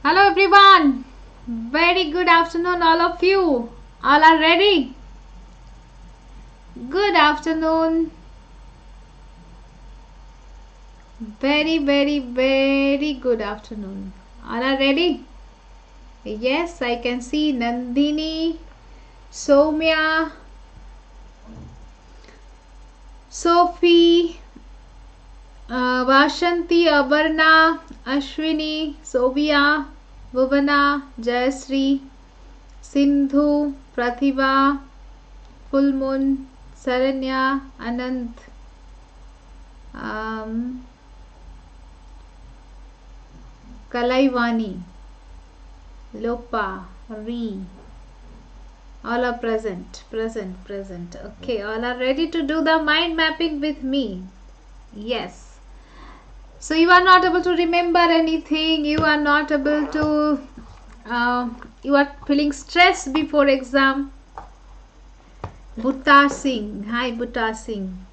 Hello everyone. Very good afternoon all of you. All are ready? Good afternoon. Very good afternoon. All are ready? Yes, I can see Nandini, Soumya, Sophie, Vashanti, Abarna, Ashwini, Sovia, Bhuvana, Jayasri, Sindhu, Pratibha, Full Moon, Saranya, Anand, Kalaivani, Lopa, Ree. All are present. Okay, all are ready to do the mind mapping with me. Yes. So you are not able to remember anything. You are not able to. You are feeling stress before exam. Butta Singh. Hi, Butta Singh.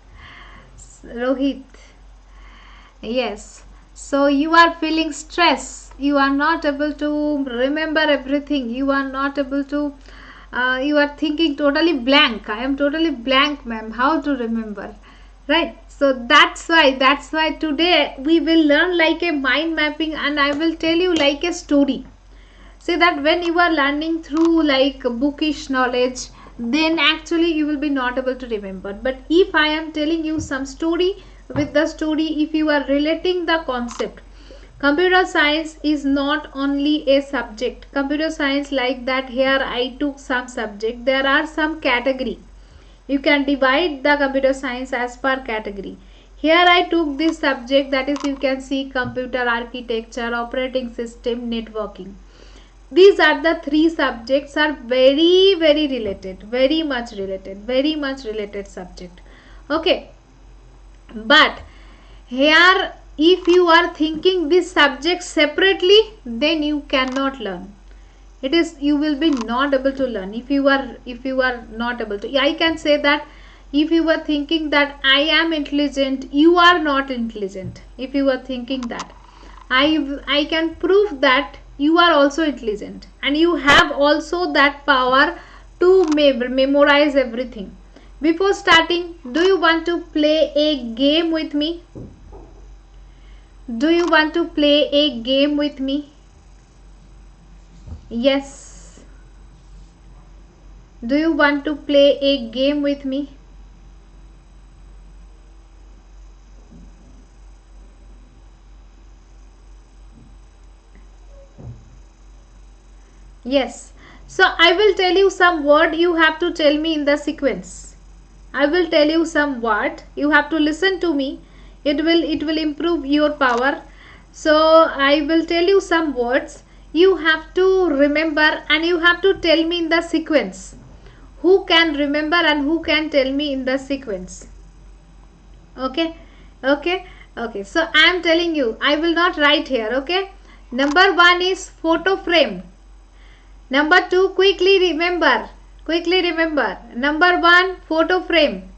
Rohit. Yes. So you are feeling stress. You are not able to remember everything. You are not able to. You are thinking totally blank. I am totally blank, ma'am. How to remember? Right? So that's why today we will learn like a mind mapping, and I will tell you like a story. See that when you are learning through like bookish knowledge, then actually you will be not able to remember. But if I am telling you some story, with the story if you are relating the concept, computer science is not only a subject. Computer science like that, here I took some subject, there are some category. You can divide the computer science as per category. Here I took this subject, that is you can see computer architecture, operating system, networking. These are the three subjects are very related, very much related subject. Okay, but here if you are thinking this subject separately, then you cannot learn. It is, you will be not able to learn if you are not able to. I can say that if you are thinking that I am intelligent, you are not intelligent. If you are thinking that, I can prove that you are also intelligent, and you have also that power to memorize everything. Before starting, do you want to play a game with me? Do you want to play a game with me? Yes. Do you want to play a game with me? Yes. So I will tell you some word, you have to tell me in the sequence. I will tell you some word, you have to listen to me. It will improve your power. So I will tell you some words, you have to remember and you have to tell me in the sequence. Who can remember and who can tell me in the sequence? Okay. So I am telling you, I will not write here. Okay. Number 1 is photo frame. Number 2, quickly remember. Number 1, photo frame.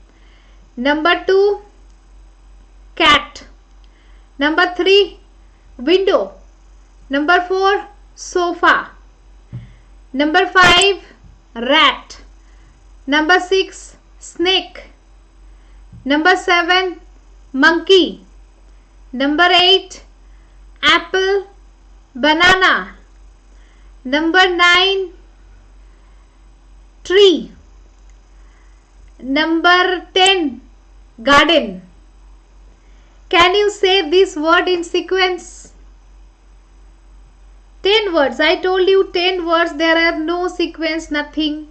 Number 2, cat. Number 3, window. Number 4, sofa. Number 5, rat. Number 6, snake. Number 7, monkey. Number 8, apple, banana. Number 9, tree. Number 10, garden. Can you say this word in sequence? 10 words. I told you 10 words. There are no sequence, nothing.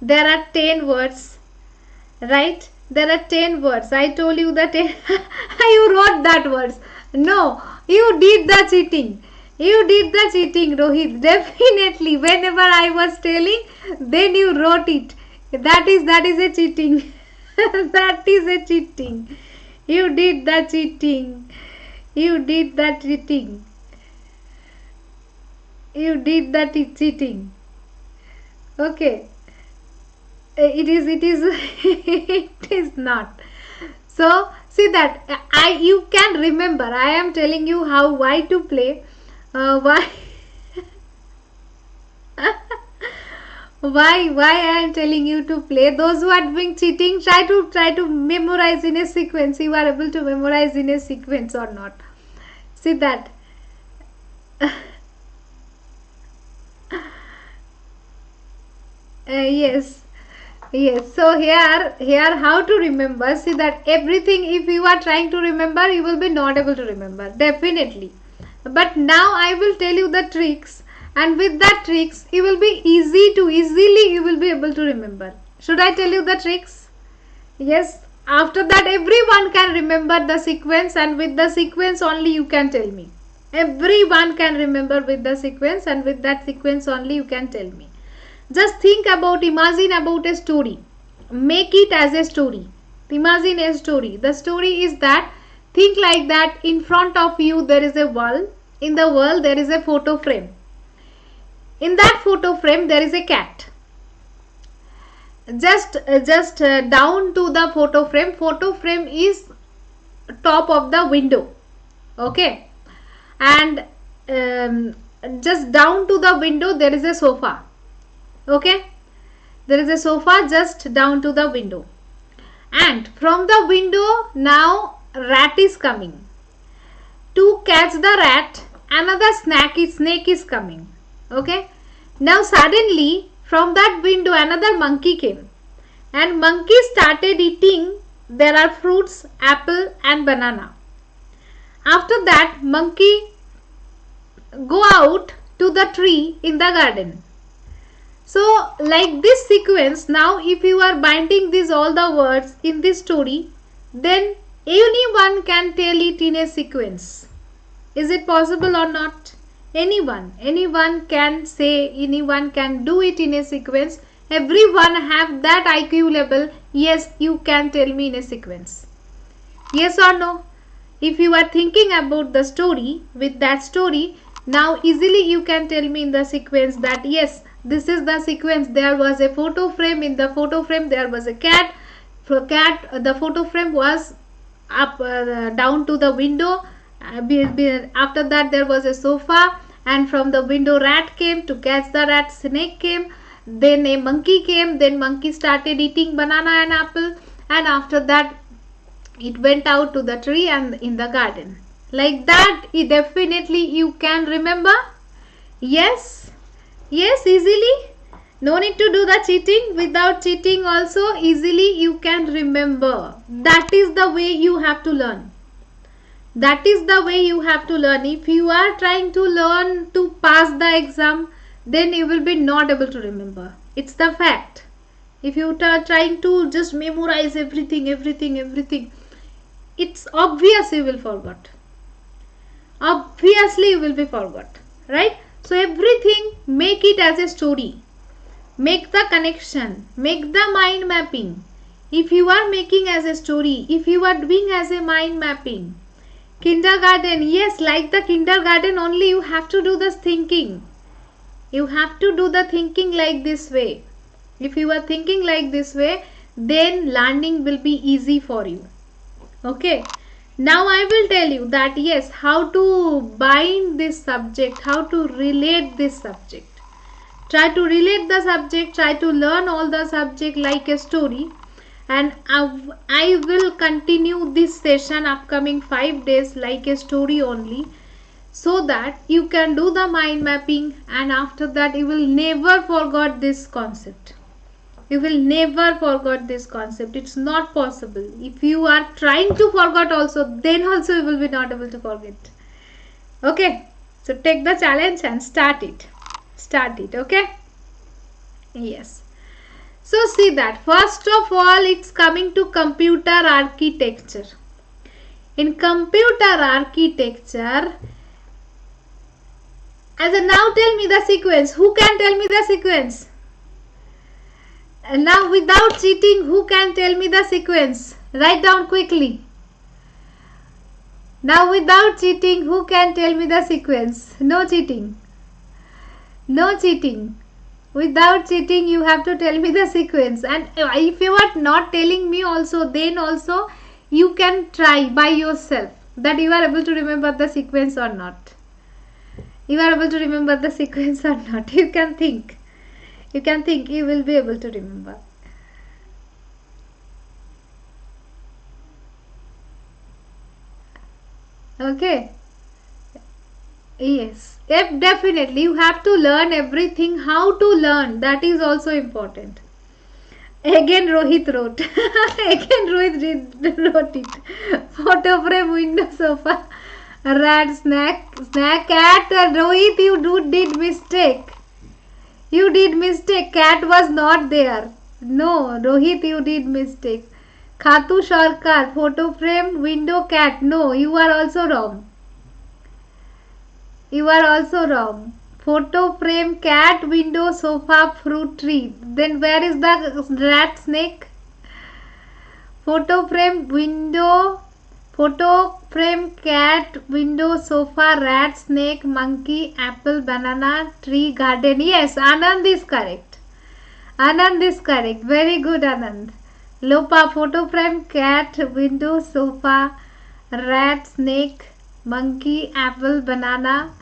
There are 10 words. Right? There are 10 words. I told you that you wrote that words. No, you did the cheating. Rohit. Definitely. Whenever I was telling, then you wrote it. That is a cheating. That is a cheating. You did the cheating. You did the cheating. Okay. It is it is not. So see that you can remember. I am telling you why to play. Why Why I am telling you to play? Those who are doing cheating, try to memorize in a sequence. You are able to memorize in a sequence or not? See that. Yes, yes. So here how to remember? See that everything, if you are trying to remember, you will be not able to remember, definitely. But now I will tell you the tricks, and with that tricks you will be easily you will be able to remember. Should I tell you the tricks? Yes. After that everyone can remember the sequence, and with the sequence only you can tell me. Everyone can remember with the sequence, and with that sequence only you can tell me. Just imagine about a story. Make it as a story. Imagine a story. The story is that, think like that, in front of you there is a wall. In the wall there is a photo frame. In that photo frame there is a cat. Just down to the photo frame. Photo frame is top of the window. Okay. And just down to the window there is a sofa. Okay, there is a sofa just down to the window, and from the window now rat is coming. To catch the rat, another snake is coming. Okay, now suddenly from that window another monkey came, and monkey started eating. There are fruits, apple and banana. After that monkey go out to the tree in the garden. So like this sequence, now if you are binding these all the words in this story, then anyone can tell it in a sequence. Is it possible or not? Anyone can say, anyone can do it in a sequence. Everyone have that IQ level. Yes, you can tell me in a sequence. Yes or no? If you are thinking about the story, with that story, now easily you can tell me in the sequence that yes, this is the sequence. There was a photo frame. In the photo frame there was a cat. The photo frame was up down to the window. After that there was a sofa, and from the window rat came. To catch the rat, snake came. Then a monkey came. Then monkey started eating banana and apple, and after that it went out to the tree and in the garden. Like that, definitely you can remember. Yes. Yes, easily. No need to do the cheating. Without cheating also easily you can remember. That is the way you have to learn. That is the way you have to learn. If you are trying to learn to pass the exam, then you will be not able to remember. It's the fact. If you are trying to just memorize everything, it's obvious you will forget. Obviously you will be forgot. Right? So everything, make it as a story. Make the connection. Make the mind mapping. If you are making as a story, if you are doing as a mind mapping. Kindergarten, yes, like the kindergarten only you have to do this thinking. You have to do the thinking like this way. If you are thinking like this way, then learning will be easy for you. Okay. Now I will tell you that yes, how to bind this subject, how to relate this subject. Try to relate the subject, try to learn all the subject like a story. And I will continue this session upcoming 5 days like a story only, so that you can do the mind mapping, and after that you will never forget this concept. You will never forget this concept. It's not possible. If you are trying to forget also, then also you will be not able to forget. Okay. So take the challenge and start it. Start it. Okay. Yes. So see that. First of all, it's coming to computer architecture. In computer architecture, as a now tell me the sequence. Who can tell me the sequence? And now without cheating, who can tell me the sequence? Write down quickly. Now without cheating, who can tell me the sequence? No cheating. No cheating. Without cheating, you have to tell me the sequence. And if you are not telling me also, then also you can try by yourself that you are able to remember the sequence or not. You are able to remember the sequence or not? You can think. You will be able to remember. Okay. Yes. Yep, definitely. You have to learn everything. How to learn. That is also important. Again Rohit wrote. Again Rohit wrote it. Photo frame, window, sofa, rat, snack, cat. Rohit, you did mistake. You did mistake. Cat was not there. No, Rohit, you did mistake. Khatu Sarkar, photo frame, window, cat. No, you are also wrong. You are also wrong. Photo frame, cat, window, sofa, fruit tree. Then where is the rat, snake? Photo frame, window, photo frame, cat, window, sofa, rat, snake, monkey, apple, banana, tree, garden. Yes, Anand is correct. Anand is correct. Very good, Anand. Lopa, photo frame, cat, window, sofa, rat, snake, monkey, apple, banana,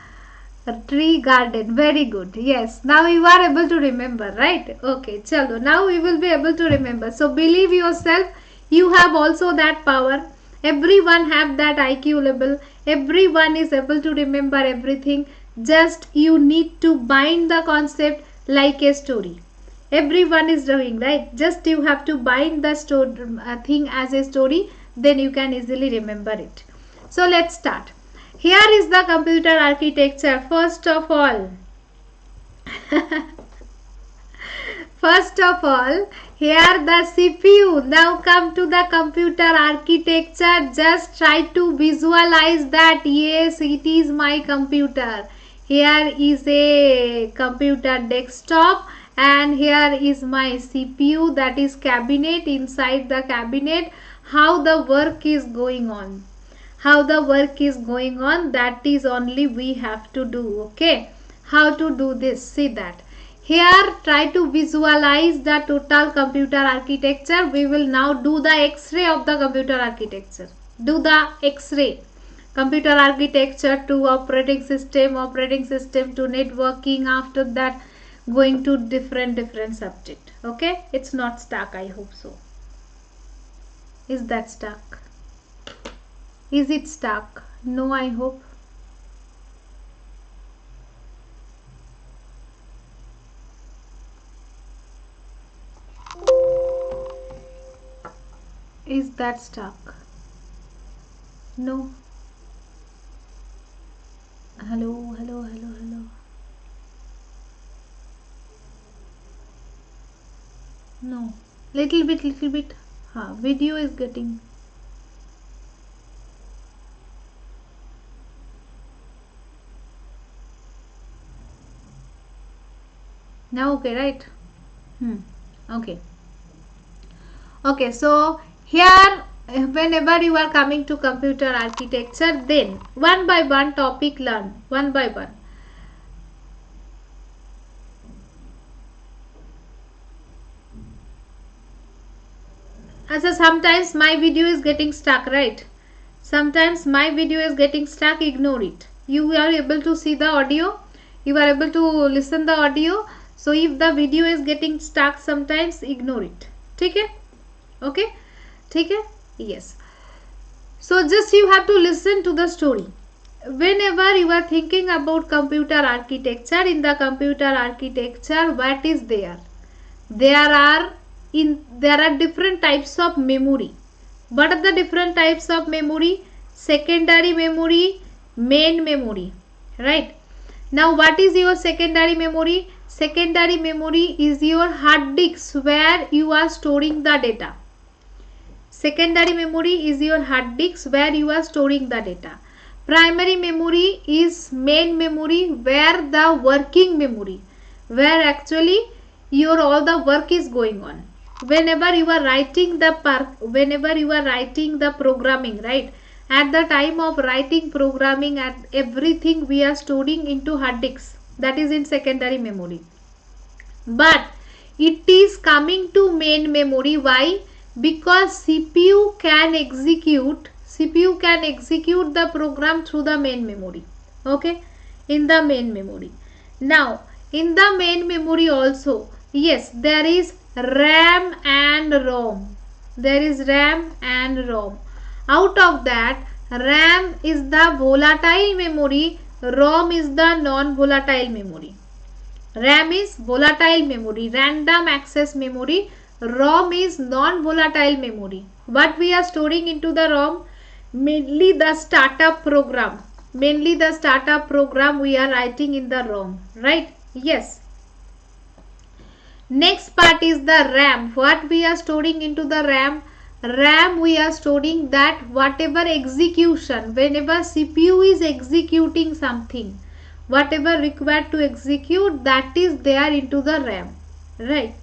tree, garden. Very good. Yes, now you are able to remember, right? Okay, chalo. Now you will be able to remember. So believe yourself. You have also that power. Everyone have that IQ level. Everyone is able to remember everything. Just you need to bind the concept like a story. Everyone is doing, right? Just you have to bind the thing as a story, then you can easily remember it. So let's start. Here is the computer architecture. First of all, here the CPU. Now come to the computer architecture. Just try to visualize that. Yes, it is my computer. Here is a computer desktop. And here is my CPU, that is cabinet. Inside the cabinet, how the work is going on. How the work is going on, that is only we have to do. Okay. How to do this? See that. Here try to visualize the total computer architecture. We will now do the X-ray of the computer architecture. Do the X-ray. Computer architecture to operating system to networking. After that going to different subject. Okay, it's not stuck. I hope so. Is that stuck? Is it stuck? No, I hope. Is that stuck? No. Hello. No, little bit. Video is getting. Now okay, right? Okay, so here whenever you are coming to computer architecture, then one by one topic learn, one by one. So sometimes my video is getting stuck, right? Sometimes my video is getting stuck. Ignore it. You are able to see the audio. You are able to listen the audio. So if the video is getting stuck, sometimes ignore it. Okay? Okay? Okay? Yes. So just you have to listen to the story. Whenever you are thinking about computer architecture, in the computer architecture, what is there? There are different types of memory. What are the different types of memory? Secondary memory, main memory, right? Now what is your secondary memory? Secondary memory is your hard disk where you are storing the data. Secondary memory is your hard disk where you are storing the data. Primary memory is main memory, where the working memory, where actually your all the work is going on. Whenever you are writing the programming, right? At the time of writing programming, at everything we are storing into hard disks, that is in secondary memory. But it is coming to main memory. Why? Because CPU can execute the program through the main memory. Okay, in the main memory. Now in the main memory also, yes, there is RAM and ROM. There is RAM and ROM. Out of that, RAM is the volatile memory, ROM is the non-volatile memory. RAM is volatile memory, random access memory. ROM is non-volatile memory. What we are storing into the ROM? Mainly the startup program. Mainly the startup program we are writing in the ROM. Right? Yes. Next part is the RAM. What we are storing into the RAM? RAM we are storing that whatever execution, whenever CPU is executing something, whatever required to execute, that is there into the RAM. Right.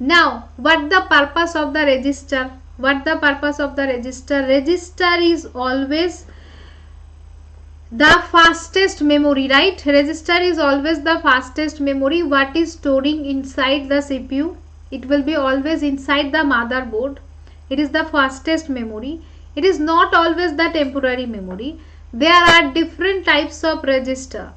Now what the purpose of the register? What the purpose of the register? Register is always the fastest memory, right? Register is always the fastest memory. What is storing inside the CPU? It will be always inside the motherboard. It is the fastest memory. It is not always the temporary memory. There are different types of register.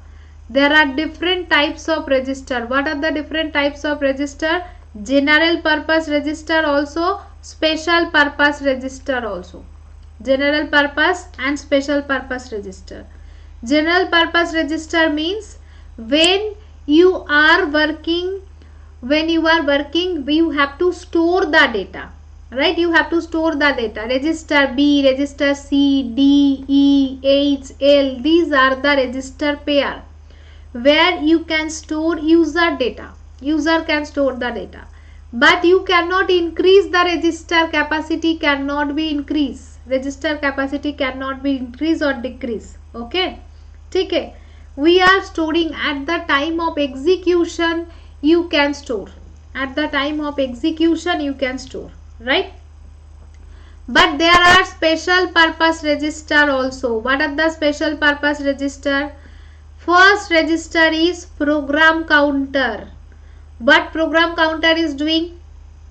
There are different types of register. What are the different types of register? General purpose register also, special purpose register also. General purpose and special purpose register. General purpose register means when you are working, you have to store the data. Right? You have to store the data. Register B, register C, D, E, H, L. These are the register pair where you can store user data. User can store the data. But you cannot increase the register capacity, cannot be increased. Register capacity cannot be increased or decreased. Okay. Okay. We are storing at the time of execution, you can store. At the time of execution, you can store. Right? But there are special purpose register also. What are the special purpose register? First register is program counter. What program counter is doing?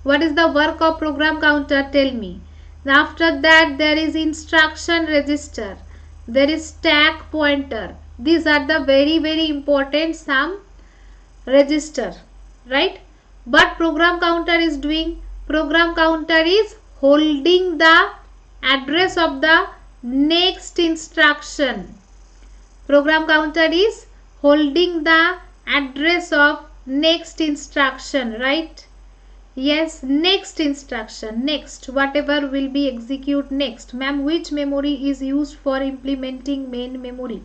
What is the work of program counter? Tell me. After that there is instruction register. There is stack pointer. These are the very important some register. Right? What program counter is doing? Program counter is holding the address of the next instruction. Program counter is holding the address of next instruction. Right? Yes, next instruction. Next. Whatever will be execute next. Ma'am, which memory is used for implementing main memory?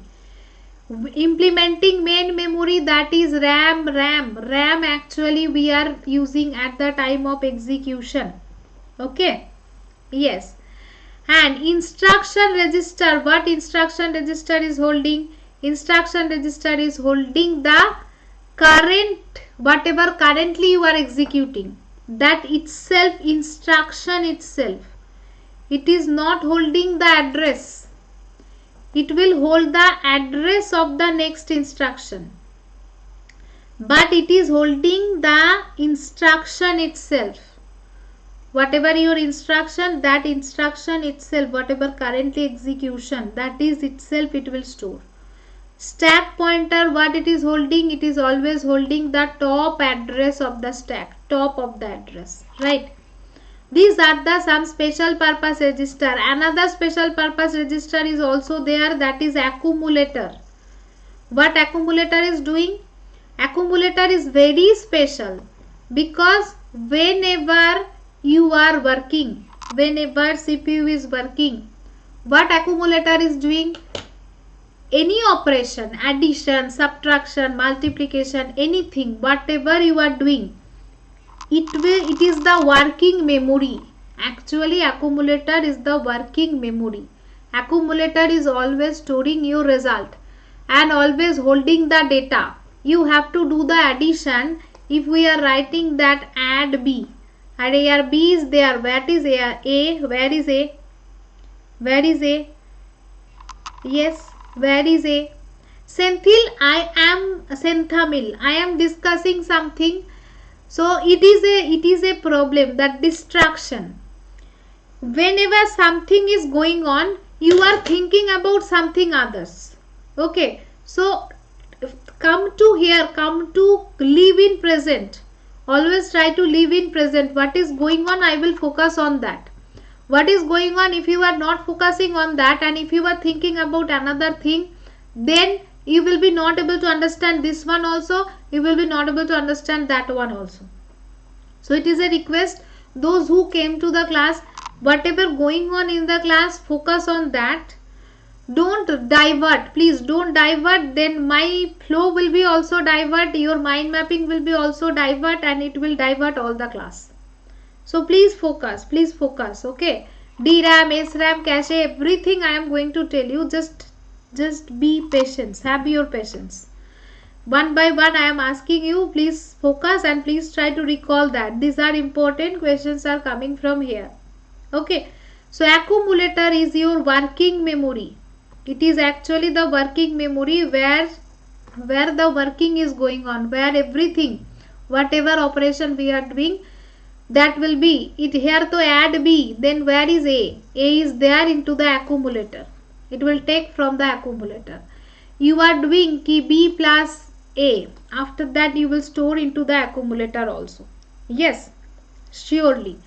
Implementing main memory, that is RAM. RAM actually we are using at the time of execution. Okay. Yes. And instruction register. What instruction register is holding? Instruction register is holding the current, whatever currently you are executing. That itself, instruction itself. It is not holding the address. It will hold the address of the next instruction. But it is holding the instruction itself. Whatever your instruction, that instruction itself, whatever currently execution, that is itself it will store. Stack pointer, what it is holding? It is always holding the top address of the stack. Top of the address. Right? These are the some special purpose register. Another special purpose register is also there, that is accumulator. What accumulator is doing? Accumulator is very special because whenever you are working, whenever CPU is working, what accumulator is doing? Any operation, addition, subtraction, multiplication, anything, whatever you are doing, it is the working memory. Actually accumulator is the working memory. Accumulator is always storing your result and always holding the data. You have to do the addition. If we are writing that add B, and here B is there, what is A? Where is A? Where is A? Yes, where is A? Senthil, Senthamil, I am discussing something. So it is a problem, that distraction. Whenever something is going on, you are thinking about something others. Okay. So come to here, come to live in present. Always try to live in present. What is going on, I will focus on that. What is going on, if you are not focusing on that and if you are thinking about another thing, then you will be not able to understand this one also, you will be not able to understand that one also. So it is a request, those who came to the class, whatever going on in the class, focus on that. Don't divert, please don't divert, then my flow will be also divert, your mind mapping will be also divert, and it will divert all the class. So please focus, okay. DRAM, SRAM, cache, everything I am going to tell you. Just be patient, have your patience. One by one I am asking you, please focus and please try to recall that. These are important questions are coming from here. Okay. So accumulator is your working memory. It is actually the working memory where the working is going on, where everything, whatever operation we are doing, that will be it. Here to add B, then where is A? A is there into the accumulator. It will take from the accumulator. You are doing key B plus A. After that you will store into the accumulator also. Yes, surely.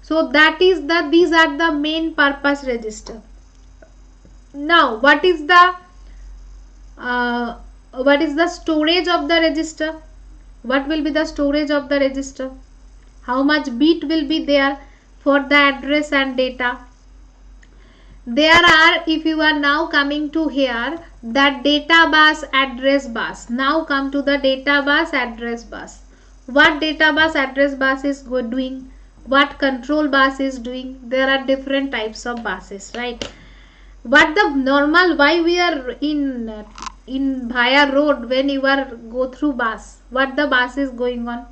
So that is these are the main purpose register. Now what is the storage of the register? What will be the storage of the register? How much bit will be there for the address and data? There are, if you are now coming to here, that data bus, address bus. Now come to the data bus, address bus. What data bus, address bus is doing? What control bus is doing? There are different types of buses, right? But the normal, why we are in via road, when you are go through bus, what the bus is going on?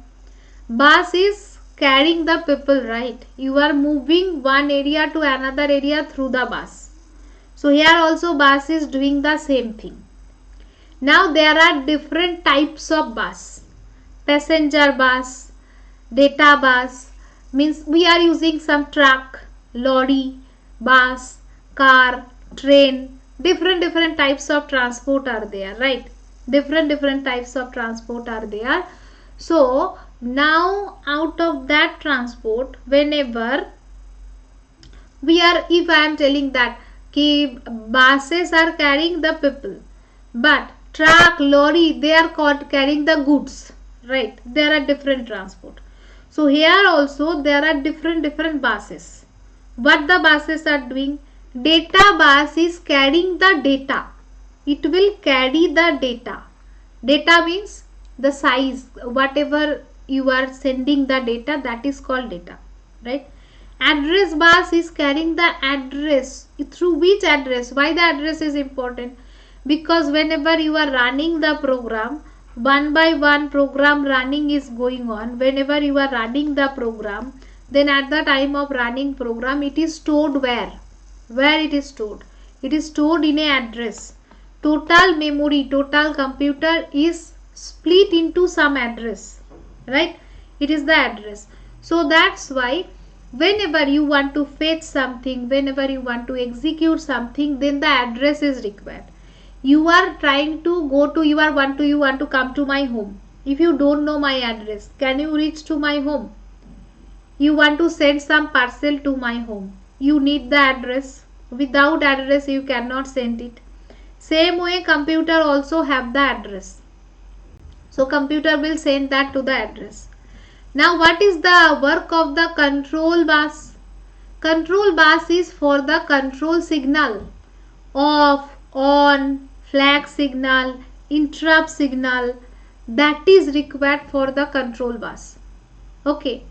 Bus is carrying the people, right? You are moving one area to another area through the bus. So here also bus is doing the same thing. Now there are different types of bus. Passenger bus, data bus, means we are using some truck, lorry, bus, car, train, different types of transport are there, right? Different types of transport are there. So now out of that transport, whenever we are, if I am telling that buses are carrying the people, but truck, lorry, they are carrying the goods, right? There are different transport. So here also there are different buses. What the buses are doing? Data bus is carrying the data. It will carry the data. Data means the size, whatever you are sending the data, that is called data, right? Address bus is carrying the address. Through which address? Why the address is important? Because whenever you are running the program, one by one program running is going on. Whenever you are running the program, then at the time of running program, it is stored where? Where it is stored? It is stored in a address. Total memory, total computer is split into some address, right? It is the address. So that's why whenever you want to fetch something, whenever you want to execute something, then the address is required. You are trying to go to, you want to come to my home. If you don't know my address, can you reach to my home? You want to send some parcel to my home, you need the address. Without address you cannot send it. Same way computer also have the address. So computer will send that to the address. Now what is the work of the control bus? Control bus is for the control signal. Off, on, flag signal, interrupt signal, that is required for the control bus. Okay.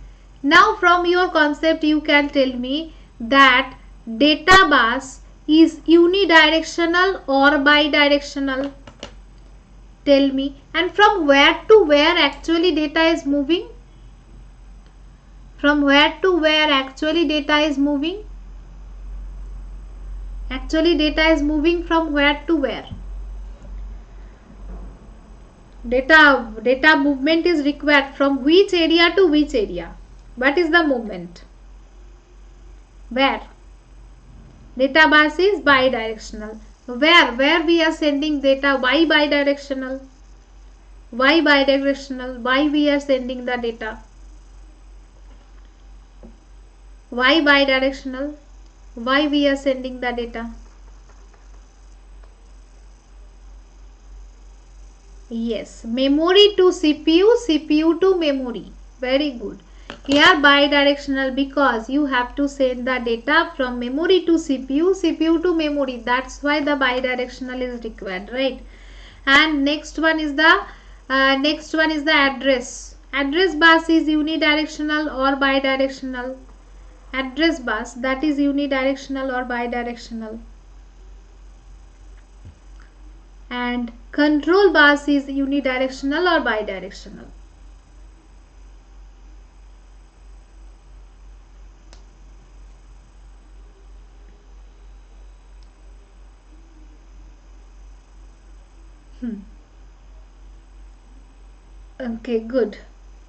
Now from your concept you can tell me that data bus is unidirectional or bidirectional. Tell me. And from where to where actually data is moving? From where to where actually data is moving? Actually data is moving from where to where? Data movement is required from which area to which area? What is the movement? Where? Data bus is bidirectional. Where we are sending data? Why bidirectional? Why bidirectional? Why we are sending the data? Why bidirectional? Why we are sending the data? Yes, memory to CPU, CPU to memory. Very good. Here bidirectional because you have to send the data from memory to CPU, CPU to memory. That's why the bidirectional is required, right? And next one is the address. Address bus is unidirectional or bidirectional? Address bus, that is unidirectional or bidirectional? And control bus is unidirectional or bidirectional? Okay, good.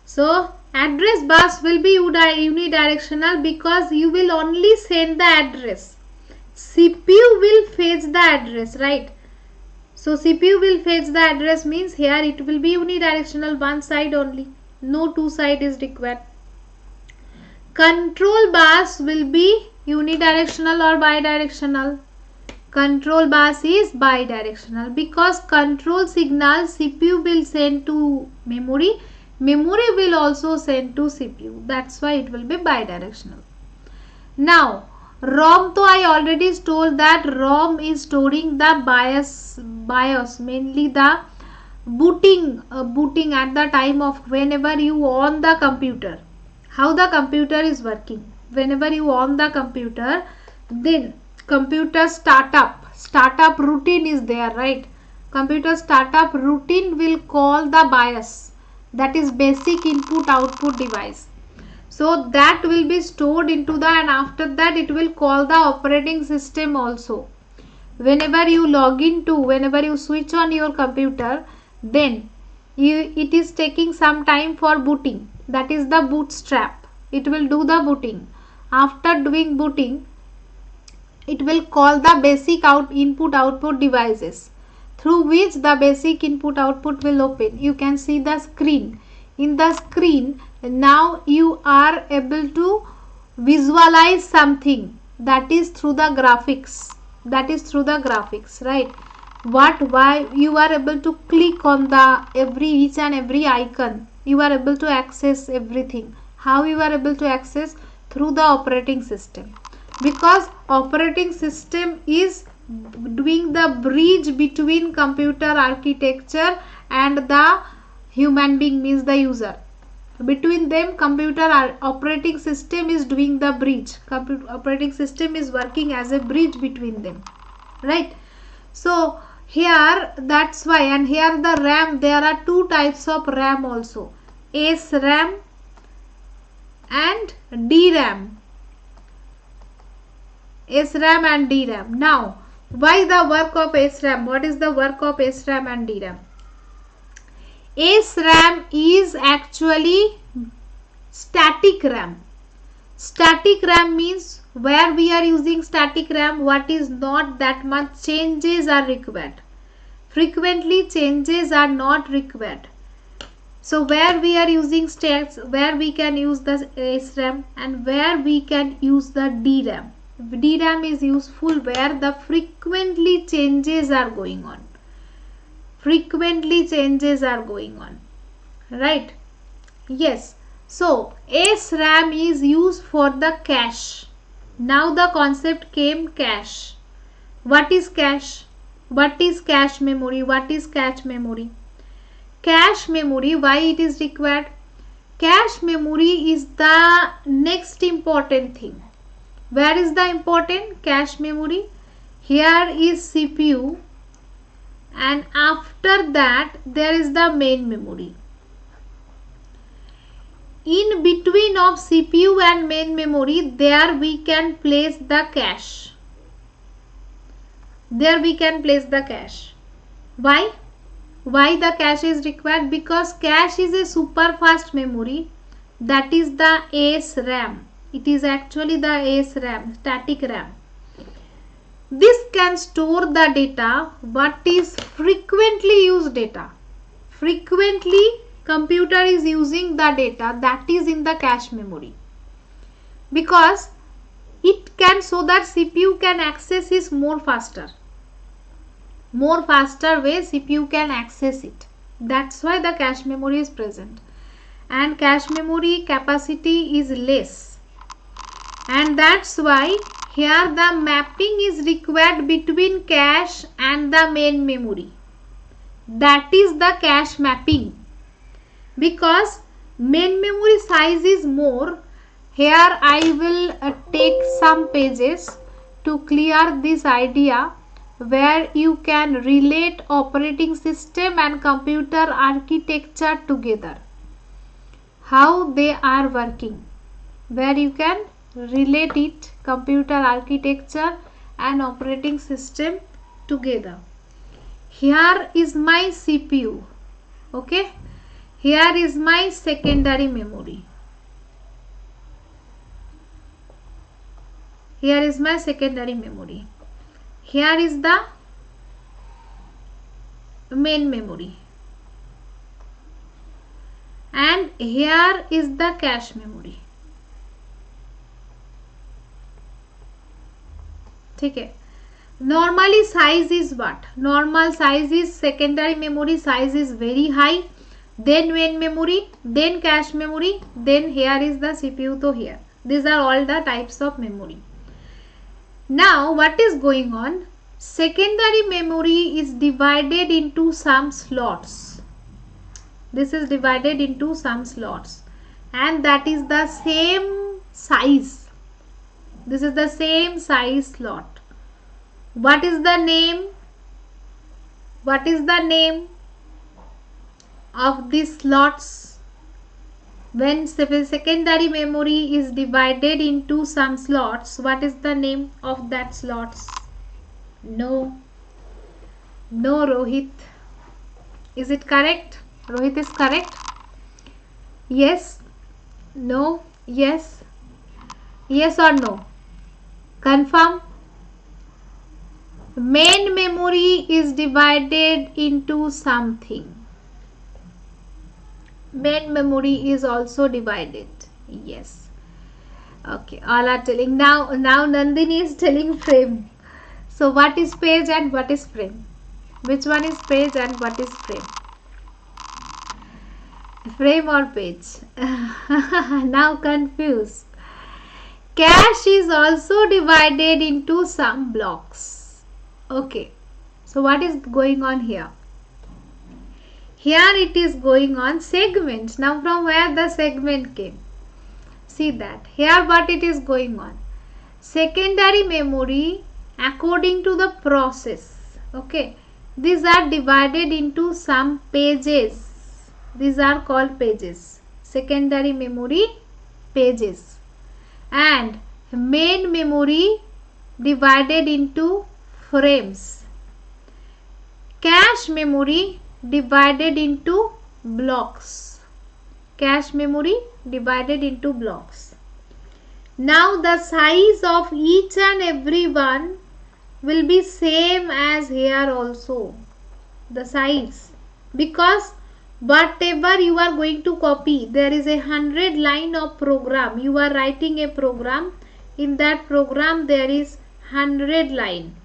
So address bus will be unidirectional because you will only send the address. CPU will fetch the address, right? So CPU will fetch the address means here it will be unidirectional, one side only. No two side is required. Control bus will be unidirectional or bidirectional? Control bus is bidirectional because control signal CPU will send to memory. Memory will also send to CPU. That's why it will be bidirectional. Now ROM, so I already told that ROM is storing the BIOS, mainly the booting at the time of whenever you on the computer. How the computer is working. Whenever you on the computer, then computer startup routine is there, right? Computer startup routine will call the BIOS, that is basic input output device. So that will be stored into the, and after that it will call the operating system also. Whenever you log into, whenever you switch on your computer, then it is taking some time for booting. That is the bootstrap. It will do the booting. After doing booting, it will call the basic input output devices through which the basic input output will open. You can see the screen. In the screen, now you are able to visualize something, that is through the graphics. Right? Why you are able to click on the each and every icon. You are able to access everything. How you are able to access? Through the operating system, because operating system is doing the bridge between computer architecture and the human being, means the user. Between them, computer operating system is doing the bridge. Operating system is working as a bridge between them, right? So here, that's why, and here the RAM, there are two types of RAM also, SRAM and DRAM. SRAM and DRAM. Now, why the work of SRAM? What is the work of SRAM and DRAM? SRAM is actually static RAM. Static RAM means where we are using static RAM, what is not that much changes are required. Frequently changes are not required. So where we are using stacks, where we can use the SRAM and where we can use the DRAM. DRAM is useful where the frequently changes are going on. Right? Yes. So SRAM is used for the cache. Now the concept came cache. What is cache? What is cache memory? Cache memory, why it is required? Cache memory is the next important thing. Where is the important cache memory? Here is CPU, and after that there is the main memory. In between of CPU and main memory, there we can place the cache. Why? Why the cache is required? Because cache is a super fast memory, that is the SRAM. It is actually the SRAM, static RAM. This can store the data. What is frequently used data? frequently computer is using the data that is in the cache memory, because it can, so that CPU can access is more faster way CPU can access it. That's why the cache memory is present, and cache memory capacity is less, and that's why here the mapping is required between cache and the main memory. That is the cache mapping, because main memory size is more. Here I will take some pages to clear this idea, where you can relate operating system and computer architecture together, how they are working, where you can relate it, computer architecture and operating system together. Here is my CPU, okay, here is my secondary memory, here is my secondary memory, here is the main memory, and here is the cache memory. Okay. Normally size is what? Normal size is secondary memory size is very high, then main memory, then cache memory, then here is the CPU. So here these are all the types of memory. Now what is going on? Secondary memory is divided into some slots. This is divided into some slots, and that is the same size. This is the same size slot. What is the name? What is the name of these slots? When secondary memory is divided into some slots, what is the name of that slots? No, Rohit. Is it correct? Rohit is correct. Yes, no, yes, yes or no? Confirm. Main memory is divided into something. Main memory is also divided. Yes. Okay, all are telling. Now Nandini is telling frame. So what is page and what is frame? Which one is page and what is frame? Frame or page? Now confused. Cache is also divided into some blocks. Okay, so what is going on here? Here it is going on segments. Now from where the segment came? See that. Here what it is going on? Secondary memory according to the process. Okay, these are divided into some pages. These are called pages. Secondary memory pages. And main memory divided into frames. Cache memory divided into blocks. Cache memory divided into blocks. Now the size of each and every one will be same as here also. The size, because whatever you are going to copy, there is 100 line of program. You are writing a program. In that program there is 100 line.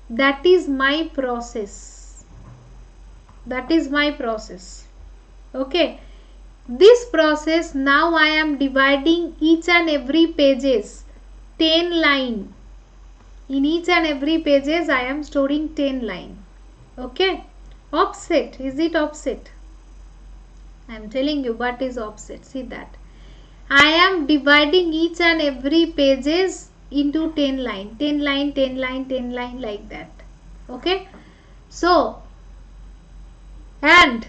That is my process. That is my process. Okay. This process, now I am dividing each and every pages 10 line. In each and every pages I am storing 10 line. Okay. Offset. Is it offset? I am telling you what is offset. See that. I am dividing each and every pages into 10 line. 10 line, 10 line, 10 line, like that. Okay. So, and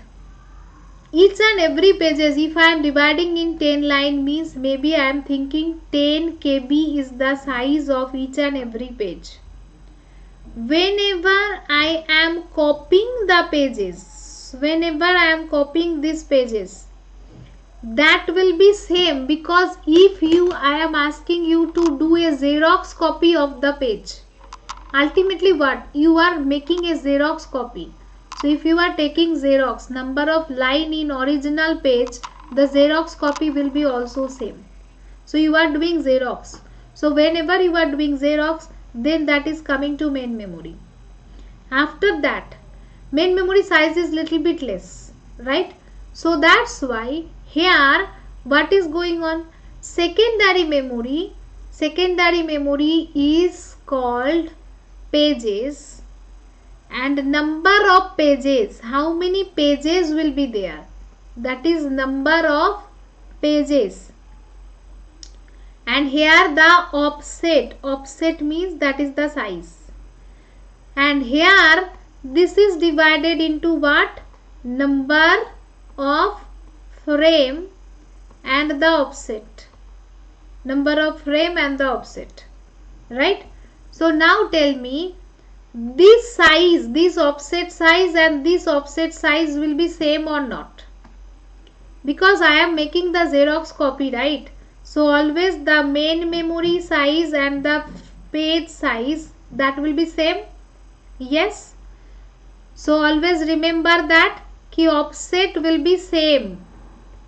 each and every pages, if I am dividing in 10 line, means maybe I am thinking 10 KB is the size of each and every page. Whenever I am copying the pages, whenever I am copying these pages, that will be same, because if I am asking you to do a Xerox copy of the page, ultimately what? You are making a Xerox copy. So So if you are taking Xerox, number of line in original page, the Xerox copy will be also same. So you are doing Xerox. So whenever you are doing Xerox, then that is coming to main memory. After that, main memory size is little bit less, right? So that's why here what is going on? Secondary memory is called pages, and number of pages, how many pages will be there, that is number of pages. And here the offset means that is the size. And here this is divided into what? Number of frame and the offset. Number of frame and the offset. Right? So now tell me, this size, this offset size and this offset size will be same or not? Because I am making the Xerox copy, right? So always the main memory size and the page size, that will be same. Yes. So always remember that ki offset will be same.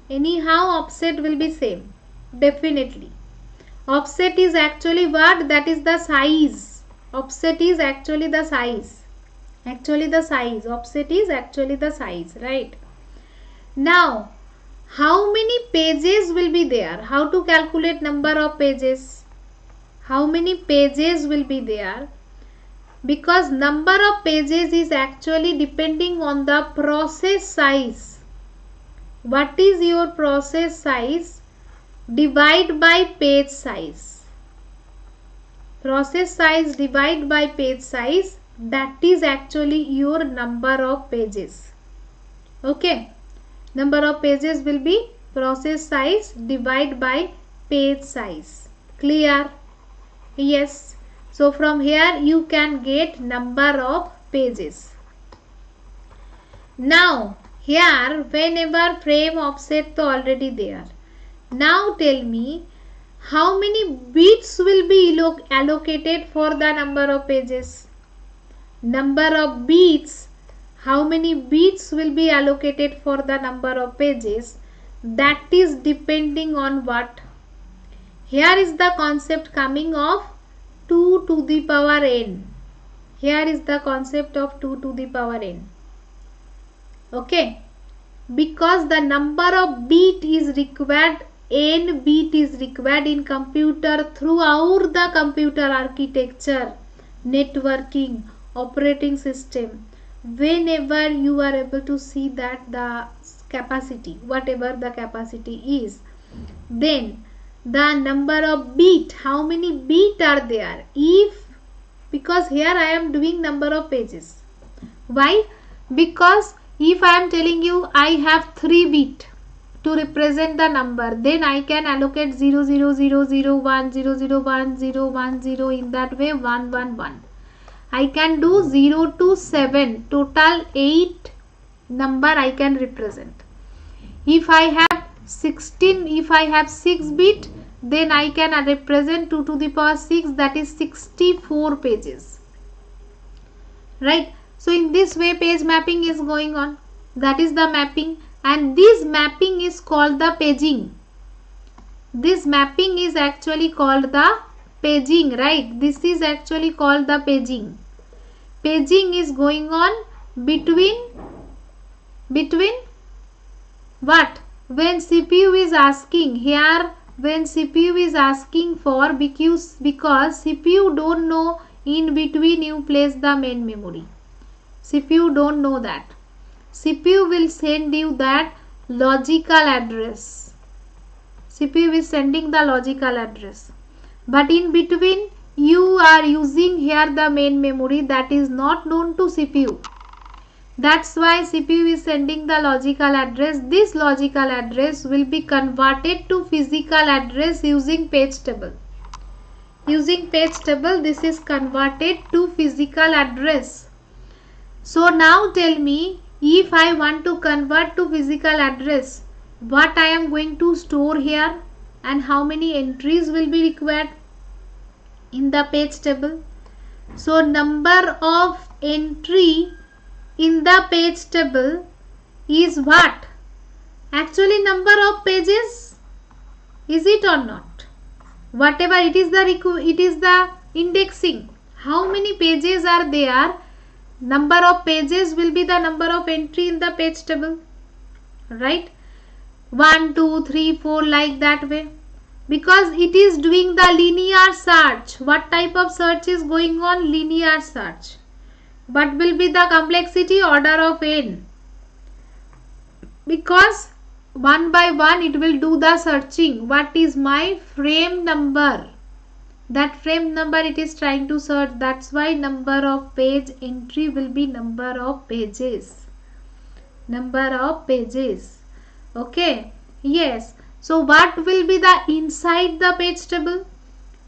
Anyhow offset will be same. Definitely. Offset is actually what? That is the size. Offset is actually the size. Offset is actually the size, right? Now, how many pages will be there? How to calculate number of pages? How many pages will be there? Because number of pages is actually depending on the process size. What is your process size? Divide by page size. Process size divide by page size, that is actually your number of pages. Okay. Number of pages will be process size divide by page size. Clear? Yes. So from here you can get number of pages. Now here whenever frame offset to already there. Now tell me, how many bits will be allocated for the number of pages? Number of bits, how many bits will be allocated for the number of pages? That is depending on what? Here is the concept coming of 2 to the power n. Here is the concept of 2 to the power n. Okay. Because the number of bit is required, n bit is required in computer throughout the computer architecture, networking, operating system. Whenever you are able to see that the capacity, whatever the capacity is, then the number of bit, how many bit are there? Because here I am doing number of pages. Why? Because if I am telling you I have 3 bit to represent the number, then I can allocate 0, 0, 0, 0, 1, 0, 0, 1, 0, 1, 0, in that way 1, 1, 1. I can do 0 to 7, total 8 number I can represent. If I have 16, if I have 6 bit, then I can represent 2 to the power 6, that is 64 pages. Right? So in this way page mapping is going on. That is the mapping, and this mapping is called the paging. This mapping is actually called the paging, right? This is actually called the paging. Paging is going on between what? When CPU is asking here, when CPU is asking for, because CPU don't know in between you place the main memory. CPU don't know that. CPU will send you that logical address. CPU is sending the logical address. But in between you are using here the main memory that is not known to CPU. That's why CPU is sending the logical address. This logical address will be converted to physical address using page table. Using page table, this is converted to physical address. So now tell me, if I want to convert to physical address, what I am going to store here and how many entries will be required in the page table? So number of entry in the page table is what? Actually number of pages. Is it or not? Whatever it is the indexing. How many pages are there? Number of pages will be the number of entry in the page table. Right? 1, 2, 3, 4 like that way. Because it is doing the linear search. What type of search is going on? Linear search. What will be the complexity? Order of n. Because one by one it will do the searching. What is my frame number? That frame number it is trying to search. That's why number of page entry will be number of pages. Number of pages. Okay. Yes. So what will be the inside the page table?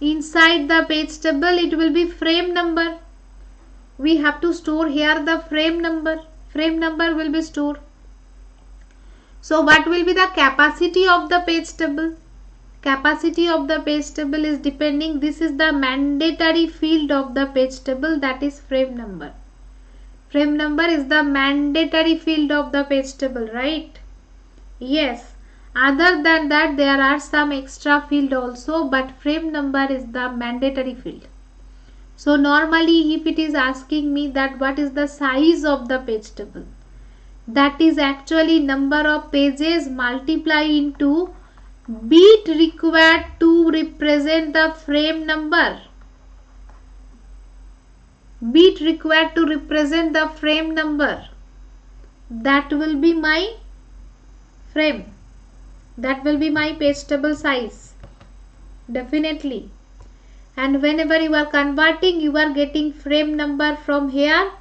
Inside the page table it will be frame number. We have to store here the frame number. Frame number will be stored. So what will be the capacity of the page table? Capacity of the page table is depending. This is the mandatory field of the page table, that is frame number. Frame number is the mandatory field of the page table, right? Yes. Other than that there are some extra field also, but frame number is the mandatory field. So normally if it is asking me that what is the size of the page table, that is actually number of pages multiply into bit required to represent the frame number. Bit required to represent the frame number. That will be my frame. That will be my page table size. Definitely. And whenever you are converting, you are getting frame number from here.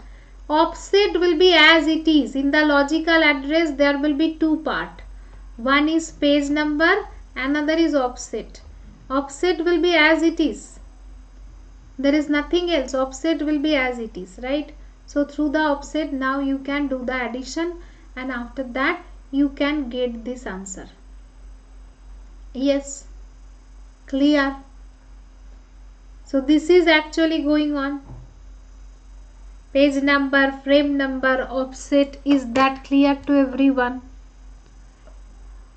Offset will be as it is. In the logical address there will be two parts. One is page number, another is offset. Offset will be as it is. There is nothing else. Offset will be as it is, right? So through the offset now you can do the addition, and after that you can get this answer. Yes. Clear? So this is actually going on. Page number, frame number, offset. Is that clear to everyone?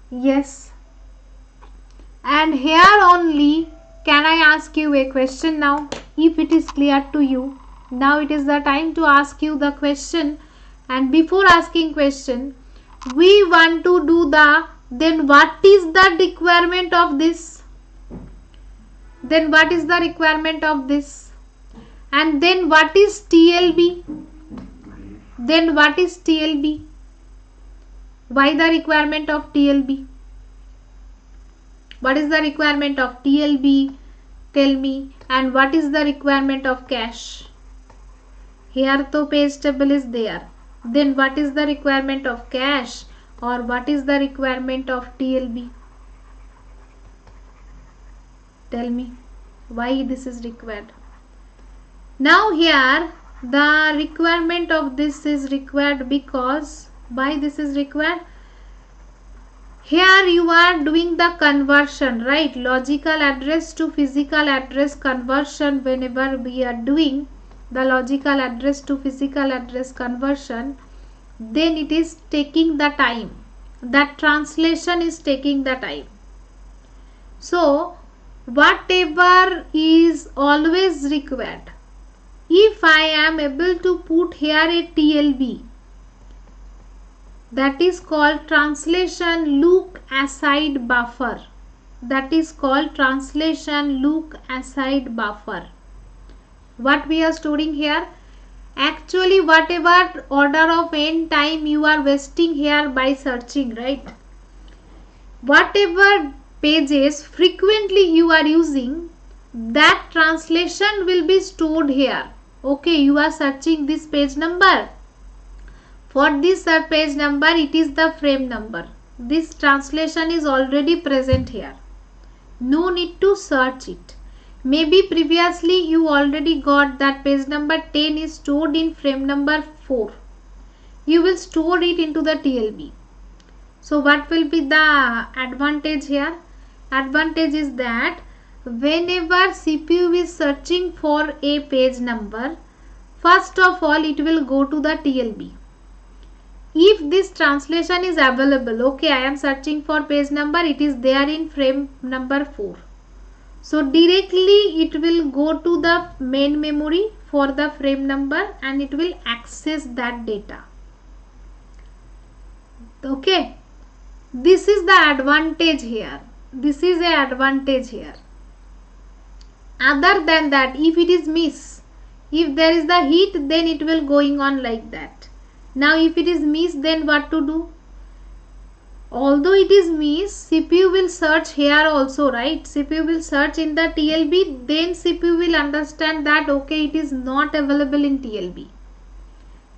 Yes. And here only can I ask you a question now, if it is clear to you. Now it is the time to ask you the question, and before asking question we want to do the, then what is the requirement of this? Then what is the requirement of this? And then what is TLB? Then what is TLB? Why the requirement of TLB? What is the requirement of TLB? Tell me. And what is the requirement of cache? Here the page table is there. Then what is the requirement of cache? Or what is the requirement of TLB? Tell me why this is required. Now here the requirement of this is required because, why this is required? Here you are doing the conversion, right? Logical address to physical address conversion. Whenever we are doing the logical address to physical address conversion, then it is taking the time. That translation is taking the time. So whatever is always required, if I am able to put here a TLB, that is called translation look aside buffer. That is called translation look aside buffer. What we are storing here? Actually whatever order of n time you are wasting here by searching, right? Whatever pages frequently you are using, that translation will be stored here. Okay, you are searching this page number. For this page number it is the frame number. This translation is already present here. No need to search it. Maybe previously you already got that page number 10 is stored in frame number 4. You will store it into the TLB. So what will be the advantage here? Advantage is that whenever CPU is searching for a page number, first of all it will go to the TLB. if this translation is available, okay, I am searching for page number, it is there in frame number 4. So directly it will go to the main memory for the frame number and it will access that data. Okay, this is the advantage here. This is a advantage here. Other than that, if it is miss, if there is the hit, then it will going on like that. Now if it is miss, then what to do? Although it is miss, CPU will search here also, right? CPU will search in the TLB, then CPU will understand that okay, it is not available in TLB.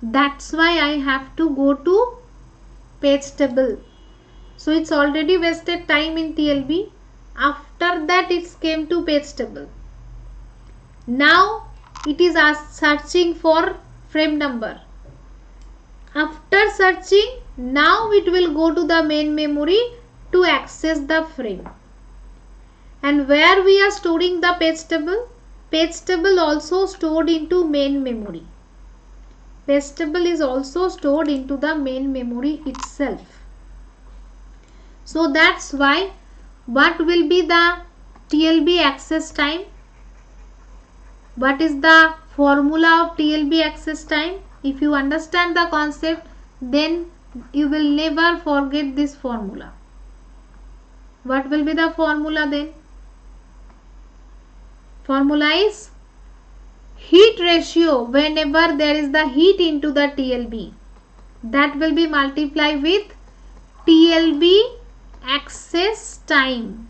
That's why I have to go to page table. So it's already wasted time in TLB. After that it came to page table. Now it is searching for frame number. After searching, now it will go to the main memory to access the frame. And where we are storing the page table? Page table also stored into main memory. Page table is also stored into the main memory itself. So that's why what will be the TLB access time? What is the formula of TLB access time? If you understand the concept, then you will never forget this formula. What will be the formula then? Formula is heat ratio. Whenever there is the heat into the TLB, that will be multiplied with TLB access time,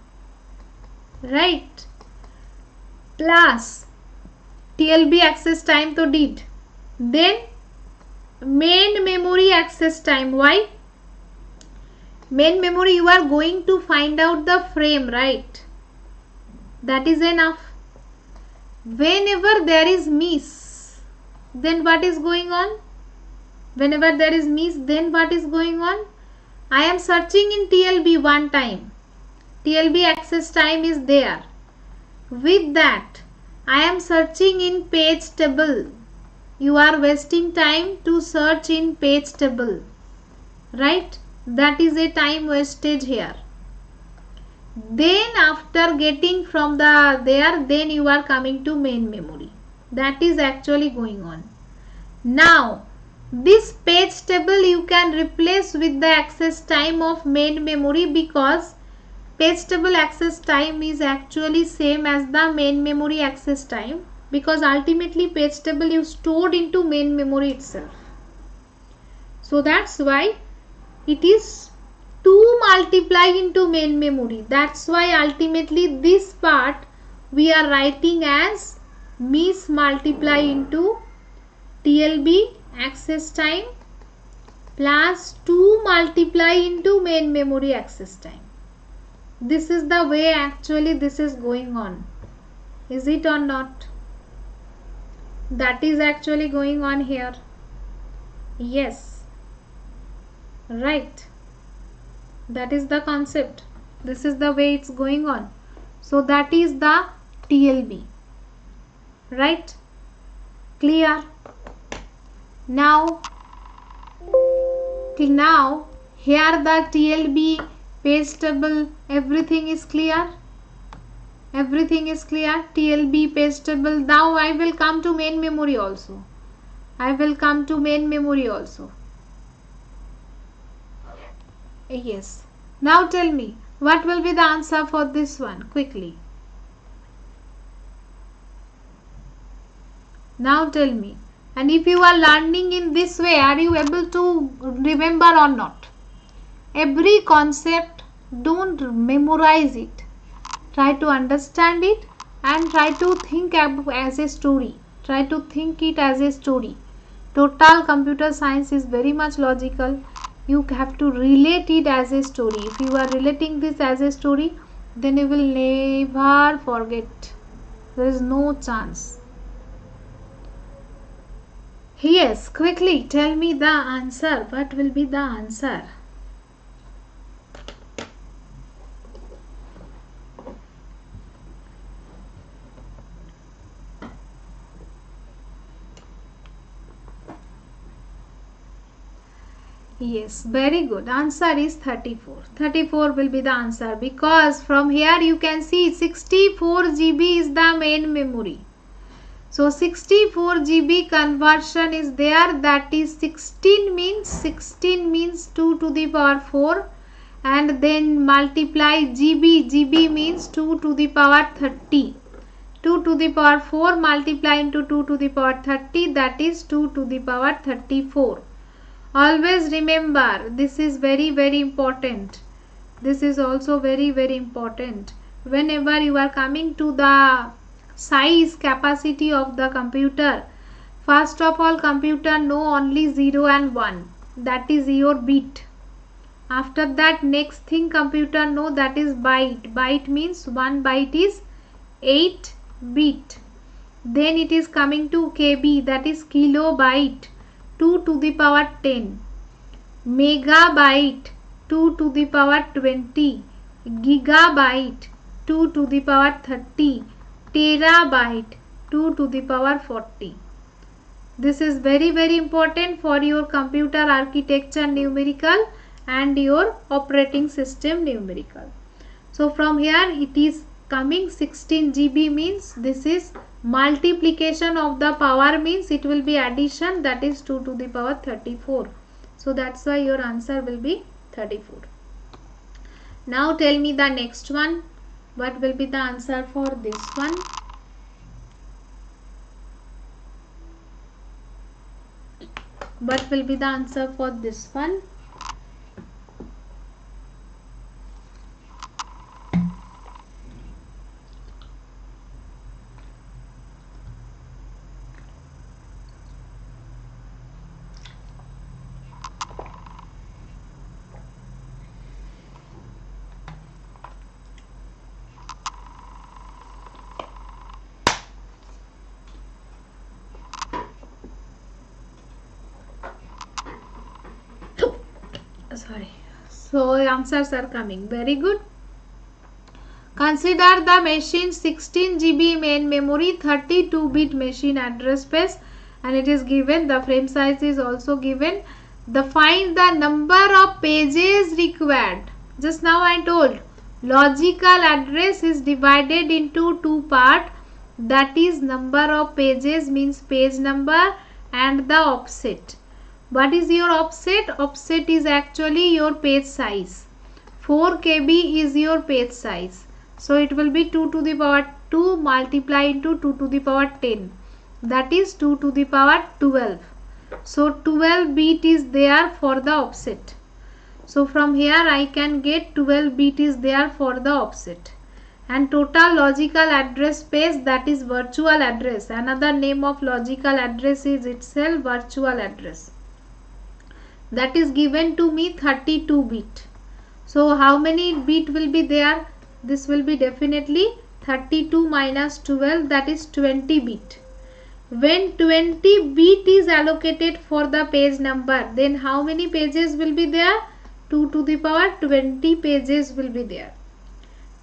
right? Plus TLB access time to did. Then main memory access time. Why? Main memory, you are going to find out the frame, right? That is enough. Whenever there is miss, then what is going on? Whenever there is miss, then what is going on? I am searching in TLB one time. TLB access time is there. With that, I am searching in page table. You are wasting time to search in page table, right? That is a time wastage here. Then after getting from the there, then you are coming to main memory. That is actually going on. Now this page table you can replace with the access time of main memory, because page table access time is actually same as the main memory access time, because ultimately page table is stored into main memory itself. So that's why it is 2 multiply into main memory. That's why ultimately this part we are writing as miss multiply into TLB access time plus 2 multiply into main memory access time. This is the way actually this is going on. Is it or not? That is actually going on here. Yes. Right. That is the concept. This is the way it's going on. So that is the TLB. Right? Clear? Now here the TLB, page table, everything is clear. Everything is clear. TLB, page table. Now I will come to main memory also. Yes. Now tell me, what will be the answer for this one? Quickly. Now tell me. And if you are learning in this way, are you able to remember or not? Every concept, don't memorize it. Try to understand it and try to think as a story. Try to think it as a story. Total computer science is very much logical. You have to relate it as a story. If you are relating this as a story, then you will never forget. There is no chance. Yes, quickly tell me the answer. What will be the answer? Yes, very good. Answer is 34. 34 will be the answer, because from here you can see 64 GB is the main memory. So 64 GB conversion is there, that is 16 means 2 to the power 4, and then multiply GB means 2 to the power 30. 2 to the power 4 multiply into 2 to the power 30, that is 2 to the power 34. Always remember, this is very important. This is also very important. Whenever you are coming to the size capacity of the computer, first of all computer know only 0 and 1, that is your bit. After that, next thing computer know, that is byte. Byte means 1 byte is 8 bit. Then it is coming to KB, that is kilobyte, 2 to the power 10. Megabyte, 2 to the power 20. Gigabyte, 2 to the power 30. Terabyte, 2 to the power 40. This is very important for your computer architecture numerical and your operating system numerical. So from here it is coming 16 GB means this is multiplication of the power, means it will be addition, that is 2 to the power 34. So that's why your answer will be 34. Now tell me the next one. What will be the answer for this one? What will be the answer for this one? Sorry. So answers are coming. Very good. Consider the machine 16 GB main memory, 32-bit machine address space, and it is given, the frame size is also given. Find the number of pages required. Just now I told logical address is divided into two parts, that is number of pages means page number and the offset. What is your offset? Offset is actually your page size. 4 KB is your page size. So it will be 2 to the power 2 multiply into 2 to the power 10. That is 2 to the power 12. So 12 bit is there for the offset. So from here I can get 12 bit is there for the offset. And total logical address space, that is virtual address. Another name of logical address is itself virtual address. That is given to me 32 bit. So how many bit will be there? This will be definitely 32 minus 12, that is 20 bit. When 20 bit is allocated for the page number, then how many pages will be there? 2 to the power 20 pages will be there.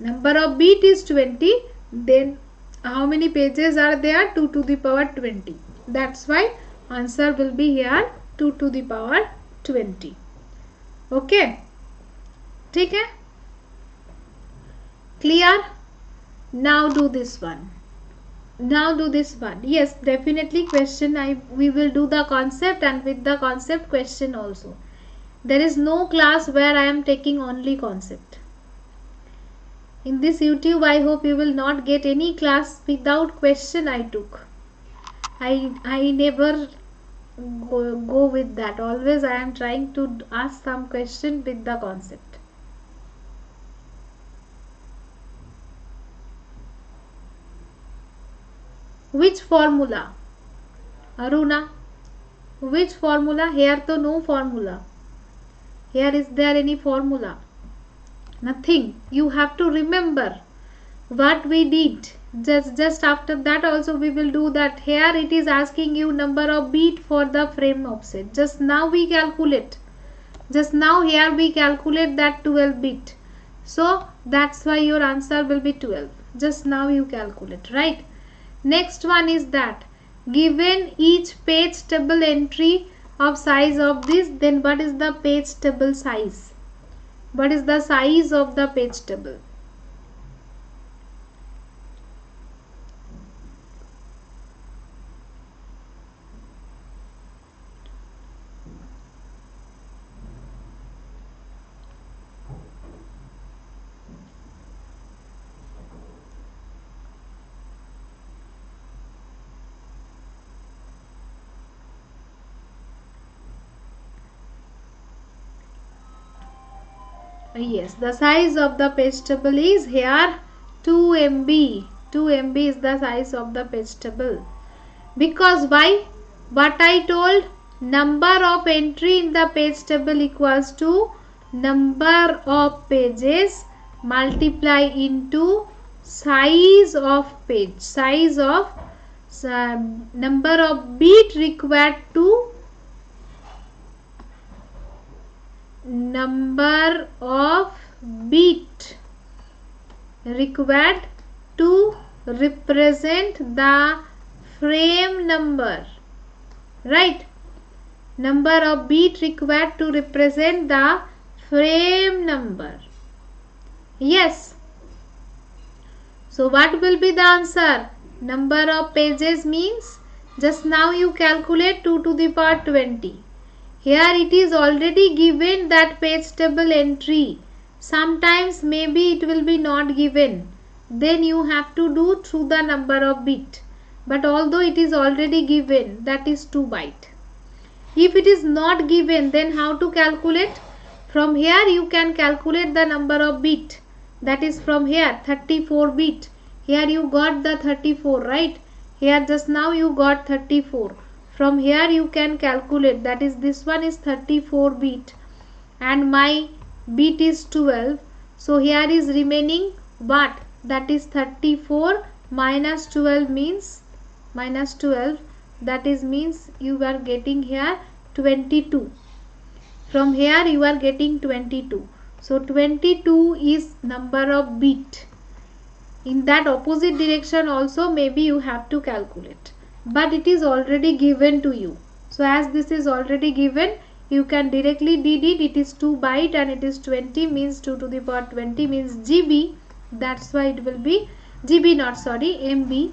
Number of bit is 20, then how many pages are there? 2 to the power 20. That's why answer will be here 2 to the power 20. Okay, ठीक है? Clear? Now do this one. Now do this one. Yes, definitely question. We will do the concept, and with the concept question also. There is no class where I am taking only concept. In this YouTube, I hope you will not get any class without question I took. I never go with that. Always I am trying to ask some question with the concept. Which formula? Aruna, which formula? Here to no formula. Here is there any formula? Nothing. You have to remember what we did. Just after that also we will do that. Here it is asking you number of bit for the frame offset. Just now we calculate. Just now here we calculate that 12 bit. So that's why your answer will be 12. Just now you calculate, right? Next one is that given each page table entry of size of this, then what is the page table size? What is the size of the page table? Yes, the size of the page table is here 2 MB. 2 MB is the size of the page table. Because why? What I told, number of entry in the page table equals to number of pages multiply into size of page, size of number of bit required to number of bit required to represent the frame number, right? Number of bit required to represent the frame number. Yes. So what will be the answer? Number of pages means just now you calculate 2 to the power 20. Here it is already given that page table entry. Sometimes maybe it will be not given. Then you have to do through the number of bit. But although it is already given, that is 2 byte. If it is not given, then how to calculate? From here you can calculate the number of bit. That is from here 34 bit. Here you got the 34, right? Here just now you got 34. From here you can calculate, that is this one is 34 bit and my bit is 12. So here is remaining what? That is 34 minus 12 means minus 12. That is means you are getting here 22. From here you are getting 22. So 22 is number of bit. In that opposite direction also maybe you have to calculate. But it is already given to you. So as this is already given, you can directly did it. It is 2 byte and it is 20 means 2 to the power 20 means GB. That's why it will be GB, not sorry, MB.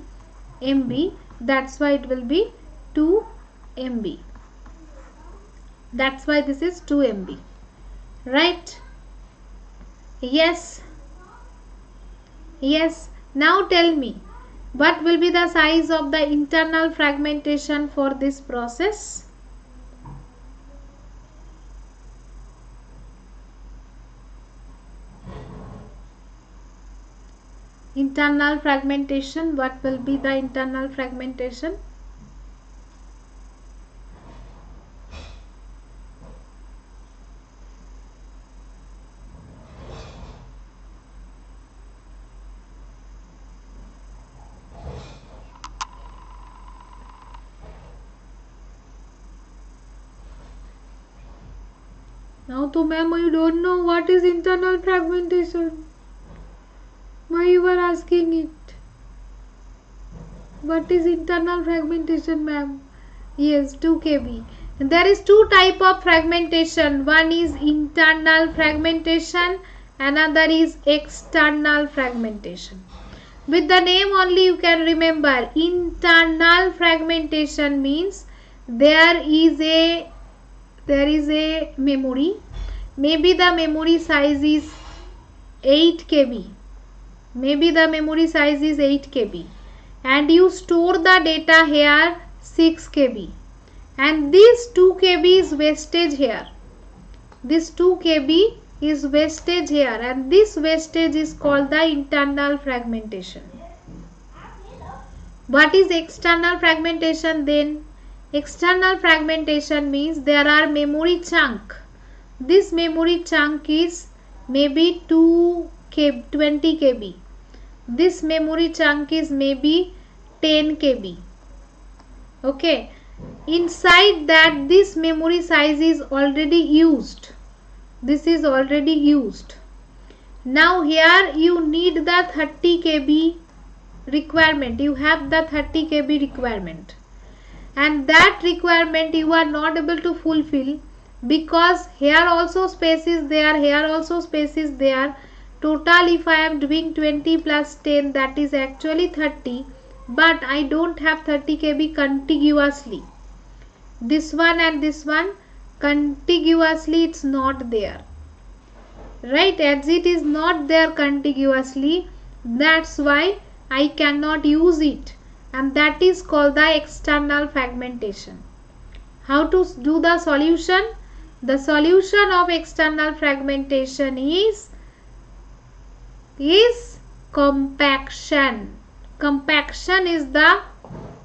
MB. That's why it will be 2 MB. That's why this is 2 MB. Right? Yes. Yes. Now tell me, what will be the size of the internal fragmentation for this process? Internal fragmentation, what will be the internal fragmentation? Now to ma'am, you don't know what is internal fragmentation. Why you are asking it? What is internal fragmentation, ma'am? Yes, 2 KB. There is 2 type of fragmentation. One is internal fragmentation, another is external fragmentation. With the name only you can remember. Internal fragmentation means there is a memory. Maybe the memory size is 8 KB. Maybe the memory size is 8 KB. And you store the data here 6 KB. And this 2 KB is wastage here. This 2 KB is wastage here. And this wastage is called the internal fragmentation. What is external fragmentation then? External fragmentation means there are memory chunk. This memory chunk is maybe 20 KB. This memory chunk is maybe 10 KB. Okay. Inside that this memory size is already used. This is already used. Now here you need the 30 KB requirement. You have the 30 KB requirement. and that requirement you are not able to fulfill, because here also space is there, here also space is there. Total if I am doing 20 plus 10, that is actually 30, but I don't have 30 kb contiguously. This one and this one contiguously it's not there, right? As it is not there contiguously, that's why I cannot use it, and that is called the external fragmentation. How to do the solution? The solution of external fragmentation is compaction. Compaction is the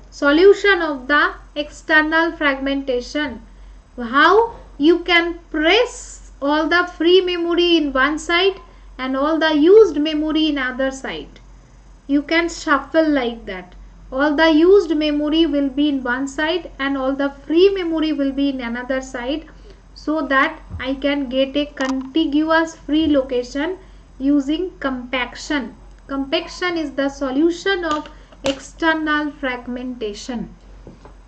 solution of the external fragmentation. How? You can press all the free memory in one side and all the used memory in other side. You can shuffle like that. All the used memory will be in one side and all the free memory will be in another side, so that I can get a contiguous free location using compaction. Compaction is the solution of external fragmentation,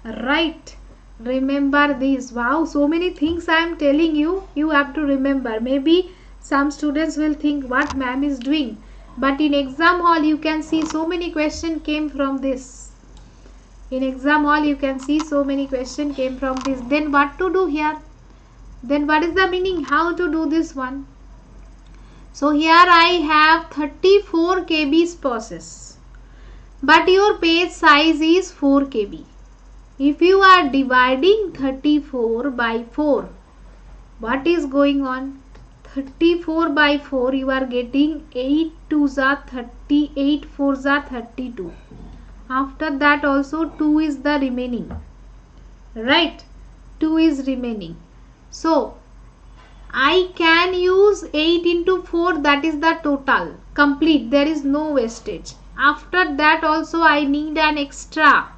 right? Remember this. Wow, so many things I am telling you, you have to remember. Maybe some students will think what ma'am is doing, but in exam hall you can see so many questions came from this. In exam hall you can see so many questions came from this. Then what to do here? Then what is the meaning? How to do this one? So here I have 34 kb process, but your page size is 4 kb. If you are dividing 34 by 4, what is going on? 34 by 4, you are getting 8 2s are 30, 8 4s are 32. After that also 2 is the remaining, right? 2 is remaining. So I can use 8 into 4, that is the total, complete, there is no wastage. After that also I need an extra.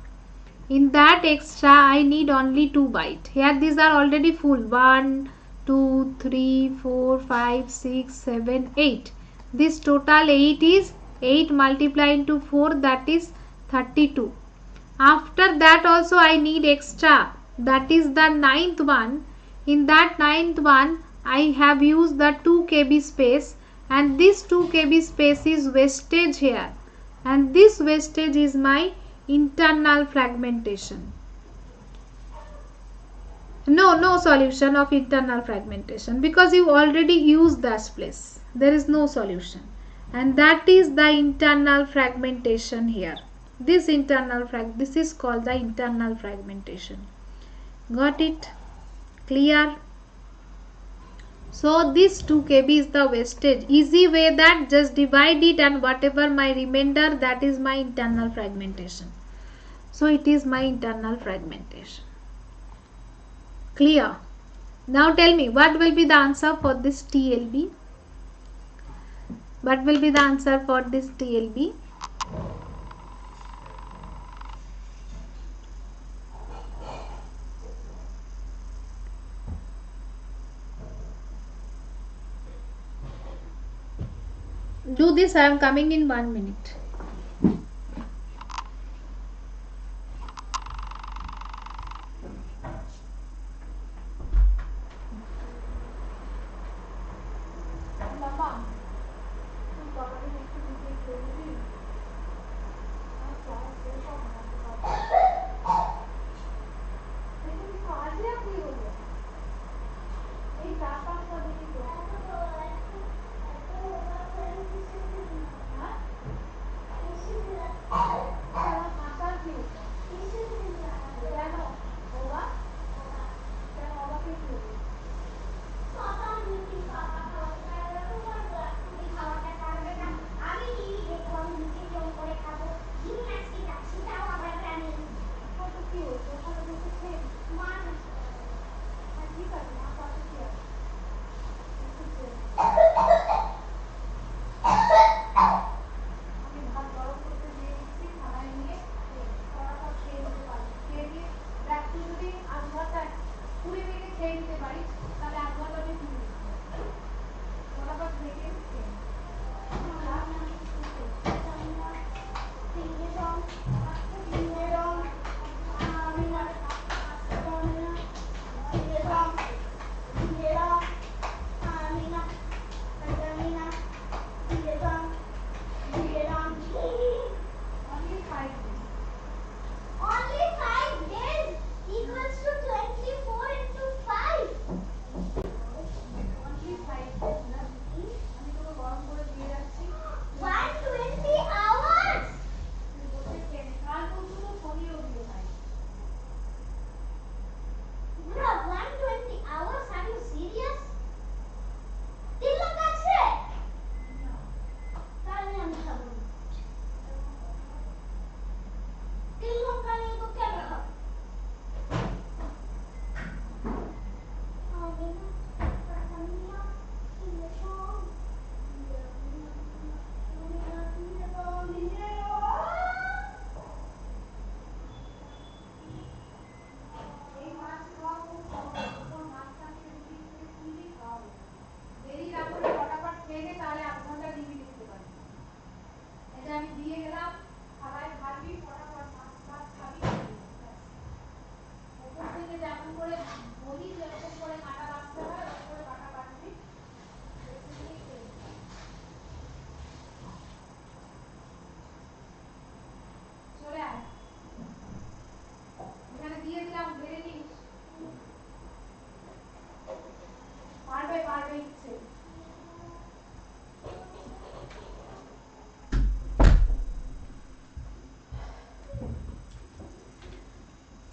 In that extra I need only 2 bytes. Here these are already full. 1, 2, 3, 4, 5, 6, 7, 8. This total 8 is 8 multiplied into 4, that is 32. After that also I need extra, that is the 9th one. In that 9th one I have used the 2 kb space, and this 2 kb space is wastage here, and this wastage is my internal fragmentation. No solution of internal fragmentation, because you already used this place. There is no solution, and that is the internal fragmentation here. This is called the internal fragmentation. Got it? Clear? So this 2 kb is the wastage. Easy way that just divide it, and whatever my remainder, that is my internal fragmentation. So it is my internal fragmentation. Clear? Now tell me, what will be the answer for this TLB? What will be the answer for this TLB? Do this, I am coming in 1 minute.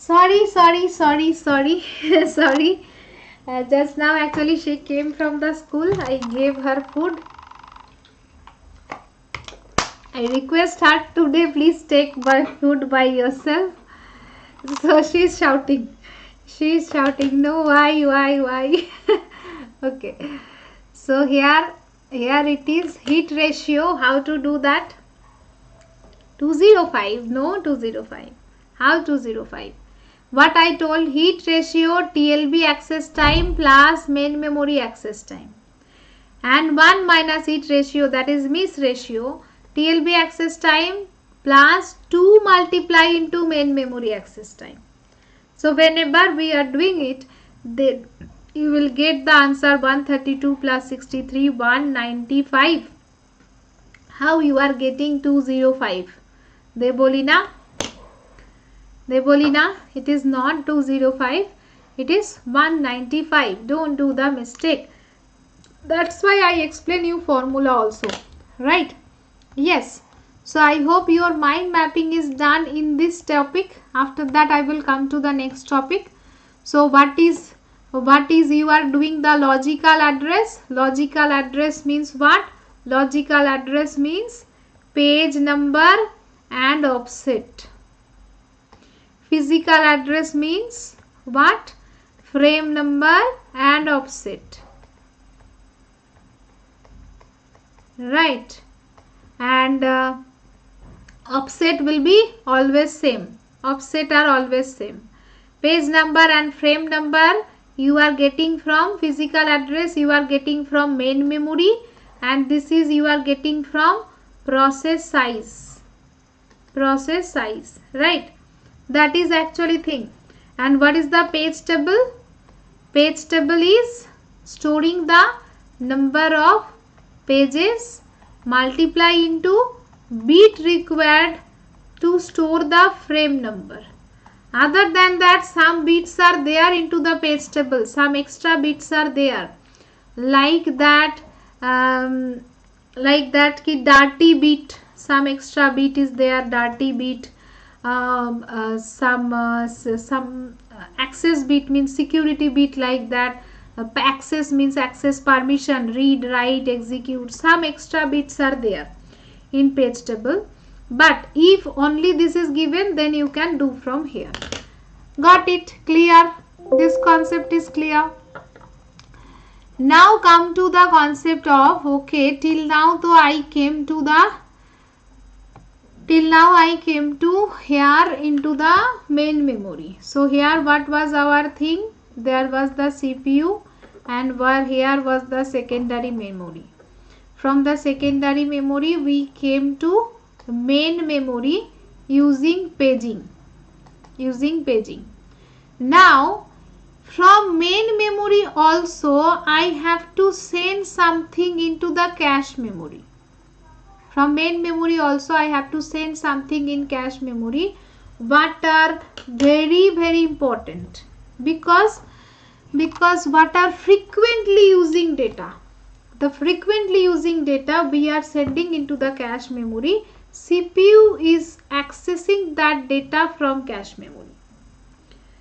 Sorry. Sorry. Just now actually she came from the school. I gave her food. I request her today, please take my food by yourself. So she's shouting. No, why? Okay. So here it is heat ratio. How to do that? 205. No, 205. How 205? What I told, heat ratio TLB access time plus main memory access time. And 1 minus heat ratio, that is miss ratio, TLB access time plus 2 multiply into main memory access time. So whenever we are doing it, then you will get the answer 132 plus 63, 195. How you are getting 205? They boli na? It is not 205. It is 195. Don't do the mistake. That's why I explain you formula also. Right? Yes. So I hope your mind mapping is done in this topic. After that I will come to the next topic. So what is you are doing the logical address? Logical address means what? Logical address means page number and offset. Physical address means what? Frame number and offset. Right? And offset will be always same. Offset are always same. Page number and frame number you are getting from physical address, you are getting from main memory, and this is you are getting from process size. Process size, right? That is actually thing. And what is the page table? Page table is storing the number of pages multiply into bit required to store the frame number. Other than that, some bits are there into the page table. Some extra bits are there. Like that ki dirty bit. Some extra bit is there. Dirty bit. Some access bit means security bit, like that. Access means access permission, read, write, execute. Some extra bits are there in page table. But if only this is given, then you can do from here. Got it? Clear? This concept is clear. Now come to the concept of, okay, till now I came to here into the main memory. So here what was our thing? There was the CPU, and here was the secondary memory. From the secondary memory we came to main memory using paging. Now from main memory also I have to send something into the cache memory. From main memory also I have to send something in cache memory. What are very, very important, because what are frequently using data. The frequently using data we are sending into the cache memory. CPU is accessing that data from cache memory.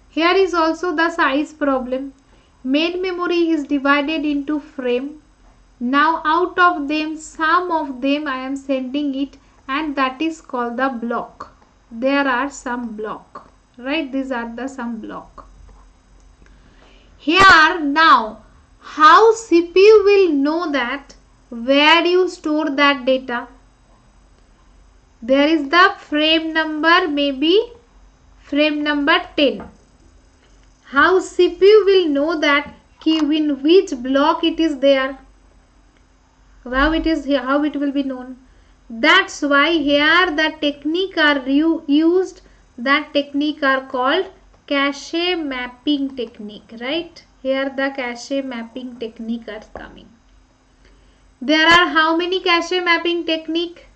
Here is also the size problem. Main memory is divided into frame. Now out of them, some of them I am sending it, and that is called the block. There are some block, right? These are the some block. Here now, how CPU will know that where you store that data? There is the frame number, maybe frame number 10. How CPU will know that in which block it is there? How it will be known? That's why here the technique are used. That technique are called cache mapping technique, right? Here the cache mapping technique are coming. There are how many cache mapping technique?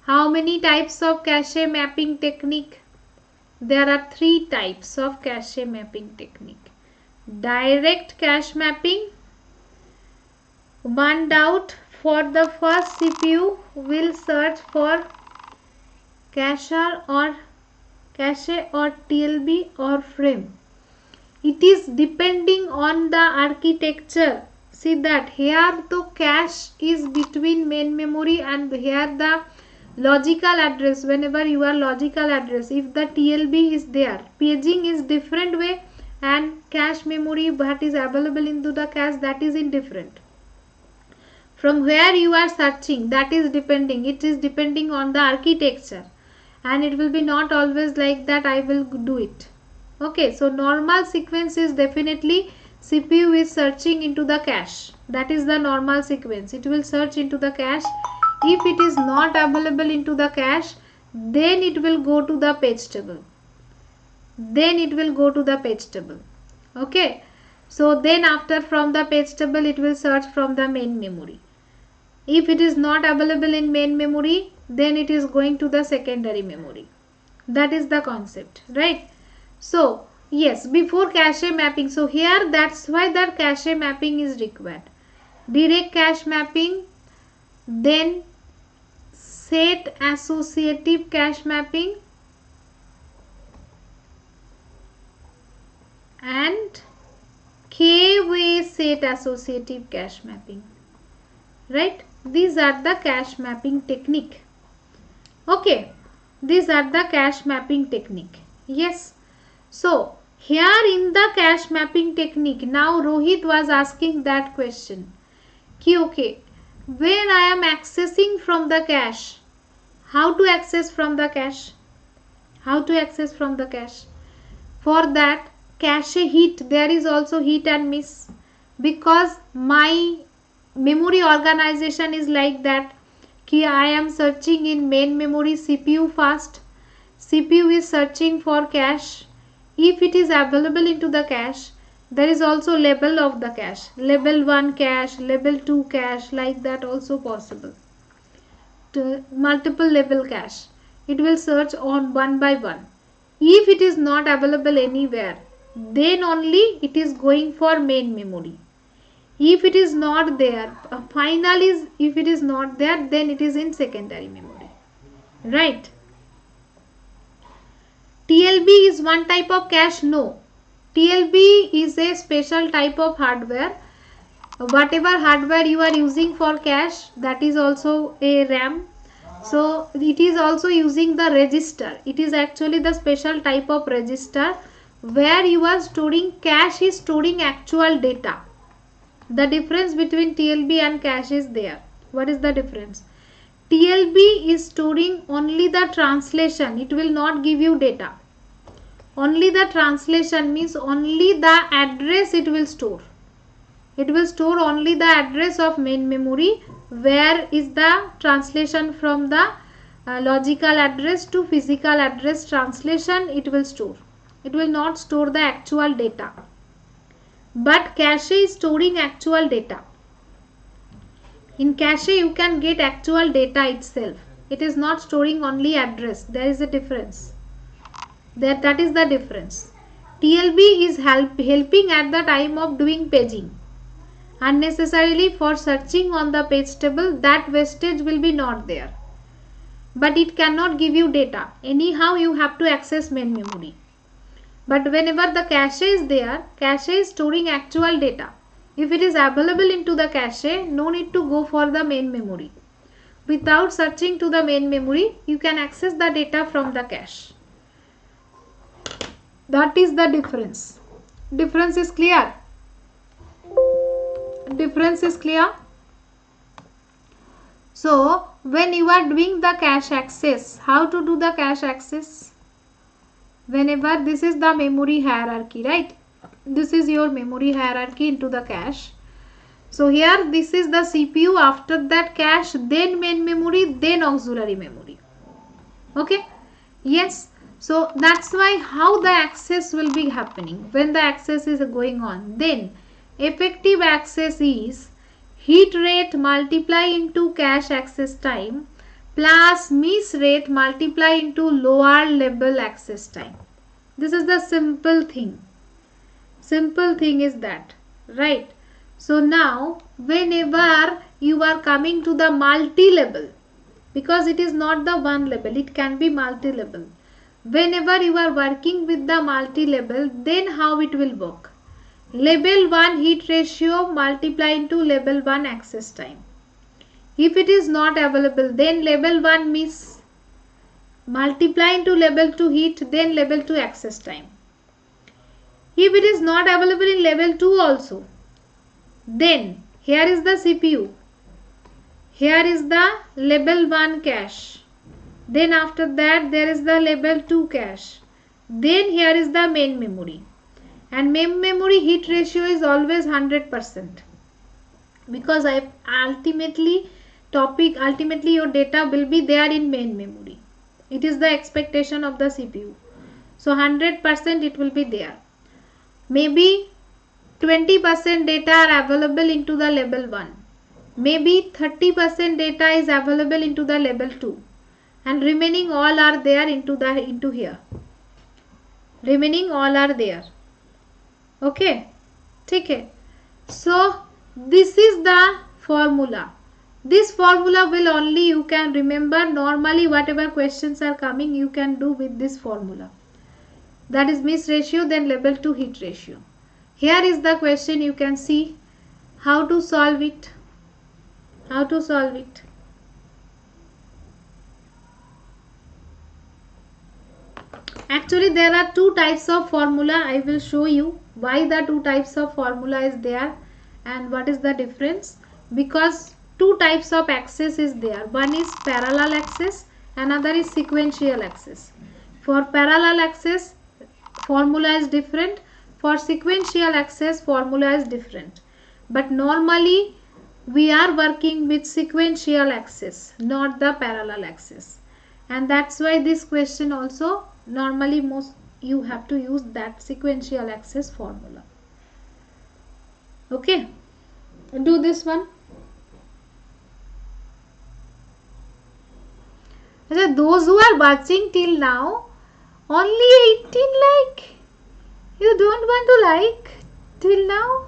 How many types of cache mapping technique? There are 3 types of cache mapping technique. Direct cache mapping. One doubt, for the first CPU will search for cache or cache or TLB or frame. It is depending on the architecture. See that here the cache is between main memory and here the logical address. Whenever you are logical address, if the TLB is there, paging is different way, and cache memory that is available into the cache, that is indifferent. From where you are searching, that is depending. It is depending on the architecture, and it will be not always like that I will do it. Okay, so normal sequence is definitely CPU is searching into the cache. That is the normal sequence. It will search into the cache. If it is not available into the cache, then it will go to the page table. Okay, so then after from the page table it will search from the main memory. If it is not available in main memory, then it is going to the secondary memory. That is the concept, right? So yes, before cache mapping, so here that's why that cache mapping is required. Direct cache mapping, then set associative cache mapping, and COA set associative cache mapping, right? These are the cache mapping technique. Okay, these are the cache mapping technique. Yes. So here in the cache mapping technique, now Rohit was asking that question. Okay, when I am accessing from the cache, how to access from the cache? For that, cache hit, there is also hit and miss, because my memory organization is like that ki I am searching in main memory CPU first, CPU is searching for cache. If it is available into the cache, there is also label of the cache, level 1 cache, level 2 cache, like that also possible. To multiple level cache, it will search on one by one. If it is not available anywhere, then only it is going for main memory. If it is not there, final is, if it is not there, then it is in secondary memory, right? TLB is one type of cache? No. TLB is a special type of hardware. Whatever hardware you are using for cache, that is also a RAM. So it is also using the register. It is actually the special type of register where you are storing, cache is storing actual data. The difference between TLB and cache is there. What is the difference? TLB is storing only the translation. It will not give you data. Only the translation means only the address it will store. It will store only the address of main memory, where is the translation from the logical address to physical address translation it will store. It will not store the actual data. But cache is storing actual data. In cache you can get actual data itself. It is not storing only address. There is a difference. That is the difference. TLB is helping at the time of doing paging. Unnecessarily for searching on the page table, that wastage will be not there. But it cannot give you data. Anyhow you have to access main memory. But whenever the cache is there, cache is storing actual data. If it is available into the cache, no need to go for the main memory. Without searching to the main memory, you can access the data from the cache. That is the difference. Difference is clear? Difference is clear? So, when you are doing the cache access, how to do the cache access? Whenever this is the memory hierarchy, right? This is your memory hierarchy into the cache. So here this is the CPU, after that cache, then main memory, then auxiliary memory. Okay? Yes. So that's why how the access will be happening. When the access is going on, then effective access is hit rate multiply into cache access time plus miss rate multiply into lower level access time. This is the simple thing. Simple thing is that, right? So now whenever you are coming to the multi-level, because it is not the one level, it can be multi-level. whenever you are working with the multi-level, then how it will work? Level 1 heat ratio multiply into level 1 access time. If it is not available, then level 1 means multiply into level 2 heat, then level 2 access time. If it is not available in level 2 also, then here is the CPU, here is the level 1 cache, then after that there is the level 2 cache, then here is the main memory, and main memory heat ratio is always 100%, because ultimately your data will be there in main memory. It is the expectation of the CPU, so 100% it will be there. Maybe 20% data are available into the level 1, maybe 30% data is available into the level 2, and remaining all are there into here. Remaining all are there. Okay, okay. So this is the formula. This formula will only you can remember. Normally whatever questions are coming, you can do with this formula. That is miss ratio, then level 2 heat ratio. Here is the question, you can see how to solve it. How to solve it. Actually there are two types of formula. I will show you why the two types of formula is there and what is the difference. Because two types of access is there. One is parallel access, another is sequential access. For parallel access formula is different, for sequential access formula is different. But normally we are working with sequential access, not the parallel access. And that's why this question also normally most you have to use that sequential access formula. Okay, do this one. Those who are watching till now, only 18 like. You don't want to like till now?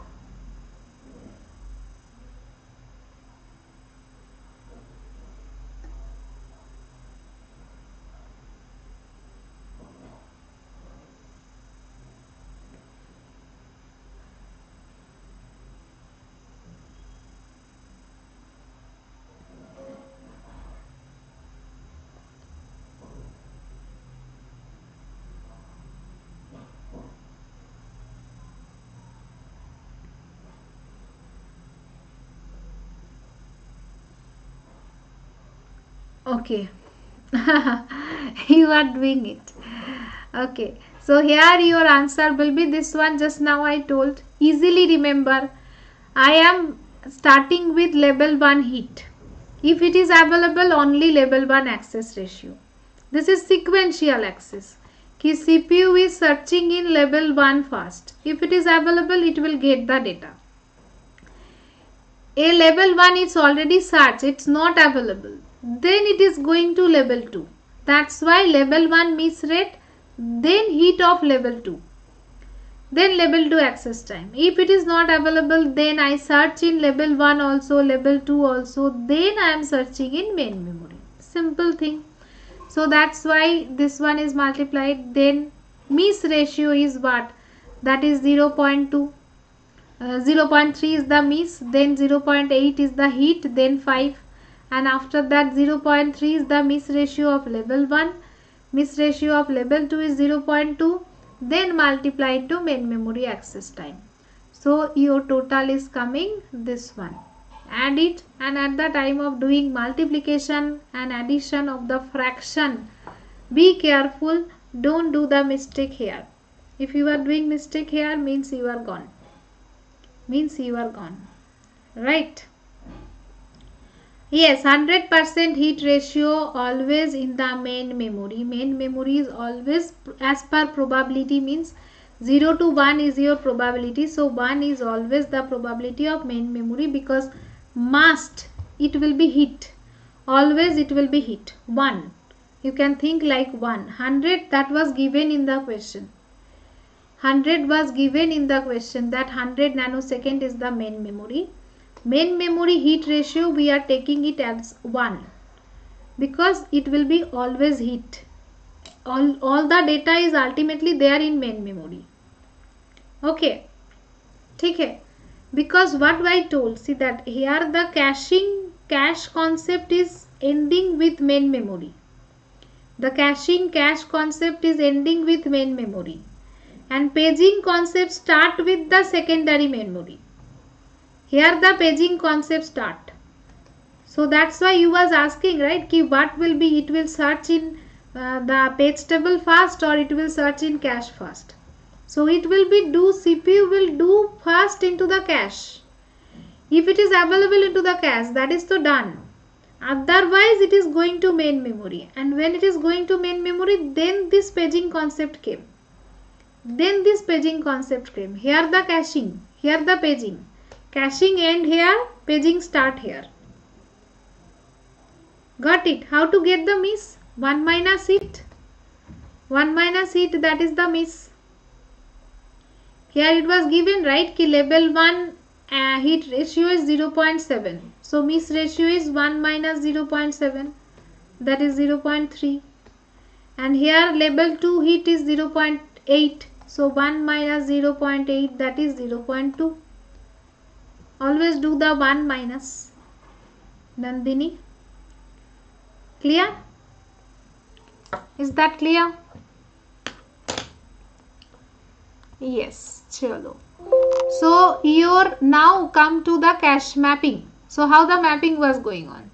Okay. You are doing it. Okay, so here your answer will be this one. Just now I told, easily remember. I am starting with level 1 heat. If it is available, only level 1 access ratio. This is sequential access. Ki CPU is searching in level 1 first. If it is available, it will get the data. A level 1 is already searched, it's not available. Then it is going to level 2. That's why level 1 miss rate, then heat of level 2. Then level 2 access time. If it is not available, then I search in level 1 also, level 2 also. Then I am searching in main memory. Simple thing. So that's why this one is multiplied. Then miss ratio is what? That is 0.2. 0.3 is the miss, then 0.8 is the heat, then 5, and after that 0.3 is the miss ratio of level 1, miss ratio of level 2 is 0.2, then multiply into main memory access time. So your total is coming this one. Add it, and at the time of doing multiplication and addition of the fraction, be careful, don't do the mistake here. If you are doing mistake here, means you are gone. Right? Yes, 100% heat ratio always in the main memory. Main memory is always as per probability, means 0 to 1 is your probability. So 1 is always the probability of main memory, because must it will be heat. Always it will be heat. 1. You can think like 1. 100 that was given in the question. 100 was given in the question, that 100 nanosecond is the main memory. Main memory heat ratio we are taking it as 1, because it will be always heat. all the data is ultimately there in main memory. Okay, okay. Because what I told, see that here the cache concept is ending with main memory. The cache concept is ending with main memory, and paging concept start with the secondary memory. Here the paging concept start. So that's why you was asking, right, ki what will be, it will search in the page table first or it will search in cache first. So it will be CPU will do first into the cache. If it is available into the cache, that is so done. Otherwise it is going to main memory, and when it is going to main memory, then this paging concept came. Here the caching, here the paging. Caching end here, paging start here. Got it? How to get the miss? 1 minus it. 1 minus it, that is the miss. Here it was given, right, ki level 1 hit ratio is 0.7. So miss ratio is 1 minus 0.7, that is 0.3. And here level 2 hit is 0.8. So 1 minus 0.8, that is 0.2. Always do the 1 minus. Nandini, clear? Is that clear? Yes, chalo. So here now come to the cache mapping. So how the mapping was going on?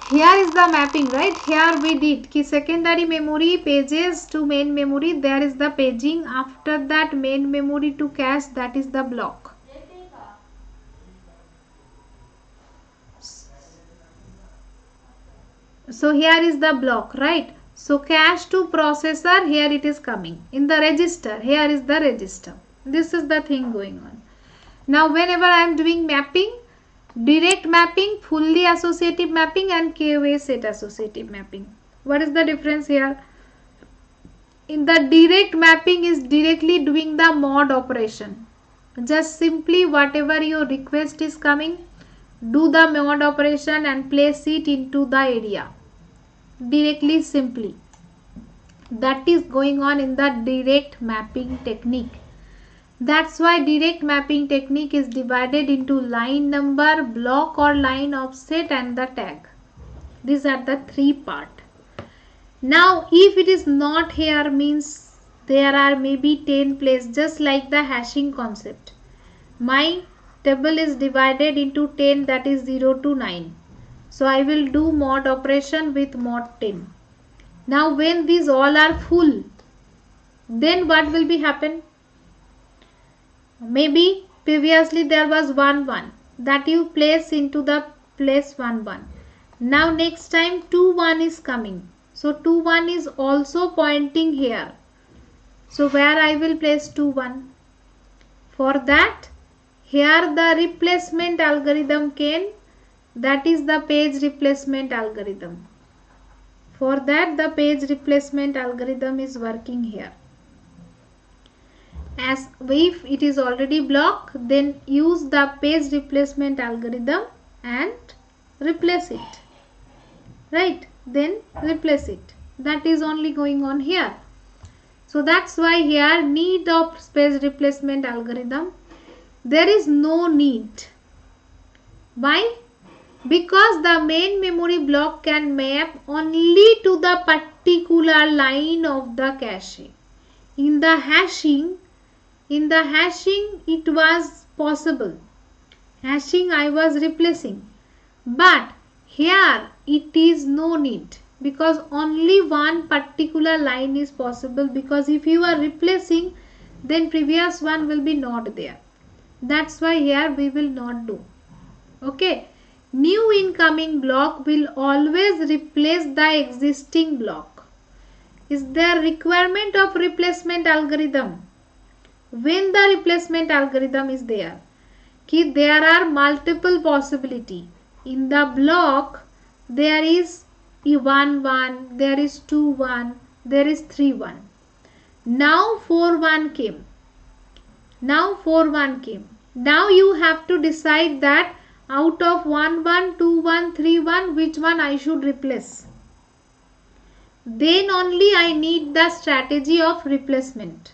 Here is the mapping, right? Here we did ki secondary memory pages to main memory, there is the paging. After that main memory to cache, that is the block. So here is the block, right? So cache to processor, here it is coming in the register. Here is the register. This is the thing going on. Now whenever I am doing mapping, direct mapping, fully associative mapping, and COA set associative mapping. What is the difference here? In the direct mapping is directly doing the mod operation. Just simply whatever your request is coming, do the mod operation and place it into the area. Directly, simply. That is going on in the direct mapping technique. That's why direct mapping technique is divided into line number, block or line offset, and the tag. These are the three parts. Now if it is not here, means there are maybe 10 places, just like the hashing concept. My table is divided into 10, that is 0 to 9. So I will do mod operation with mod 10. Now when these all are full, then what will be happen? Maybe previously there was 1 1, that you place into the place 1 1. Now next time 2 1 is coming. So 2 1 is also pointing here. So where I will place 2 1? For that, here the replacement algorithm came, that is the page replacement algorithm. For that, the page replacement algorithm is working here. As if it is already blocked, then use the page replacement algorithm and replace it. Right? Then replace it. That is only going on here. So that's why here need of page replacement algorithm. There is no need. Why? Because the main memory block can map only to the particular line of the cache. In the hashing it was possible. Hashing I was replacing. But here it is no need, because only one particular line is possible, because if you are replacing, then previous one will be not there. That's why here we will not do. Okay. New incoming block will always replace the existing block. Is there requirement of replacement algorithm? When the replacement algorithm is there, there are multiple possibility. In the block, there is 1 1, there is 2 1, there is 3 1. Now 4 1 came. Now you have to decide that out of 1 1, 2 1, 3 1, which one I should replace. then only I need the strategy of replacement.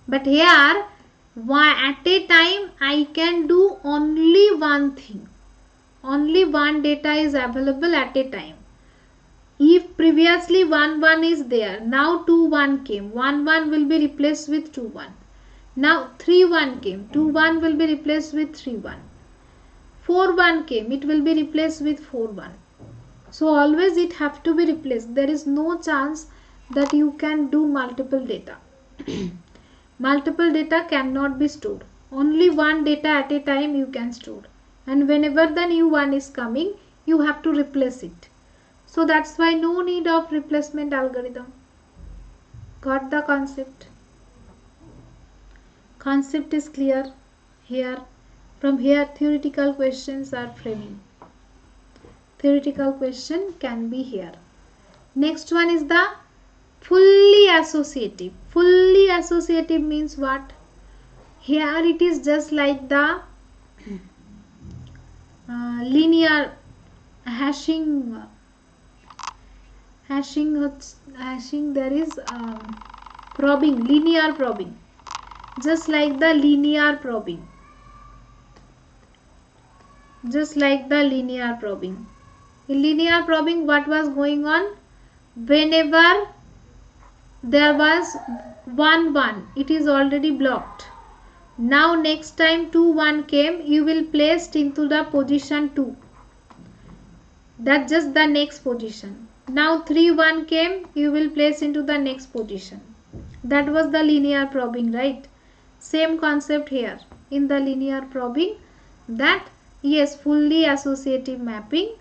But here, at a time, I can do only one thing. Only one data is available at a time. If previously 1 1 is there, now 2 1 came, 1 1 will be replaced with 2 1. Now 3 1 came, 2 1 will be replaced with 3 1. 4 1 came, it will be replaced with 4 1. So always it have to be replaced. There is no chance that you can do multiple data. Multiple data cannot be stored. Only one data at a time you can store. And whenever the new one is coming, you have to replace it. So that's why no need of replacement algorithm. Got the concept? Concept is clear here. From here theoretical questions are framing. Theoretical question can be here. Next one is the fully associative. Fully associative means what? Here it is just like the linear hashing. Hashing there is probing, linear probing. Just like the linear probing. Just like the linear probing. In linear probing, what was going on? Whenever there was 1 1, it is already blocked. Now next time 2 1 came, you will place into the position 2. That's just the next position. Now 3 1 came, you will place into the next position. That was the linear probing, right? Same concept here in the linear probing, that yes, fully associative mapping,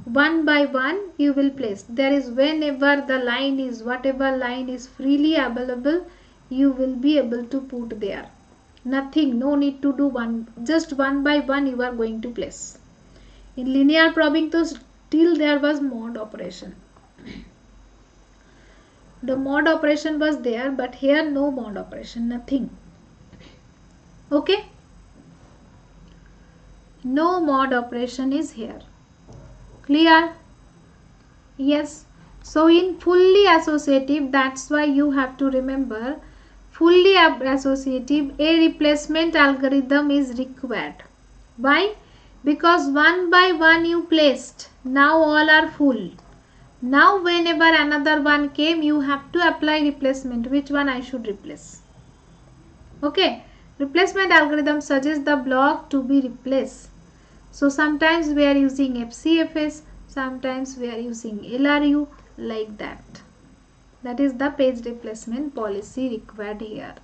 one by one you will place. There is whenever the line is, whatever line is freely available, you will be able to put there. Nothing, no need to do one, just one by one you are going to place. In linear probing, though, still there was mod operation. The mod operation was there, but here no mod operation, nothing. Okay? No mod operation is here. Clear? Yes. So in fully associative, that's why you have to remember, fully associative, a replacement algorithm is required. Why? Because one by one you placed. Now all are full. Now whenever another one came, you have to apply replacement. Which one I should replace? Okay. Replacement algorithm suggests the block to be replaced. So sometimes we are using FCFS, sometimes we are using LRU, like that. That is the page replacement policy required here.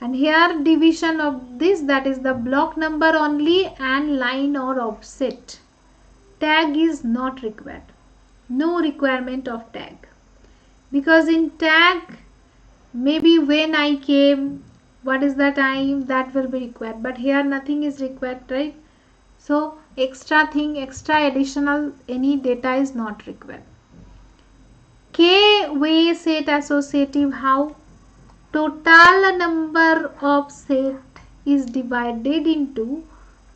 And here division of this, that is the block number only and line or offset. Tag is not required. No requirement of tag. Because in tag, maybe when I came, what is the time, that will be required. But here nothing is required, right? So extra thing, extra additional, any data is not required. K-way set associative, how? Total number of set is divided into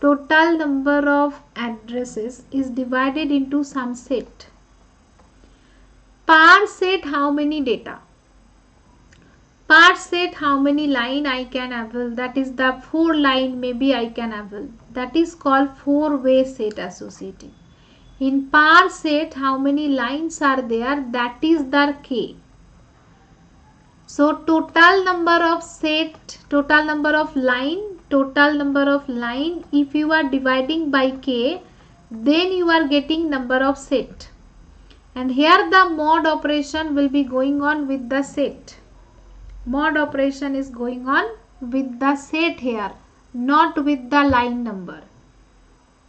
total number of addresses is divided into some set. Per set, how many data? Per set, how many line I can avail? That is the 4 line maybe I can avail. That is called 4-way set associative. In per set, how many lines are there? That is the K. So total number of set, total number of line, if you are dividing by K, then you are getting number of set. And here the mod operation will be going on with the set. Mod operation is going on with the set here, not with the line number.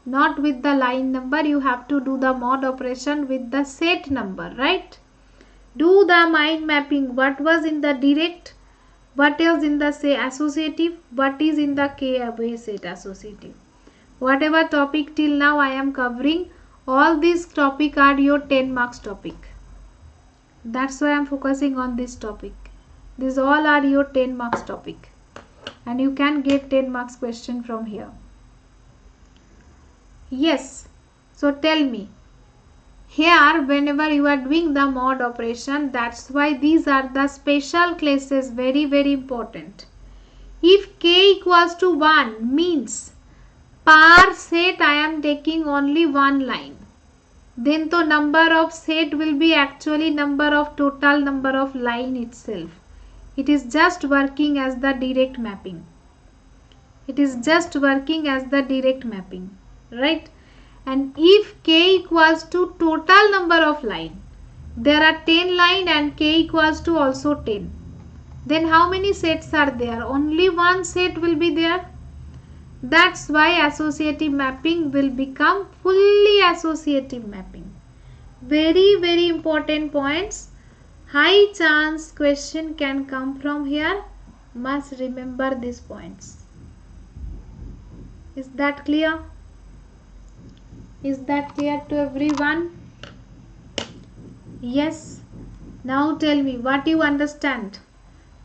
Not with the line number, you have to do the mod operation with the set number, right? Do the mind mapping. What was in the direct, what is in the say associative, what is in the K-way set associative. Whatever topic till now I am covering, all these topic are your 10 marks topic. That's why I am focusing on this topic. These all are your 10 marks topic. And you can get 10 marks question from here. Yes. So tell me. here whenever you are doing the mod operation, that's why these are the special classes, very very important. If k equals to 1 means per set I am taking only one line, then the number of set will be actually number of total number of line itself. It is just working as the direct mapping. It is just working as the direct mapping, right? And if k equals to total number of line, there are 10 line and k equals to also 10, then how many sets are there? Only one set will be there. That's why associative mapping will become fully associative mapping. Very very important points. High chance question can come from here. Must remember these points. Is that clear? Is that clear to everyone? Yes. Now tell me what you understand.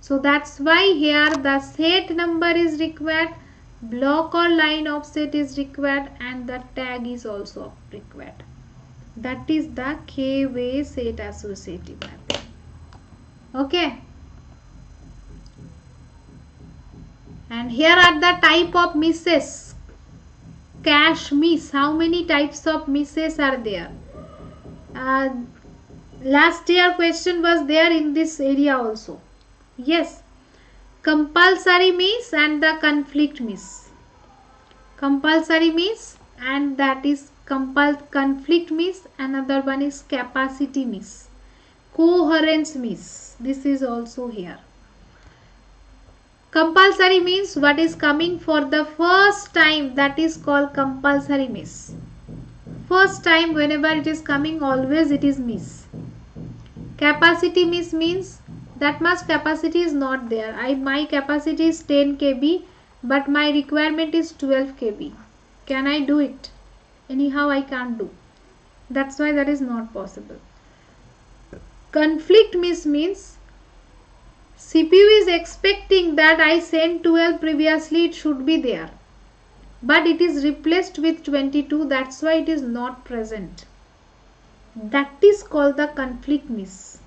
So that's why here the set number is required, block or line offset is required, and the tag is also required. That is the K-way set associative mapping. Okay. And here are the type of misses. Cache miss. How many types of misses are there? Last year question was there in this area also. Yes. Compulsory miss and the conflict miss. Compulsory miss and that is conflict miss. Another one is capacity miss. Coherence miss. This is also here. Compulsory means what is coming for the first time, that is called compulsory miss. First time whenever it is coming, always it is miss. Capacity miss means that much capacity is not there. My capacity is 10 kb but my requirement is 12 kb. Can I do it? Anyhow I can't do. That's why that is not possible. Conflict miss means CPU is expecting that I sent 12 previously, it should be there, but it is replaced with 22, that's why it is not present. That is called the conflict miss.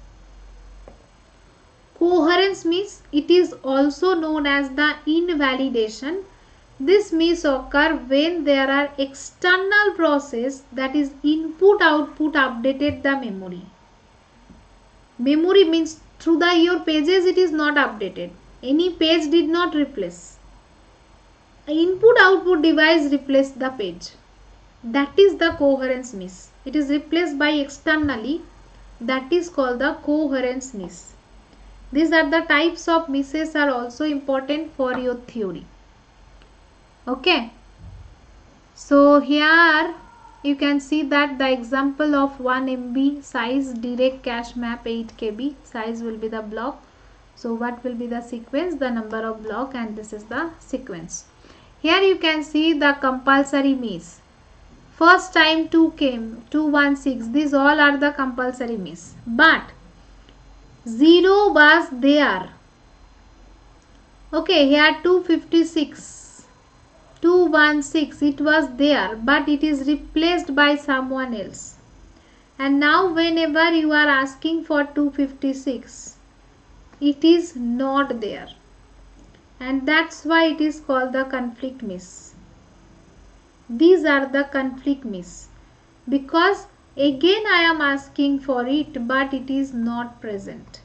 Coherence miss, it is also known as the invalidation. This miss occur when there are external process, that is input output updated the memory. Memory means through your pages it is not updated. Any page did not replace. Input output device replaced the page. That is the coherence miss. It is replaced by externally. That is called the coherence miss. These are the types of misses are also important for your theory. Okay. So here you can see that the example of 1 MB size direct cache map 8 KB size will be the block. So what will be the sequence? The number of block, and this is the sequence. Here you can see the compulsory miss. First time 2 came, 216. These all are the compulsory miss. But 0 was there. Okay, here 256. 216 it was there, but it is replaced by someone else, and now whenever you are asking for 256 it is not there, and that's why it is called the conflict miss. These are the conflict miss, because again I am asking for it but it is not present.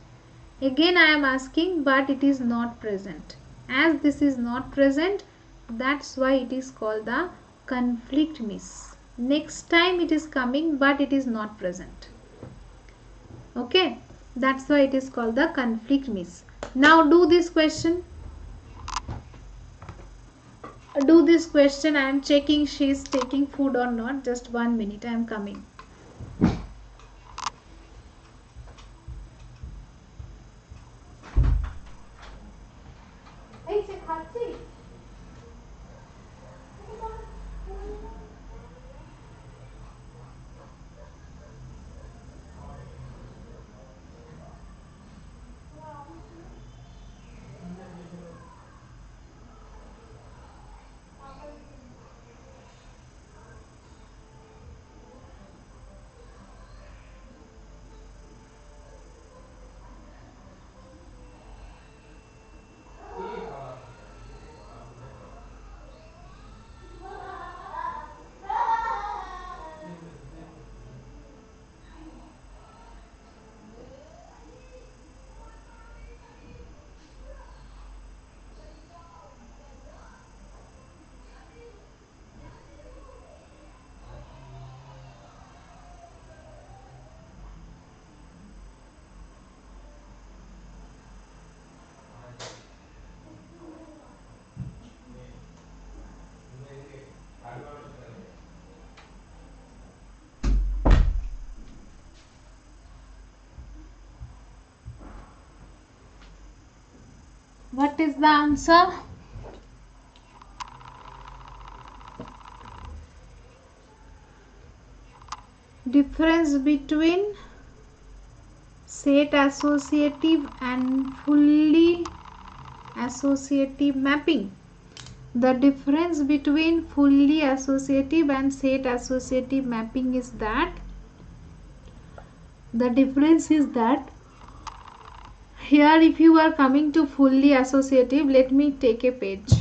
Again I am asking but it is not present. As this is not present, that's why it is called the conflict miss. Next time it is coming but it is not present. Okay, that's why it is called the conflict miss. Now do this question. Do this question. I am checking she is taking food or not. Just 1 minute, I am coming. What is the answer? Difference between set associative and fully associative mapping. The difference between fully associative and set associative mapping is that here if you are coming to fully associative, let me take a page.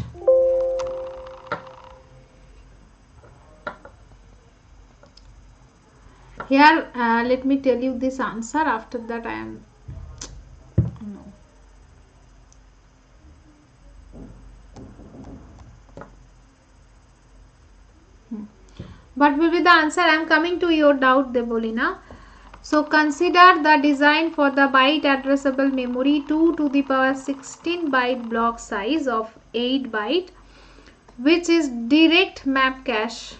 Here let me tell you this answer. After that I am no. What will be the answer? I am coming to your doubt, Debolina. So consider the design for the byte addressable memory 2 to the power 16 byte block size of 8 byte, which is direct map cache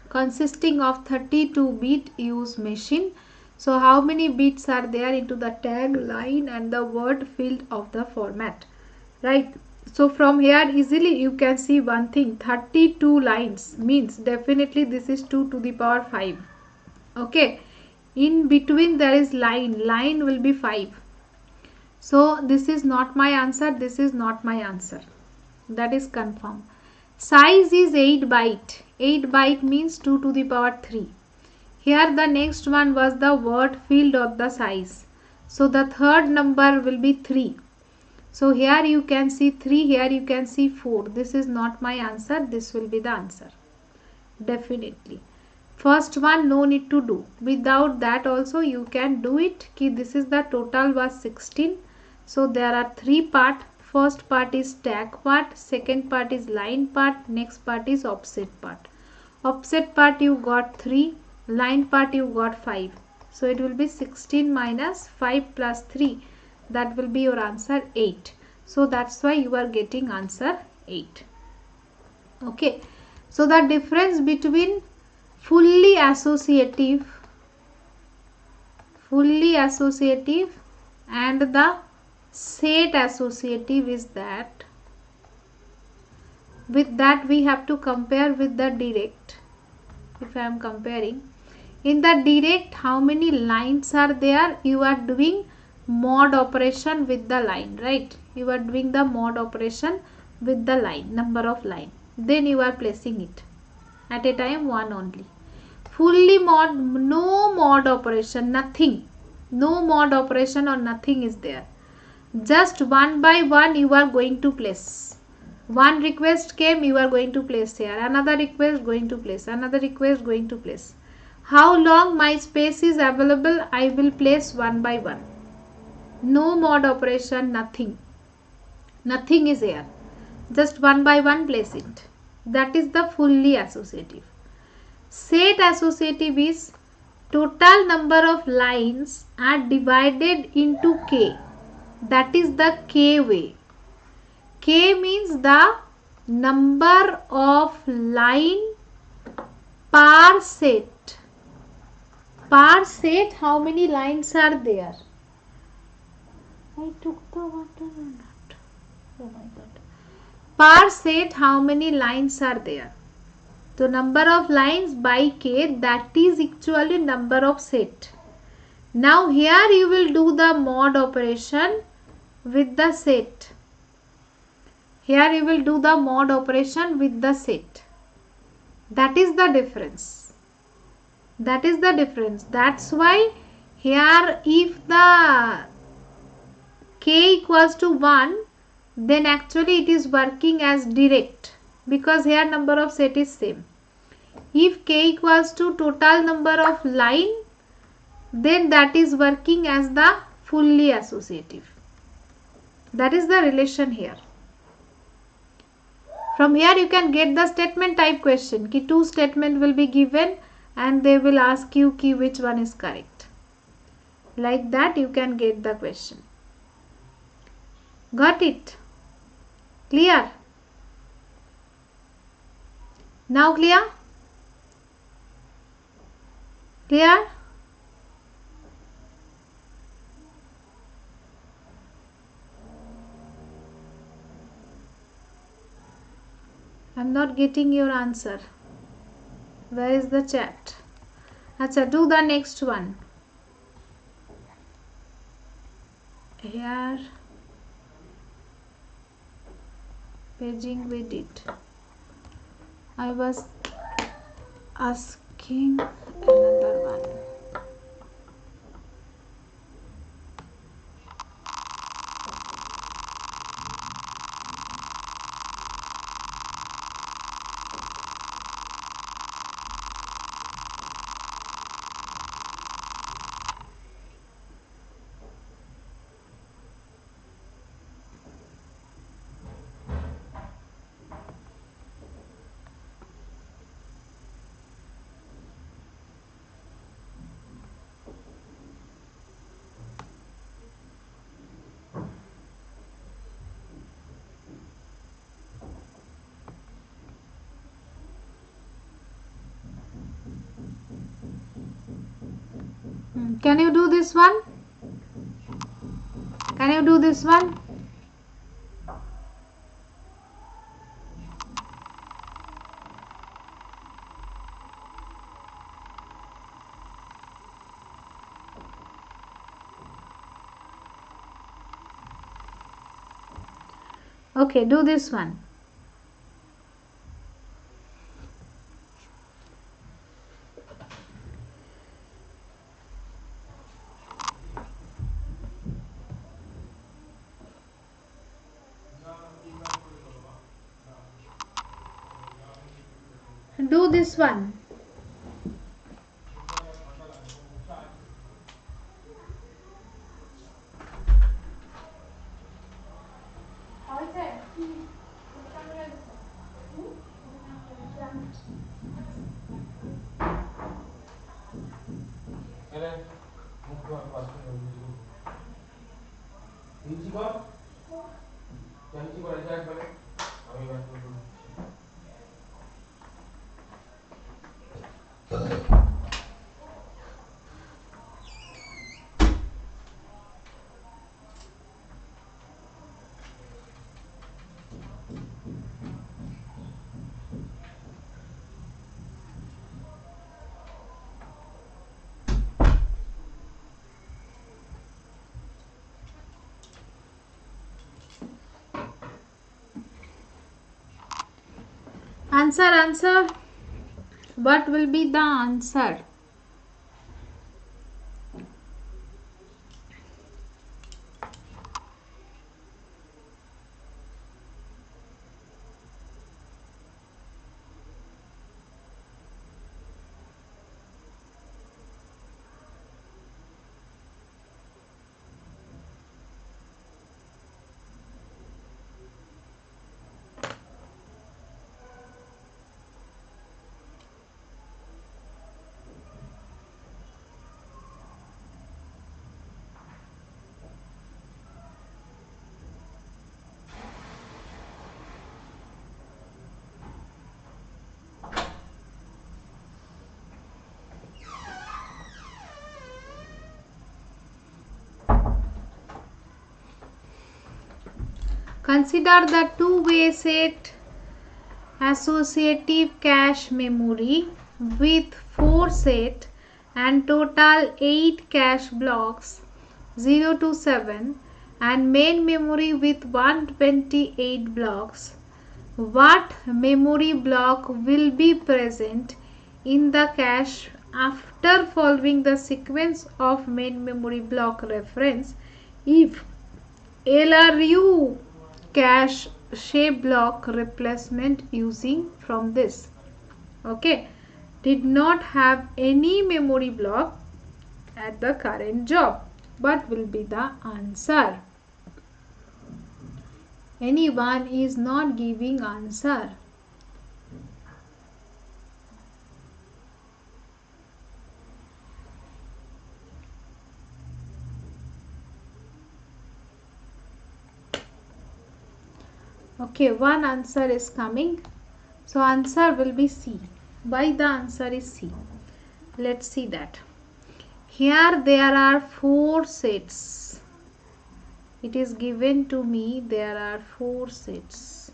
consisting of 32 bit use machine. So how many bits are there into the tag, line and the word field of the format, right? So from here easily you can see one thing, 32 lines means definitely this is 2 to the power 5. Okay, in between there is line will be 5. So this is not my answer, this is not my answer, that is confirmed. Size is 8 byte. 8 byte means 2 to the power 3. Here the next one was the word field of the size. So the third number will be 3. So here you can see 3, here you can see 4. This is not my answer, this will be the answer. Definitely. First one no need to do. Without that also you can do it. This is the total was 16. So there are 3 parts. First part is tag part, second part is line part, next part is offset part. Offset part you got 3, line part you got 5. So it will be 16 minus 5 plus 3. That will be your answer 8. So that's why you are getting answer 8. Okay. So the difference between fully associative and the set associative is that with that we have to compare with the direct. If I am comparing in the direct, how many lines are there? You are doing mod operation with the line, right? You are doing the mod operation with the line, number of line, then you are placing it at a time one only. Fully mod, no mod operation, nothing, no mod operation or nothing is there. Just one by one you are going to place. One request came, you are going to place here, another request going to place, another request going to place. How long my space is available, I will place one by one. No mod operation, nothing is here, just one by one place it. That is the fully associative. Set associative is total number of lines are divided into k. That is the k way. K means the number of line per set. Per set, how many lines are there? I took the water or not? Oh my god. Per set, how many lines are there? So number of lines by k, that is actually number of set. Now here you will do the mod operation with the set. Here you will do the mod operation with the set. That is the difference. That is the difference. That's why here if the k equals to 1, then actually it is working as direct, because here number of set is same. If k equals to total number of line, then that is working as the fully associative. That is the relation here. From here you can get the statement type question. Ki 2 statement will be given and they will ask you ki which one is correct. Like that you can get the question. Got it? Clear? Now clear? Clear? I'm not getting your answer. Where is the chat? Acha, do the next one. Here, paging we did. I was asking another one. Can you do this one? Can you do this one? Okay, do this one. Do this one. Answer. What will be the answer? Consider the two-way set associative cache memory with 4 set and total 8 cache blocks 0 to 7 and main memory with 128 blocks. What memory block will be present in the cache after following the sequence of main memory block reference if LRU cache shape block replacement using from this? Okay, did not have any memory block at the current job. What will be the answer? Anyone is not giving answer. Okay, one answer is coming. So answer will be C. Why the answer is C? Let's see that. Here there are 4 sets. It is given to me there are 4 sets.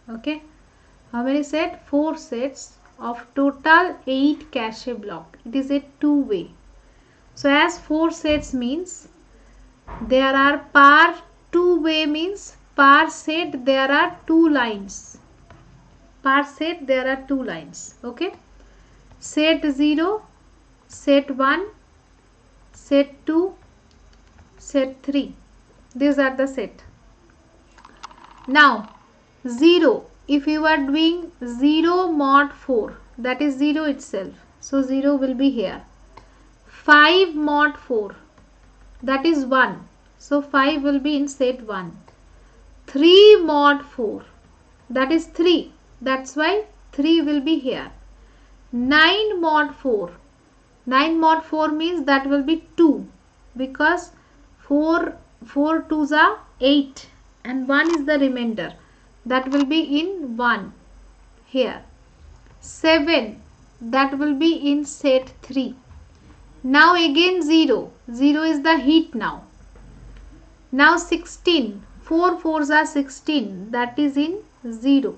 Okay, how many set? 4 sets of total 8 cache block. It is a two-way. So as 4 sets means there are per two-way means per set there are 2 lines. Per set there are 2 lines. Okay, set 0, set 1, set 2, set 3. These are the set. Now 0, if you are doing 0 mod 4, that is 0 itself, so 0 will be here. 5 mod 4, that is 1, so 5 will be in set 1. 3 mod 4, that is 3, that's why 3 will be here. 9 mod 4, 9 mod 4 means that will be 2, because 4 2s are 8 and 1 is the remainder, that will be in 1 here. 7, that will be in set 3. Now again 0, 0 is the heat now. Now 16, 4 4s are 16, that is in 0.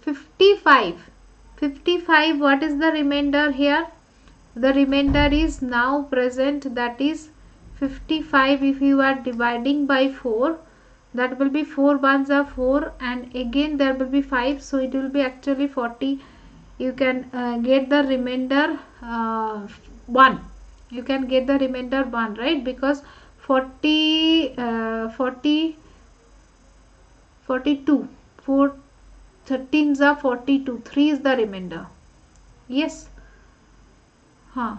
55, 55, what is the remainder here? The remainder is now present, that is 55. If you are dividing by 4, that will be 4 ones are 4 and again there will be 5, so it will be actually 40. You can get the remainder 1. You can get the remainder 1, right? Because 42, 4 13s are 42, 3 is the remainder. Yes. 4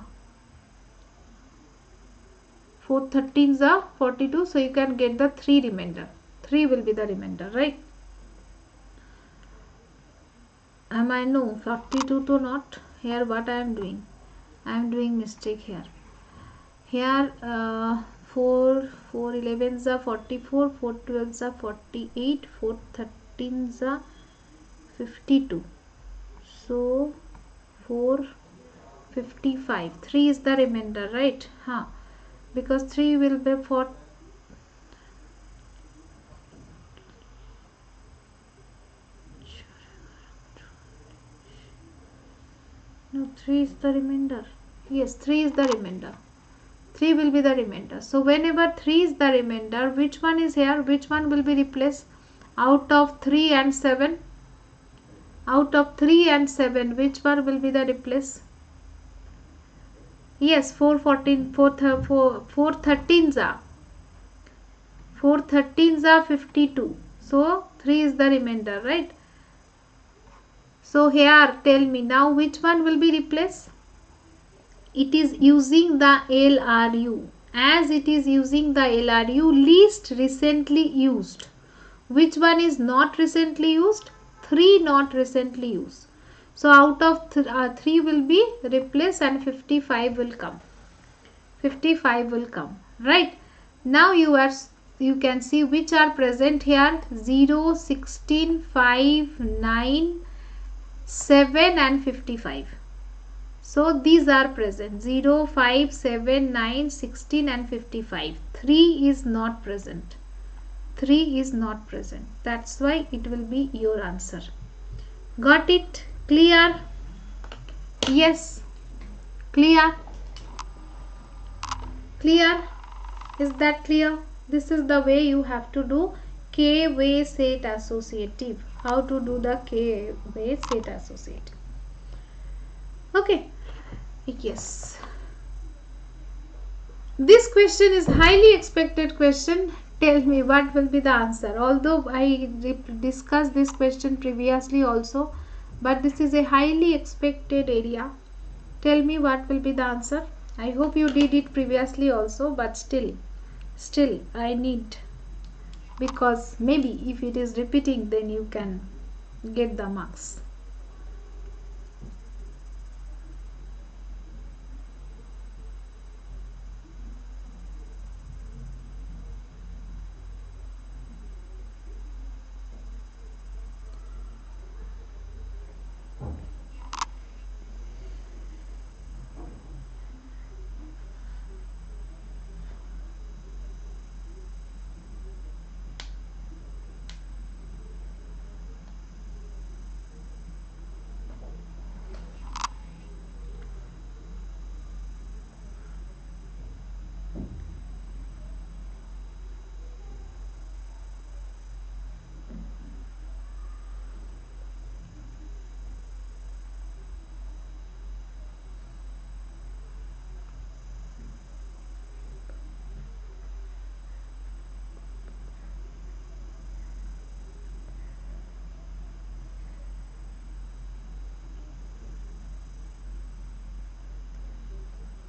13s are 42, so you can get the 3 remainder. 3 will be the remainder, right? Am I no 42 to not? Here what I am doing? I am doing mistake here. Here 4 11s are 44, 4 12s are 48, 4 13s are 52. So 4 55. 3 is the remainder, right? Because 3 will be 4. No, 3 is the remainder. Yes, 3 is the remainder. 3 will be the remainder. So whenever 3 is the remainder, which one is here? Which one will be replaced? Out of 3 and 7. Out of 3 and 7, which one will be the replace? Yes, 4 13s are 52. So 3 is the remainder, right? So here tell me now which one will be replaced? It is using the LRU. As it is using the LRU, least recently used. Which one is not recently used? 3 not recently used. So out of 3 will be replaced and 55 will come. 55 will come, right? Now you can see which are present here. 0, 16, 5, 9, 7 and 55. So these are present. 0, 5, 7, 9, 16 and 55. 3 is not present. 3 is not present. That's why it will be your answer. Got it? Clear? Yes. Clear? Clear? Is that clear? This is the way you have to do K-way set associative. How to do the K-way set associative. Okay. Yes. This question is highly expected question. Tell me what will be the answer. Although I discussed this question previously also, but this is a highly expected area. Tell me what will be the answer. I hope you did it previously also, but still I need, because maybe if it is repeating, then you can get the marks.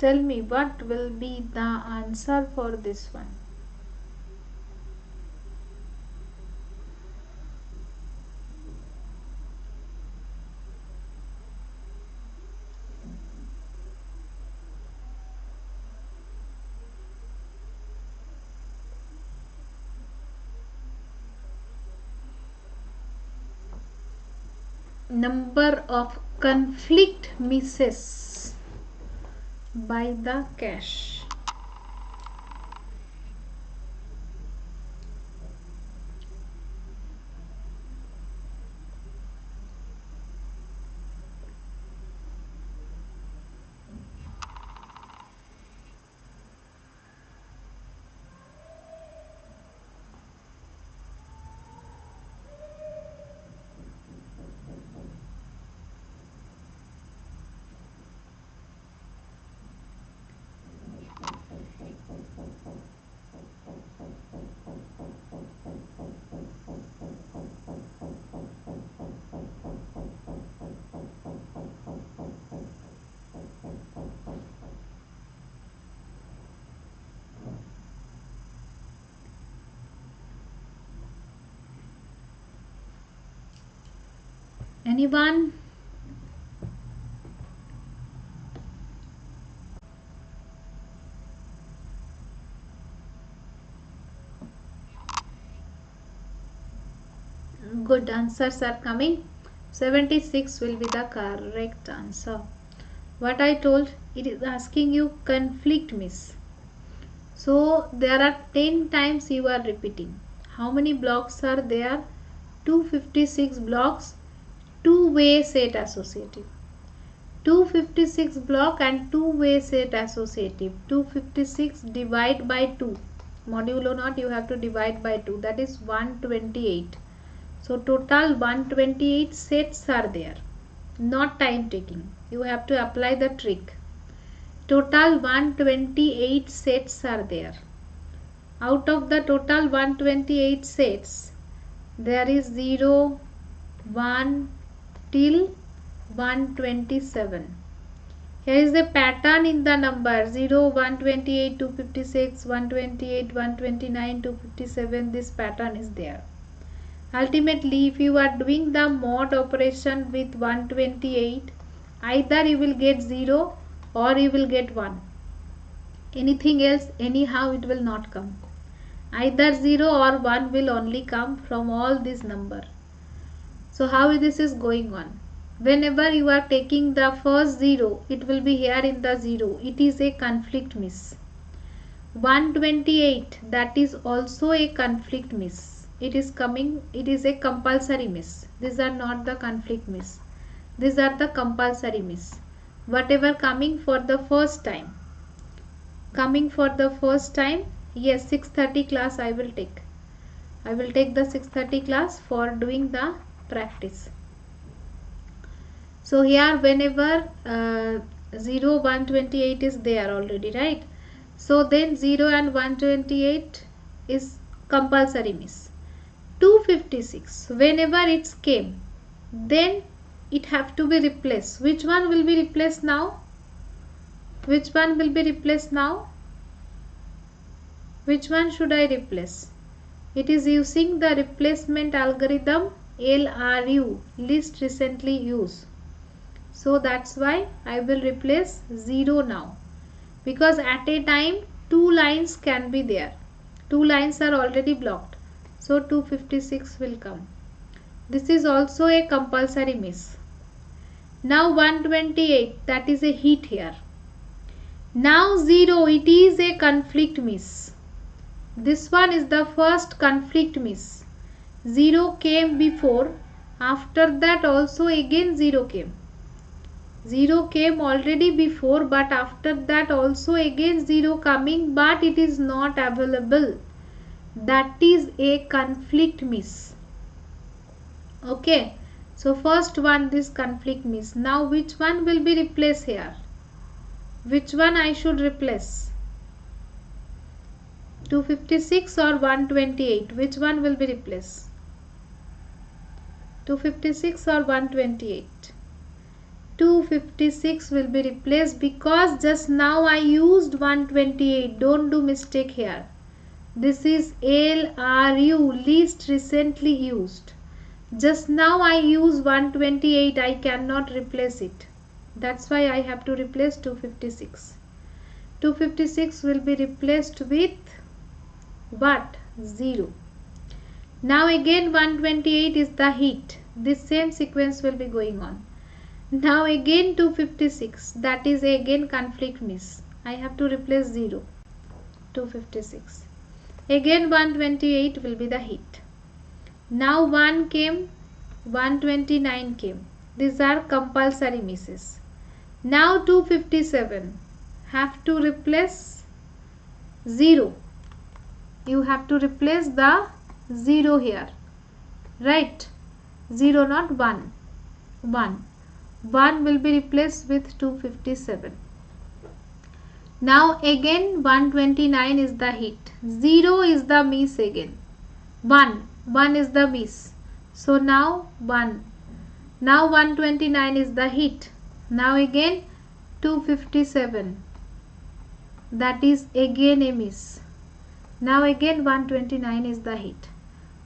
tell me what will be the answer for this one. Number of conflict misses by the cache. Anyone? Good answers are coming. 76 will be the correct answer. What I told, it is asking you conflict miss. So there are 10 times you are repeating. How many blocks are there? 256 blocks, two-way set associative. 256 block and two-way set associative. 256 divide by 2. Modulo not, you have to divide by 2. That is 128. So total 128 sets are there. Not time taking. You have to apply the trick. Total 128 sets are there. Out of the total 128 sets, there is 0, 1 till 127. Here is the pattern in the number 0, 128, 256, 128, 129, 257. This pattern is there. Ultimately, if you are doing the mod operation with 128, either you will get 0 or you will get 1. Anything else, anyhow it will not come. Either 0 or 1 will only come from all this number. So how this is going on? Whenever you are taking the first 0, it will be here in the 0. It is a conflict miss. 128, that is also a conflict miss. It is coming, it is a compulsory miss. These are not the conflict miss. These are the compulsory miss. Whatever coming for the first time. Coming for the first time, yes, 6:30 class I will take. I will take the 6:30 class for doing the practice. So here whenever 0, 128 is there already, right? So then 0 and 128 is compulsory miss. 256, whenever it came, then it have to be replaced. Which one will be replaced now? Which one will be replaced now? Which one should I replace? It is using the replacement algorithm LRU, least recently used. So that's why I will replace 0 now. Because at a time 2 lines can be there. 2 lines are already blocked. So 256 will come. This is also a compulsory miss. Now 128, that is a hit here. Now 0, it is a conflict miss. This one is the first conflict miss. 0 came before. After that also again 0 came. 0 came already before, but after that also again 0 coming, but it is not available. That is a conflict miss. Okay. So first one, this conflict miss. Now which one will be replaced here? Which one I should replace? 256 or 128? Which one will be replaced? 256 or 128? 256 will be replaced because just now I used 128. Don't do mistake here. This is LRU, least recently used. Just now I use 128. I cannot replace it. That's why I have to replace 256. 256 will be replaced with what? 0. Now again 128 is the heat. This same sequence will be going on. Now again 256, that is again conflict miss. I have to replace 0. 256. Again 128 will be the heat. Now 1 came, 129 came. These are compulsory misses. Now 257, have to replace 0. You have to replace the 0 here. Right? 0 not 1. 1. 1 will be replaced with 257. Now again 129 is the hit. 0 is the miss again. 1 is the miss. So now 1. Now 129 is the hit. Now again 257. That is again a miss. Now again 129 is the hit.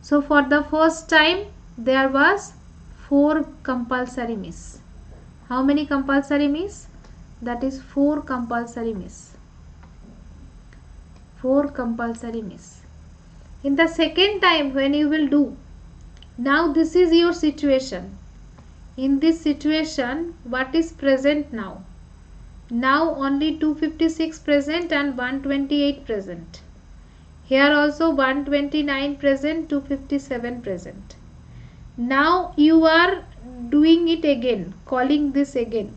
So for the first time there was 4 compulsory miss. How many compulsory miss? That is 4 compulsory miss. 4 compulsory miss. In the second time when you will do, now this is your situation. In this situation, what is present now? Now only 256 present and 128 present. Here also 129 present, 257 present. Now you are doing it again, calling this again.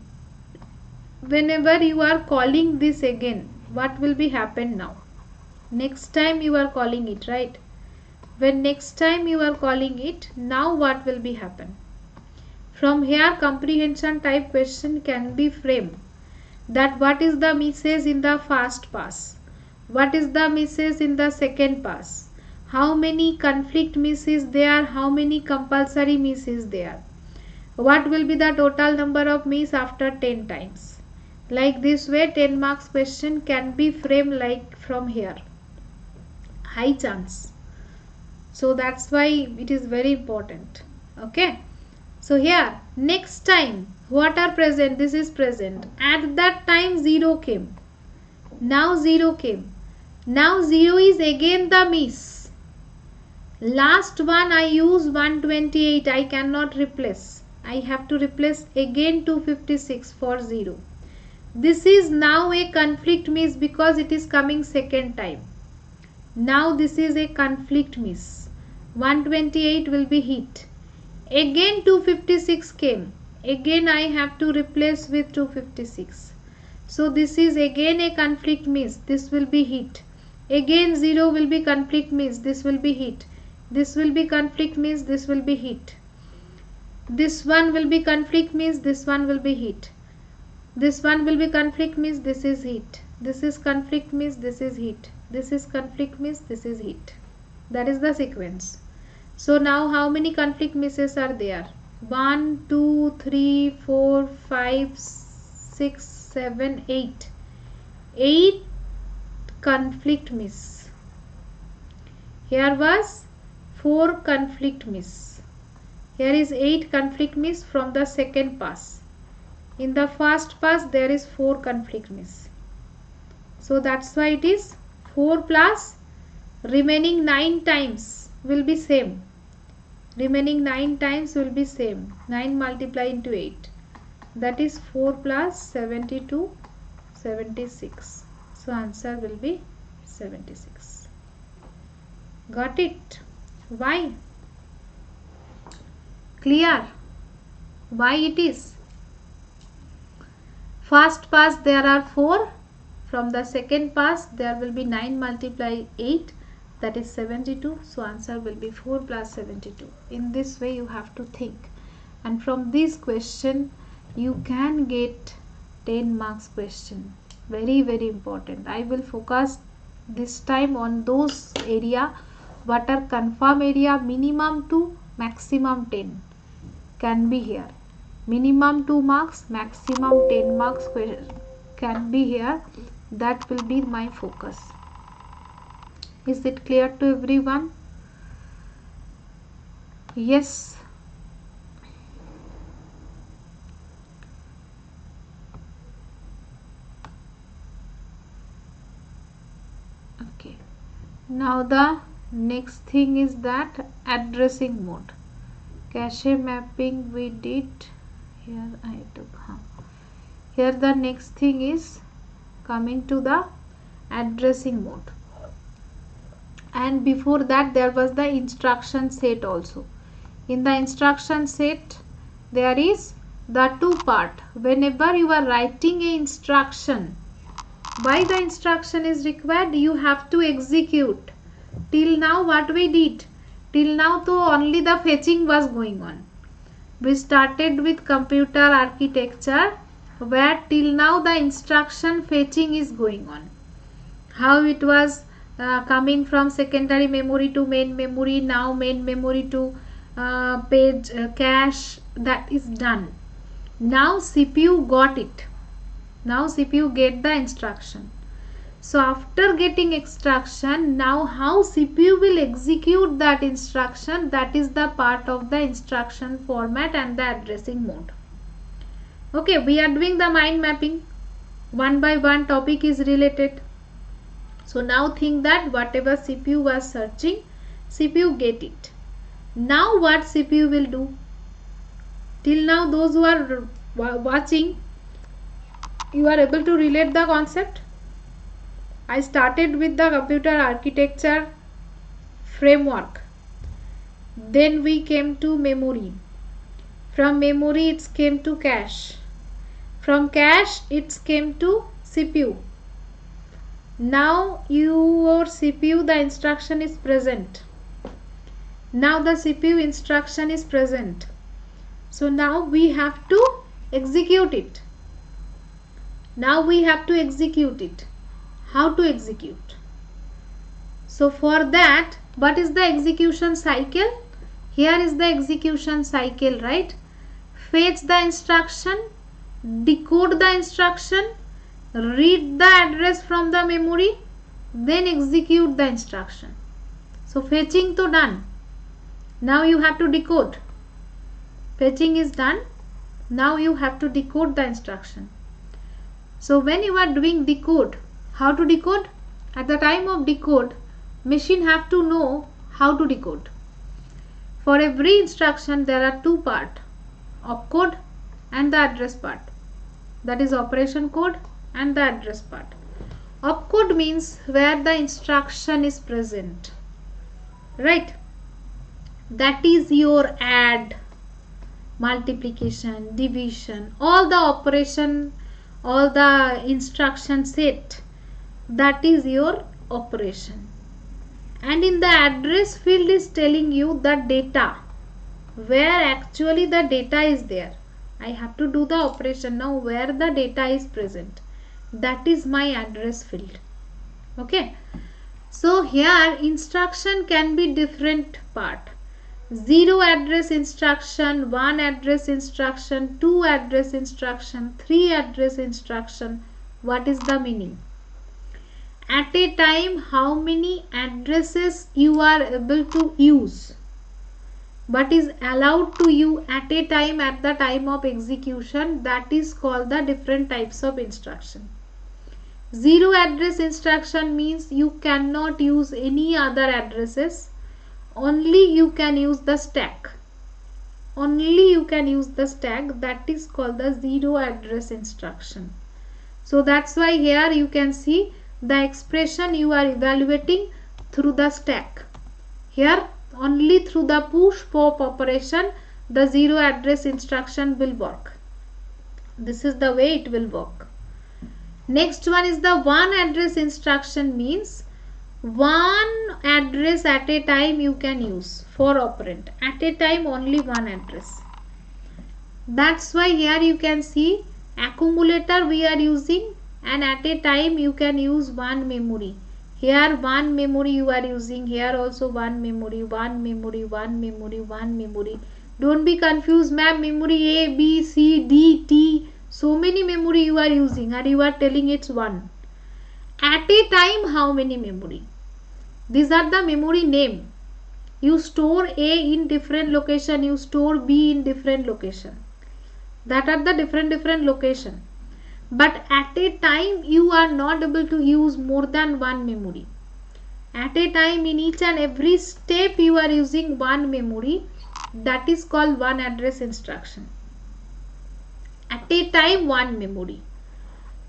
Whenever you are calling this again, what will be happen now? Next time you are calling it, right? When next time you are calling it, now what will be happen? From here comprehension type question can be framed. That what is the misses in the first pass? What is the misses in the second pass? How many conflict misses there? How many compulsory misses there? What will be the total number of miss after 10 times? Like this way 10 marks question can be framed like from here. High chance. So that's why it is very important. Okay. So here next time what are present? This is present. At that time 0 came. Now 0 came. Now 0 is again the miss. Last one I use 128. I cannot replace. I have to replace again 256 for 0. This is now a conflict miss because it is coming second time. Now this is a conflict miss. 128 will be hit. Again 256 came. Again I have to replace with 256. So this is again a conflict miss. This will be hit. Again 0 will be conflict miss. This will be hit. This will be conflict miss. This will be hit. This one will be conflict miss. This one will be hit. This one will be conflict miss. This is hit. This is conflict miss. This is hit. This is conflict miss. This is hit. That is the sequence. So now how many conflict misses are there? 1, 2, 3, 4, 5, 6, 7, 8. 8 conflict miss. Here was 4 conflict miss. Here is 8 conflict miss from the second pass. In the first pass there is 4 conflict miss. So that's why it is 4 plus remaining 9 times will be same. Remaining 9 times will be same. 9 multiplied into 8. That is 4 plus 72, 76. So answer will be 76. Got it? Why? Clear? Why it is? First pass there are 4. From the second pass there will be 9 multiplied 8. That is 72. So answer will be 4 plus 72. In this way you have to think. And from this question you can get 10 marks question. Very very important. I will focus this time on those area what are confirm area minimum to maximum 10 can be here. minimum 2 marks, maximum 10 marks can be here. That will be my focus. Is it clear to everyone? Yes. Okay. Now the next thing is that addressing mode. Cache mapping we did. Here I took. Here the next thing is coming to the addressing mode. And before that there was the instruction set also. In the instruction set there is the two part. Whenever you are writing a instruction, why the instruction is required? You have to execute. Till now what we did? Till now so only the fetching was going on. We started with computer architecture where till now the instruction fetching is going on. How it was coming from secondary memory to main memory, now main memory to page cache, that is done. Now CPU got it. Now CPU get the instruction. So after getting instruction, now how CPU will execute that instruction, that is the part of the instruction format and the addressing mode. Okay, we are doing the mind mapping. One by one topic is related. So now think that whatever CPU was searching, CPU get it. Now what CPU will do? Till now those who are watching, you are able to relate the concept. I started with the computer architecture framework. Then we came to memory. From memory it came to cache. From cache it came to CPU. Now your CPU, the instruction is present. Now the CPU instruction is present. So now we have to execute it. Now we have to execute it. How to execute? So for that, what is the execution cycle? Here is the execution cycle, right? Fetch the instruction, decode the instruction, read the address from the memory, then execute the instruction. So fetching to done. Now you have to decode. Fetching is done. Now you have to decode the instruction. So when you are doing decode, how to decode? At the time of decode, machine have to know how to decode. For every instruction there are two parts, opcode and the address part. That is operation code and the address part. Opcode means where the instruction is present, right? That is your add, multiplication, division, all the operation, all the instruction set, that is your operation. And in the address field is telling you the data, where actually the data is there. I have to do the operation now where the data is present. That is my address field. Okay. So here instruction can be different part. 0 address instruction, 1 address instruction, 2 address instruction, 3 address instruction. What is the meaning? At a time, how many addresses you are able to use? What is allowed to you at a time, at the time of execution, that is called the different types of instruction. 0 address instruction means you cannot use any other addresses. Only you can use the stack. Only you can use the stack. That is called the 0 address instruction. So that's why here you can see the expression you are evaluating through the stack. Here only through the push pop operation the 0 address instruction will work. This is the way it will work. Next one is the 1 address instruction, means 1 address at a time you can use for operand. At a time only 1 address. That's why here you can see accumulator we are using, and at a time you can use 1 memory. Here 1 memory you are using, here also 1 memory, 1 memory, 1 memory, 1 memory. Don't be confused, ma'am. Memory A, B, C, D, T. So many memory you are using and you are telling it's 1. At a time, how many memory? These are the memory name. You store A in different location, you store B in different location. That are the different location. But at a time, you are not able to use more than one memory. At a time, in each and every step, you are using one memory. That is called one address instruction. At a time, one memory.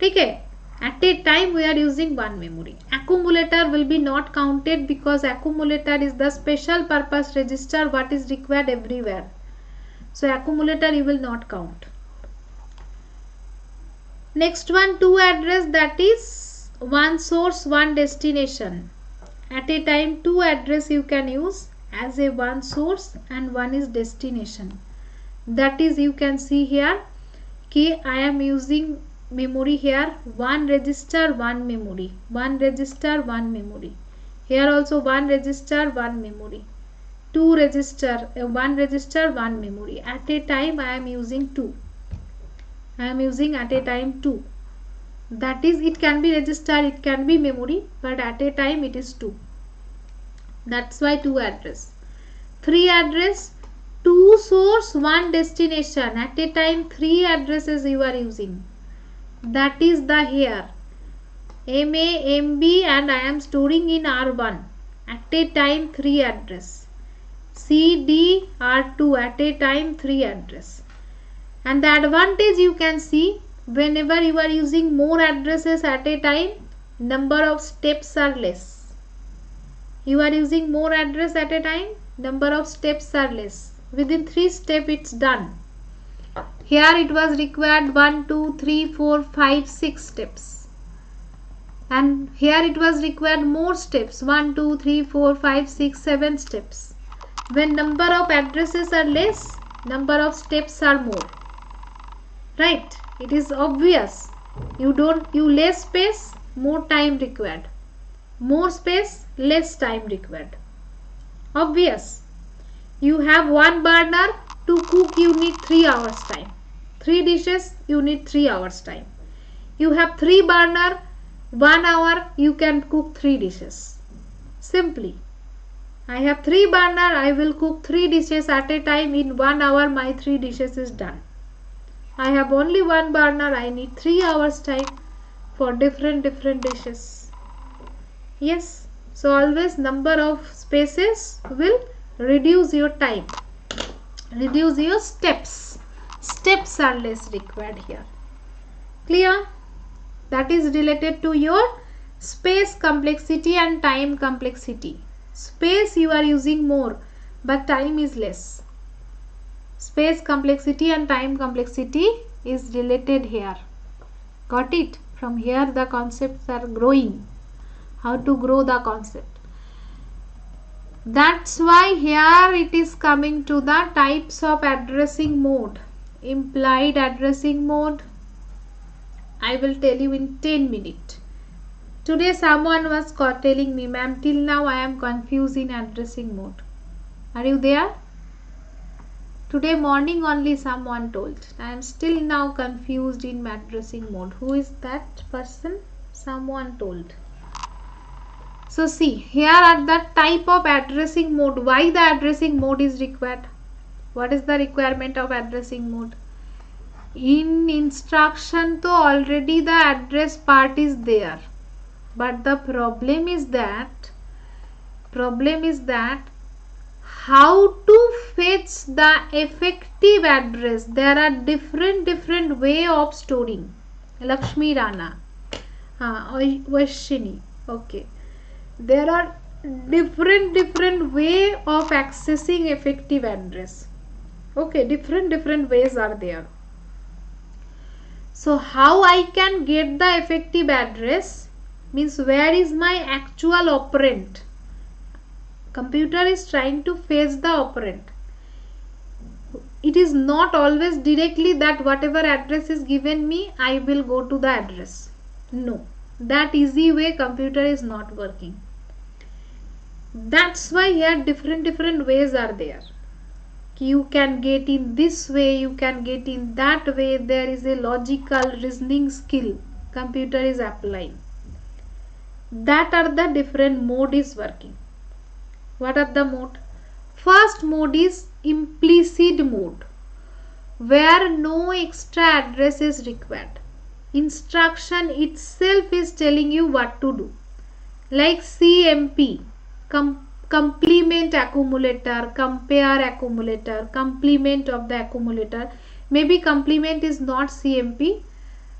Okay? At a time, we are using one memory. Accumulator will be not counted because accumulator is the special purpose register what is required everywhere. So accumulator you will not count. Next one, 2 address, that is one source, one destination. At a time, 2 address you can use as a one source and one is destination. That is, you can see here, okay, I am using memory here, one register, one memory, one register, one memory. Here also one register, one memory, 2 register, one register, one memory. At a time I am using 2. I am using at a time 2. That is, it can be register, it can be memory, but at a time it is 2. That's why 2 address. 3 address, 2 source, 1 destination. At a time 3 addresses you are using. That is the here MA, MB, and I am storing in R1. At a time 3 address. CD, R2. At a time 3 address. And the advantage you can see, whenever you are using more addresses at a time, number of steps are less. You are using more address at a time, number of steps are less. Within 3 steps it's done. Here it was required 1, 2, 3, 4, 5, 6 steps. And here it was required more steps. 1, 2, 3, 4, 5, 6, 7 steps. When number of addresses are less, number of steps are more. Right? It is obvious. You less space, more time required. More space, less time required. Obvious. You have one burner, to cook you need 3 hours time. 3 dishes you need 3 hours time. You have 3 burner, 1 hour you can cook 3 dishes. Simply. I have 3 burner, I will cook 3 dishes at a time. In 1 hour my 3 dishes is done. I have only 1 burner, I need 3 hours time for different dishes. Yes. So always number of spaces will reduce your time. Reduce your steps. Steps are less required here. Clear? That is related to your space complexity and time complexity. Space you are using more, but time is less. Space complexity and time complexity is related here. Got it? From here the concepts are growing. How to grow the concept. That's why here it is coming to the types of addressing mode. Implied addressing mode, I will tell you in 10 minutes. Today someone was telling me, ma'am, till now I am confused in addressing mode. Are you there? Today morning only someone told, I am still now confused in addressing mode. Who is that person? Someone told. So see, here are the type of addressing mode. Why the addressing mode is required? What is the requirement of addressing mode? In instruction to already the address part is there. But the problem is that how to fetch the effective address. There are different way of storing. Lakshmi Rana. Vashini. Okay. There are different way of accessing effective address. Okay, different ways are there. So how I can get the effective address means where is my actual operand. Computer is trying to fetch the operand. It is not always directly that whatever address is given me, I will go to the address. No, that easy way computer is not working. That's why here different ways are there. you can get in this way, you can get in that way. There is a logical reasoning skill computer is applying. That are the different mode is working. What are the mode? First mode is implicit mode, where no extra address is required. Instruction itself is telling you what to do. Like CMP, complement accumulator, compare accumulator, complement of the accumulator. Maybe complement is not CMP,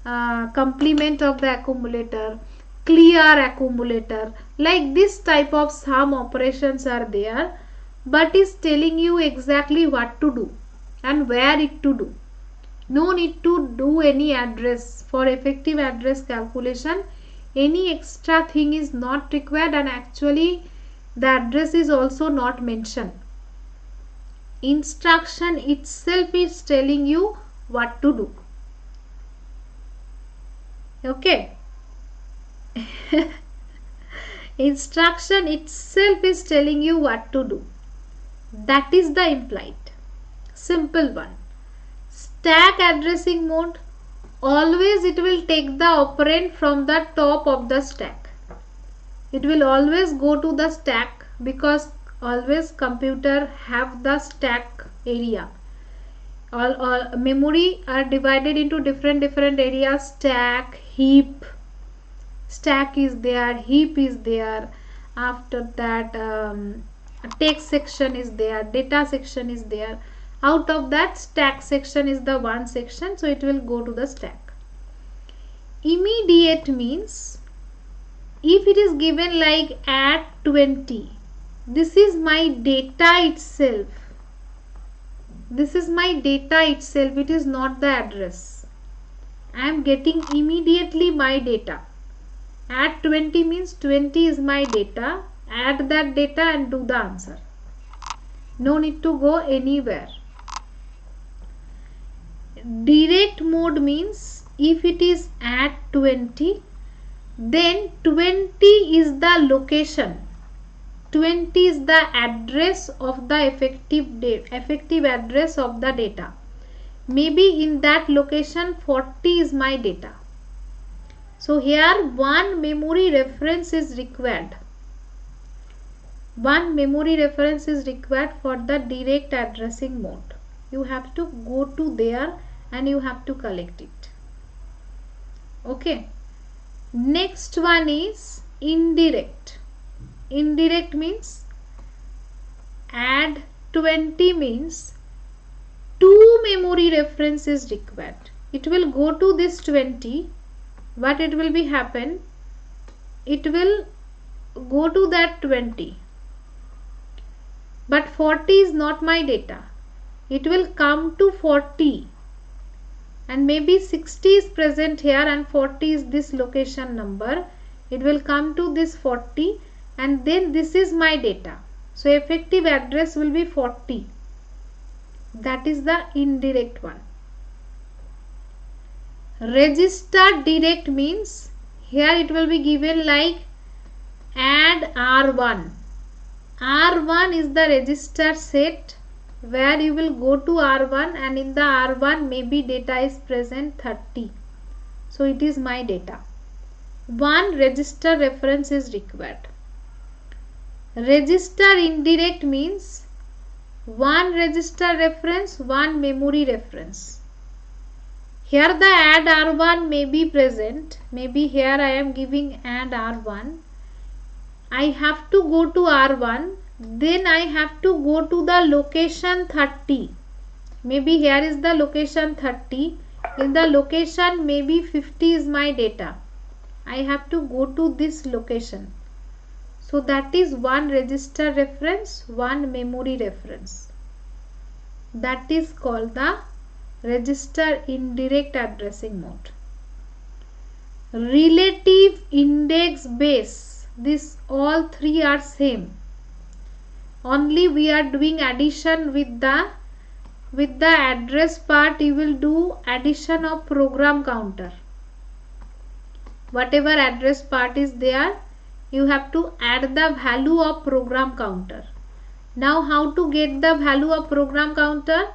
complement of the accumulator, clear accumulator. Like this type of some operations are there, but is telling you exactly what to do and where it to do. No need to do any address. For effective address calculation, any extra thing is not required, and actually the address is also not mentioned. Instruction itself is telling you what to do. Okay. Instruction itself is telling you what to do. That is the implied. Simple one. Stack addressing mode, always it will take the operand from the top of the stack. It will always go to the stack, because always computer have the stack area. All memory are divided into different areas. Stack, heap. Stack is there, heap is there. After that text section is there, data section is there. Out of that, stack section is the one section, so it will go to the stack. Immediate means, if it is given like add 20, this is my data itself. This is my data itself, it is not the address. I am getting immediately my data. Add 20 means 20 is my data. Add that data and do the answer. No need to go anywhere. Direct mode means, if it is add 20, then 20 is the location. 20 is the address of the effective address of the data. Maybe in that location 40 is my data. So here one memory reference is required. One memory reference is required for the direct addressing mode. You have to go to there and you have to collect it. Okay. Next one is indirect. Indirect means, add 20 means 2 memory reference is required. It will go to this 20. What it will be happen? It will go to that 20. But 40 is not my data. It will come to 40. And maybe 60 is present here and 40 is this location number. It will come to this 40 and then this is my data. So effective address will be 40. That is the indirect one. Register direct means, here it will be given like add R1. R1 is the register set where you will go to R1, and in the R1 maybe data is present 30. So it is my data. One register reference is required. Register indirect means one register reference, one memory reference. Here the add R1 may be present. Maybe here I am giving add R1. I have to go to R1. Then I have to go to the location 30. Maybe here is the location 30. In the location maybe 50 is my data. I have to go to this location. So that is one register reference, one memory reference. That is called the register indirect addressing mode. Relative index base. This all three are same. Only we are doing addition with the address part. You will do addition of program counter. Whatever address part is there, you have to add the value of program counter. Now how to get the value of program counter?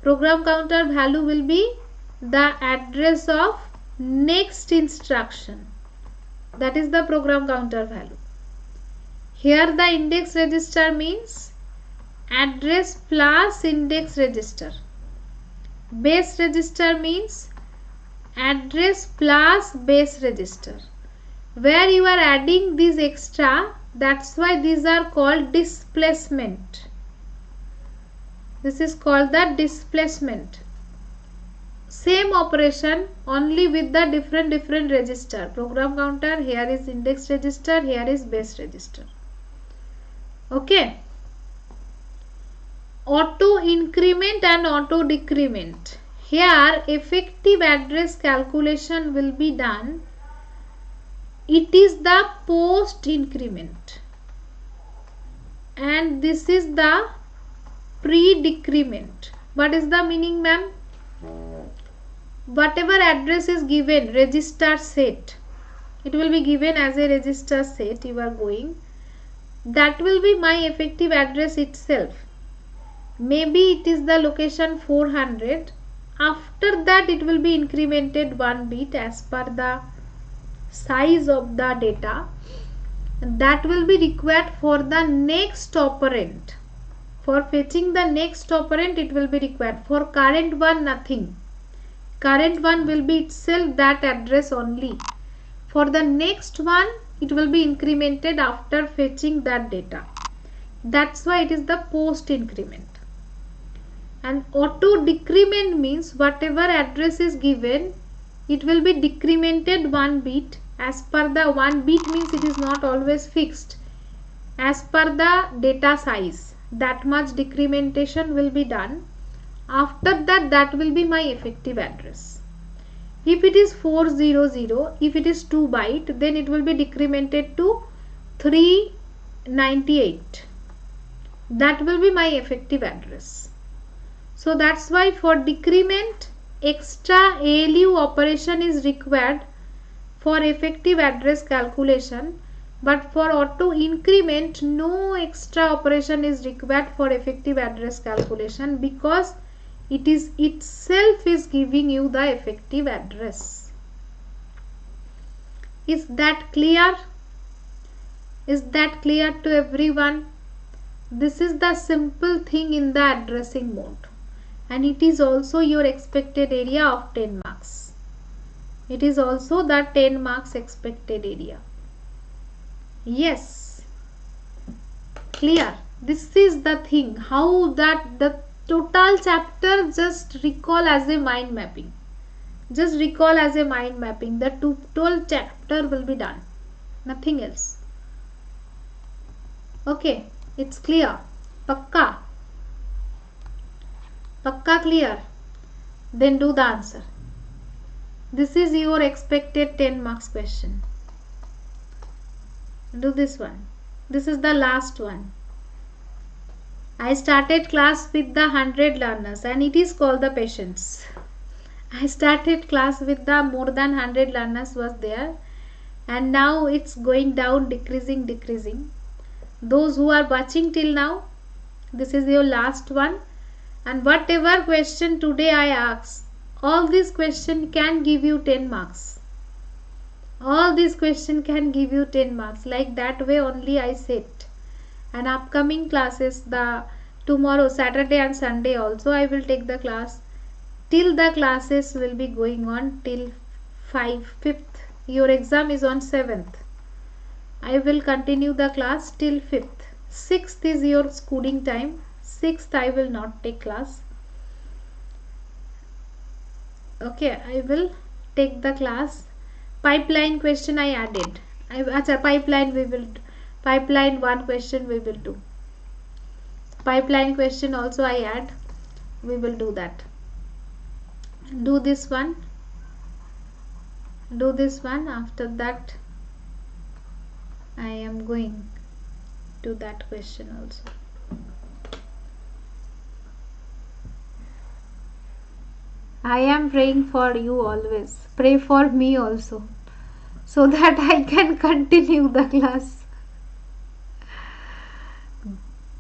Program counter value will be the address of next instruction. That is the program counter value. Here the index register means address plus index register. Base register means address plus base register. Where you are adding these extra, that's why these are called displacement. This is called the displacement. Same operation, only with the different register. Program counter, here is index register, here is base register. Okay. Auto increment and auto decrement. Here effective address calculation will be done. It is the post increment and this is the pre decrement. What is the meaning, ma'am? Whatever address is given, register set, it will be given as a register set. You are going, that will be my effective address itself. Maybe it is the location 400. After that it will be incremented 1 bit as per the size of the data. That will be required for the next operand. For fetching the next operand it will be required. For current one, nothing. Current one will be itself that address only. For the next one it will be incremented after fetching that data. That's why it is the post increment. And auto decrement means whatever address is given, it will be decremented 1 bit. As per the 1 bit means it is not always fixed. As per the data size, that much decrementation will be done. After that, that will be my effective address. If it is 400, if it is 2 byte, then it will be decremented to 398. That will be my effective address. So that's why for decrement, extra ALU operation is required for effective address calculation, but for auto increment no extra operation is required for effective address calculation because it is itself is giving you the effective address. Is that clear? Is that clear to everyone? This is the simple thing in the addressing mode, and it is also your expected area of 10 marks. It is also the 10 marks expected area. Yes, clear. This is the thing, how that the total chapter just recall as a mind mapping. Just recall as a mind mapping. The total chapter will be done. Nothing else. Okay, it's clear. Pakka. Pakka clear. Then do the answer. This is your expected 10 marks question. Do this one. This is the last one. I started class with the 100 learners and it is called the patience. I started class with the more than 100 learners was there, and now it's going down, decreasing. Those who are watching till now, this is your last one, and whatever question today I ask, all these question can give you 10 marks. All these question can give you 10 marks. Like that way only I set. And upcoming classes, the tomorrow, Saturday and Sunday also I will take the class. Till the classes will be going on till 5th. Your exam is on 7th. I will continue the class till 5th. 6th is your schooling time. 6th I will not take class. Okay, I will take the class. Pipeline question I added. Pipeline one question we will do. Pipeline question also I add. We will do that. Do this one. Do this one. After that I am going to that question also. I am praying for you always. Pray for me also, so that I can continue the class.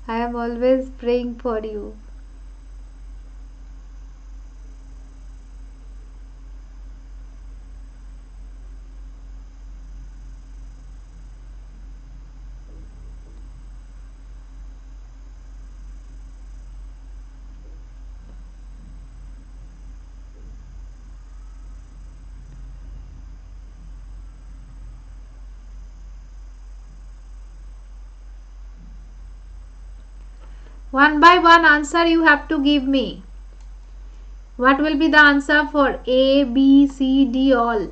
I am always praying for you. One by one answer you have to give me. What will be the answer for A, B, C, D all?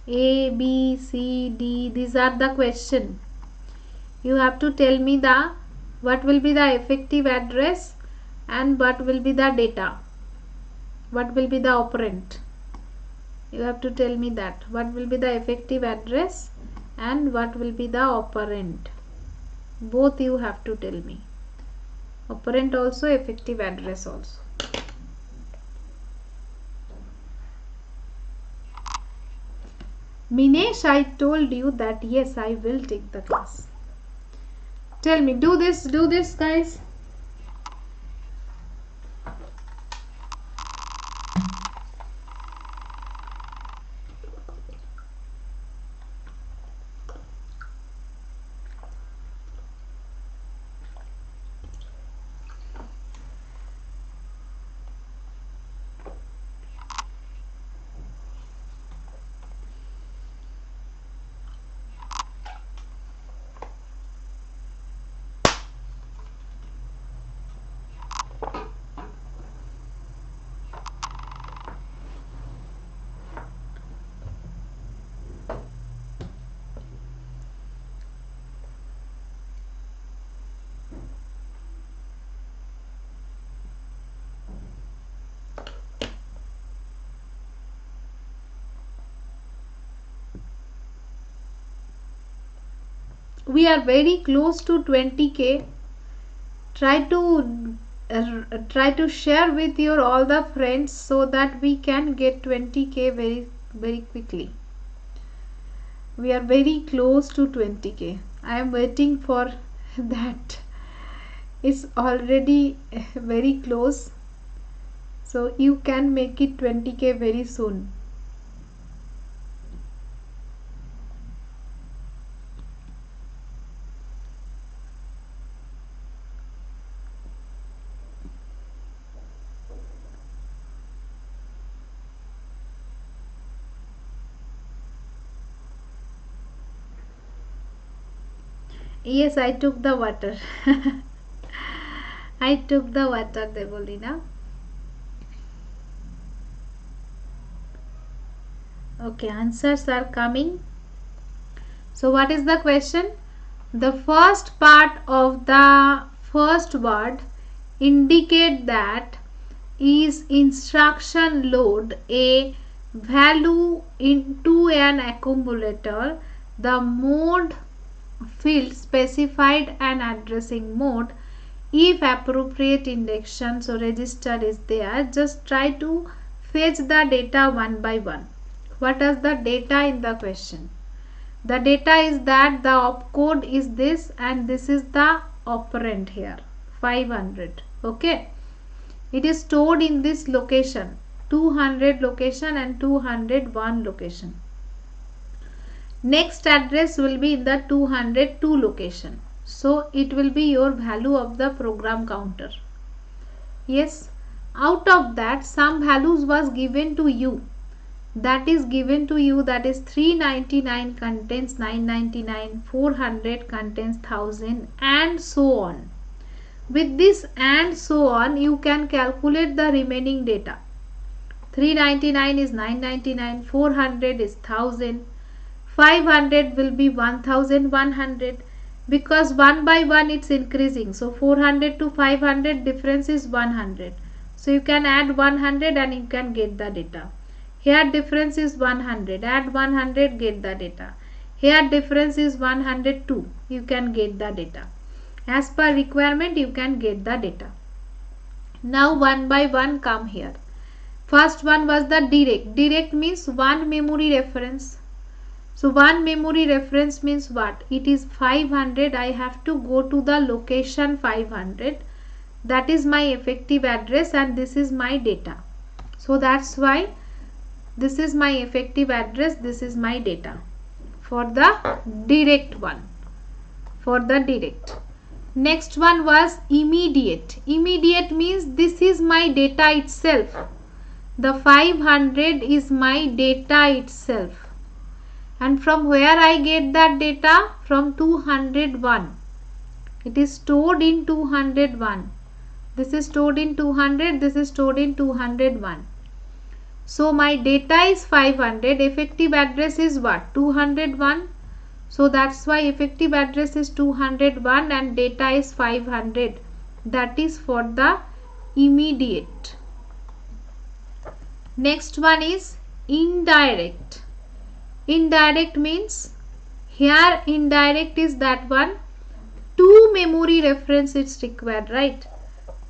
A, B, C, D. These are the question. You have to tell me the what will be the effective address and what will be the data. What will be the operand? You have to tell me that. What will be the effective address and what will be the operand? Both you have to tell me. Operand also, effective address also. Minesh, I told you that yes, I will take the class. Tell me, do this guys. We are very close to 20k. Try to share with your all the friends so that we can get 20k very quickly. We are very close to 20k. I am waiting for that. It's already very close, so you can make it 20k very soon. Yes, I took the water. I took the water, Devolina. Okay, answers are coming. So what is the question? The first part of the first word indicate that is instruction load a value into an accumulator. The mode field specified an addressing mode. If appropriate index so register is there, just try to fetch the data one by one. What is the data in the question? The data is that the opcode is this and this is the operand here, 500. Okay, it is stored in this location, 200 location and 201 location. Next address will be in the 202 location. So it will be your value of the program counter. Yes, out of that some values was given to you. That is given to you, that is 399 contains 999, 400 contains 1000 and so on. With this and so on you can calculate the remaining data. 399 is 999, 400 is 1000, 500 will be 1100 because one by one it's increasing. So 400 to 500 difference is 100. So you can add 100 and you can get the data. Here difference is 100. Add 100, get the data. Here difference is 102. You can get the data. As per requirement you can get the data. Now one by one come here. First one was the direct. Direct means one memory reference. So one memory reference means what? It is 500. I have to go to the location 500. That is my effective address and this is my data. So that's why this is my effective address, this is my data for the direct one. For the direct. Next one was immediate. Immediate means this is my data itself. The 500 is my data itself. And from where I get that data? From 201. It is stored in 201. This is stored in 200. This is stored in 201. So my data is 500. Effective address is what? 201. So that's why effective address is 201 and data is 500. That is for the immediate. Next one is indirect. Indirect means here indirect is that one. 2 memory reference is required, right?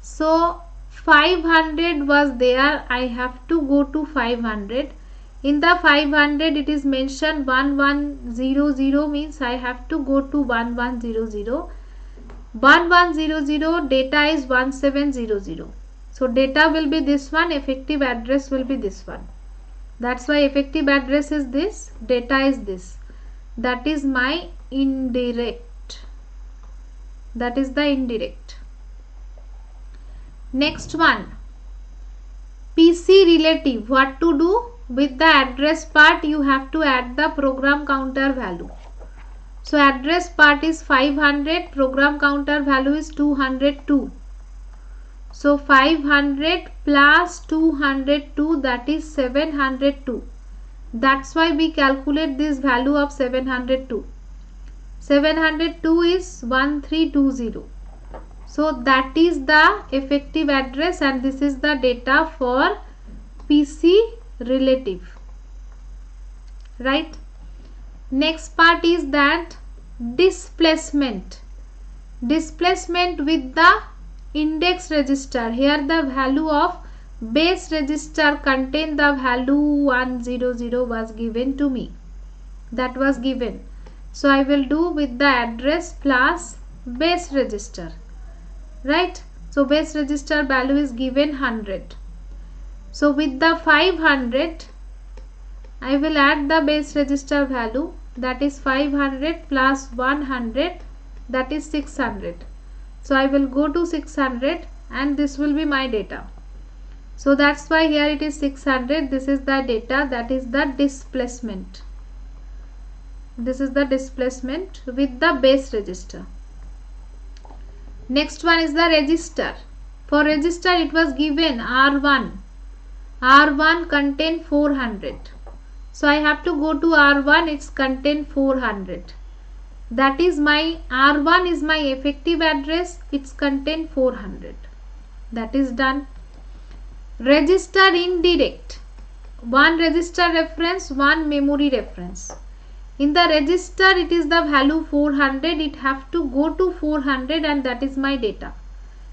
So 500 was there. I have to go to 500. In the 500 it is mentioned 1100 means I have to go to 1100. 1100 data is 1700. So data will be this one, effective address will be this one. That's why effective address is this, data is this. That is my indirect. That is the indirect. Next one, PC relative. What to do? With the address part you have to add the program counter value. So address part is 500, program counter value is 202. So 500 plus 202, that is 702. That's why we calculate this value of 702. 702 is 1320. So that is the effective address and this is the data for PC relative, right? Next part is that displacement. Displacement with the index register. Here the value of base register contain the value 100 was given to me. That was given. So I will do with the address plus base register, right? So base register value is given 100. So with the 500 I will add the base register value, that is 500 plus 100, that is 600. So I will go to 600 and this will be my data. So that's why here it is 600. This is the data, that is the displacement. This is the displacement with the base register. Next one is the register. For register it was given R1. R1 contain 400. So I have to go to R1, it's contain 400. That is my R1 is my effective address, it's contain 400. That is done. Register indirect. One register reference, one memory reference. In the register it is the value 400, it have to go to 400 and that is my data.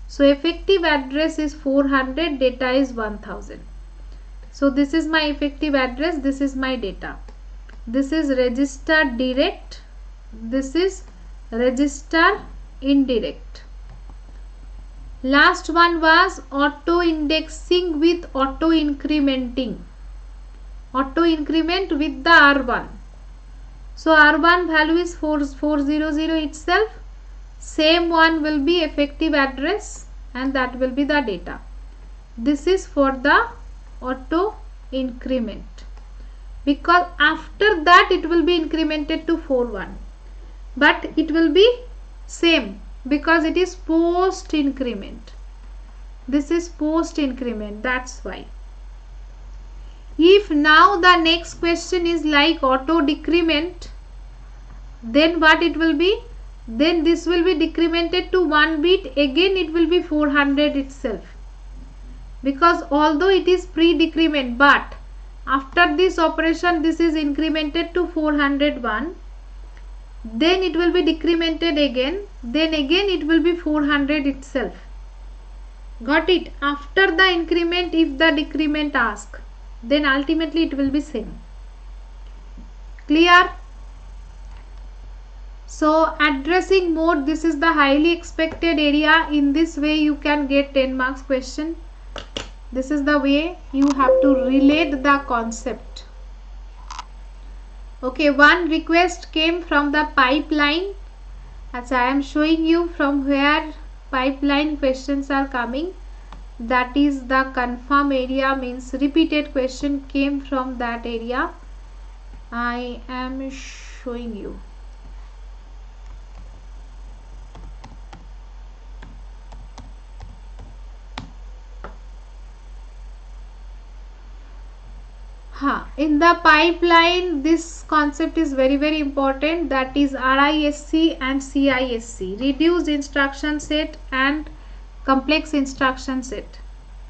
So effective address is 400, data is 1000. So this is my effective address, this is my data. This is register direct, this is register indirect. Last one was auto indexing with auto incrementing. Auto increment with the R1. So R1 value is 400 itself. Same one will be effective address and that will be the data. This is for the auto increment, because after that it will be incremented to 41, but it will be same because it is post increment. This is post increment, that's why. If now the next question is like auto decrement, then what it will be? Then this will be decremented to 1 bit, again it will be 400 itself. Because although it is pre-decrement, but after this operation this is incremented to 401, then it will be decremented again, then again it will be 400 itself. Got it? After the increment, if the decrement ask, then ultimately it will be same. Clear? So addressing mode, this is the highly expected area. In this way you can get 10 marks question. This is the way you have to relate the concept. Okay, one request came from the pipeline. As I am showing you from where pipeline questions are coming, that is the confirm area, means repeated question came from that area. I am showing you. In the pipeline, this concept is very important, that is RISC and CISC, reduced instruction set and complex instruction set.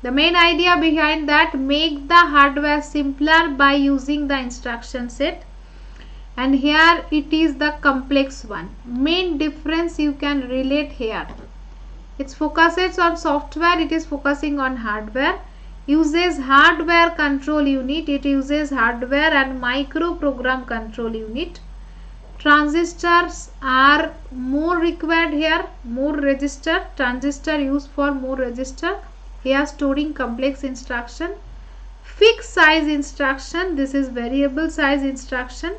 The main idea behind that, make the hardware simpler by using the instruction set, and here it is the complex one. Main difference you can relate here. It focuses on software, it is focusing on hardware. Uses hardware control unit, it uses hardware and micro program control unit. Transistors are more required here, more register, transistor used for more register. Here storing complex instruction. Fixed size instruction, this is variable size instruction.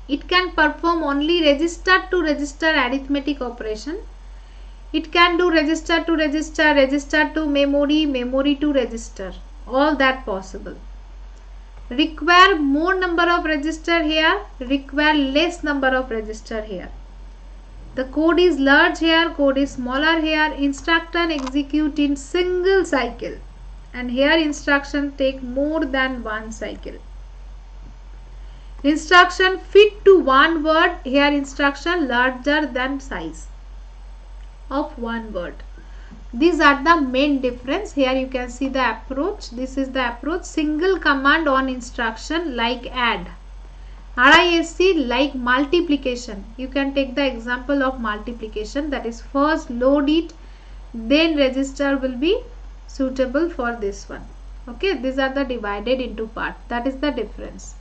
It can perform only register to register arithmetic operation. It can do register to register, register to memory, memory to register, all that possible. Require more number of register here, require less number of register here. The code is large here, code is smaller here. Instruction execute in single cycle, and here instruction take more than one cycle. Instruction fit to one word, here instruction larger than size of one word. These are the main difference. Here you can see the approach. This is the approach. Single command on instruction like add. RISC like multiplication. You can take the example of multiplication, that is first load it, then register will be suitable for this one. Okay, these are the divided into part. That is the difference.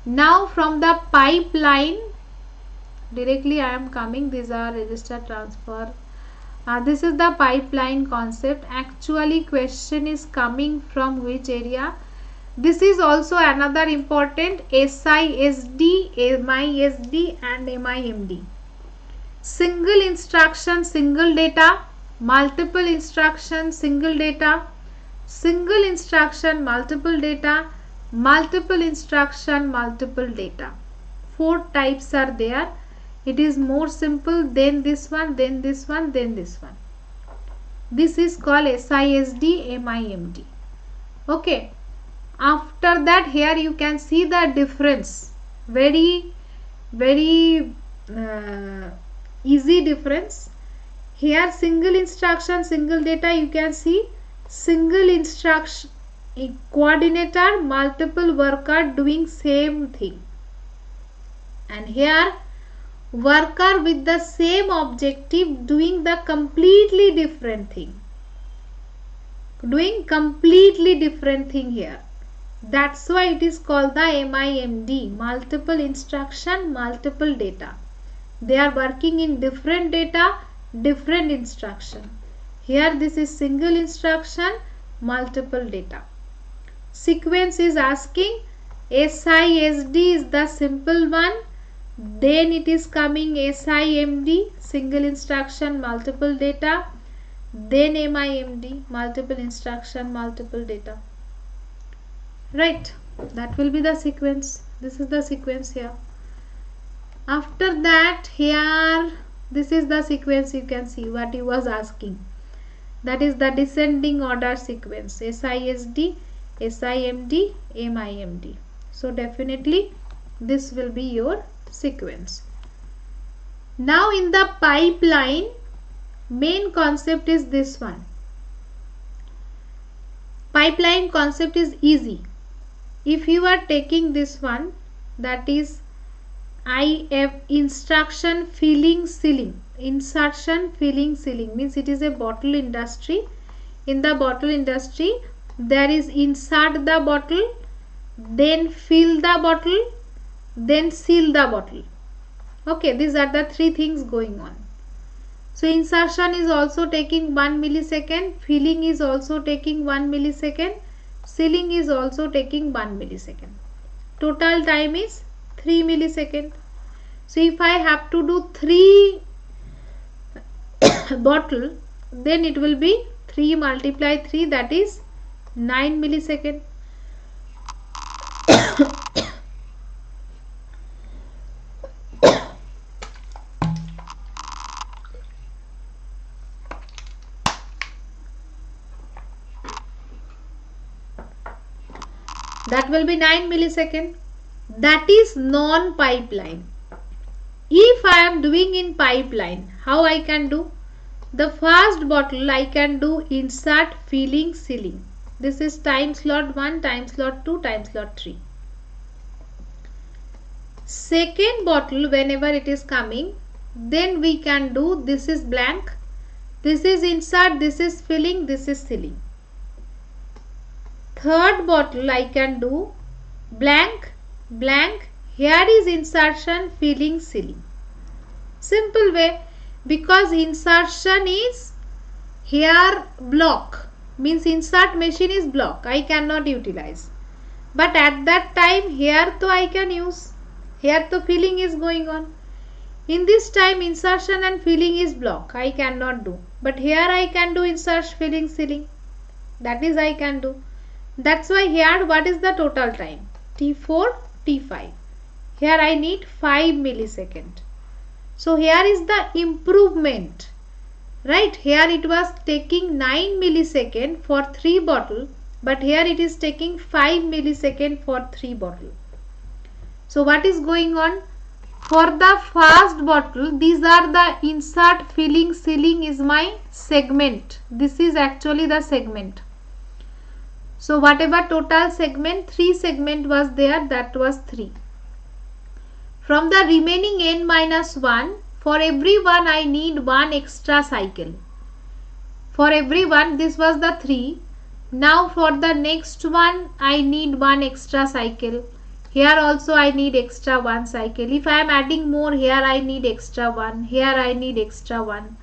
Now from the pipeline directly I am coming. These are register transfer. This is the pipeline concept. Actually question is coming from which area? This is also another important, SISD, MISD and MIMD. Single instruction, single data, multiple instruction, single data, single instruction, multiple data, multiple instruction, multiple data. 4 types are there. It is more simple, then this one, then this one, then this one. This is called SISD, MIMD. Okay. After that, here you can see the difference. Very easy difference. Here single instruction, single data, you can see single instruction coordinator, multiple worker doing same thing. And here worker with the same objective doing the completely different thing. Doing completely different thing here. That's why it is called the MIMD, multiple instruction, multiple data. They are working in different data, different instruction. Here this is single instruction, multiple data. Sequence is asking, SISD is the simple one. Then it is coming SIMD, single instruction, multiple data. Then MIMD, multiple instruction, multiple data. Right, that will be the sequence. This is the sequence here. After that, here this is the sequence. You can see what he was asking. That is the descending order sequence, SISD, SIMD, MIMD. So definitely this will be your sequence. Now in the pipeline, main concept is this one. Pipeline concept is easy. If you are taking this one, that is IF, instruction filling sealing. Insertion filling sealing means it is a bottle industry. In the bottle industry, there is insert the bottle, then fill the bottle, then seal the bottle. Okay, these are the three things going on. So insertion is also taking 1 millisecond, filling is also taking 1 millisecond, sealing is also taking 1 millisecond. Total time is 3 millisecond. So if I have to do 3 bottle, then it will be 3 multiply 3, that is 9 millisecond. That will be 9 millisecond. That is non-pipeline. If I am doing in pipeline, how I can do? The first bottle I can do insert, filling, sealing. This is time slot 1, time slot 2, time slot 3. Second bottle, whenever it is coming, then we can do, this is blank, this is insert, this is filling, this is sealing. Third bottle I can do blank, blank, here is insertion, filling, sealing. Simple way, because insertion is here block, means insert machine is block, I cannot utilize. But at that time here to I can use, here to filling is going on. In this time insertion and filling is block, I cannot do. But here I can do insert, filling, sealing. That is I can do. That's why here what is the total time? T4, T5. Here I need 5 millisecond. So here is the improvement. Right, here it was taking 9 millisecond for 3 bottle, but here it is taking 5 millisecond for 3 bottle. So what is going on? For the first bottle, these are the insert, filling, sealing is my segment. This is actually the segment. So whatever total segment, 3 segment was there, that was 3. From the remaining n minus 1, for every one I need 1 extra cycle. For every one, this was the 3. Now for the next one, I need 1 extra cycle. Here also I need extra 1 cycle. If I am adding more, here I need extra 1. Here I need extra 1.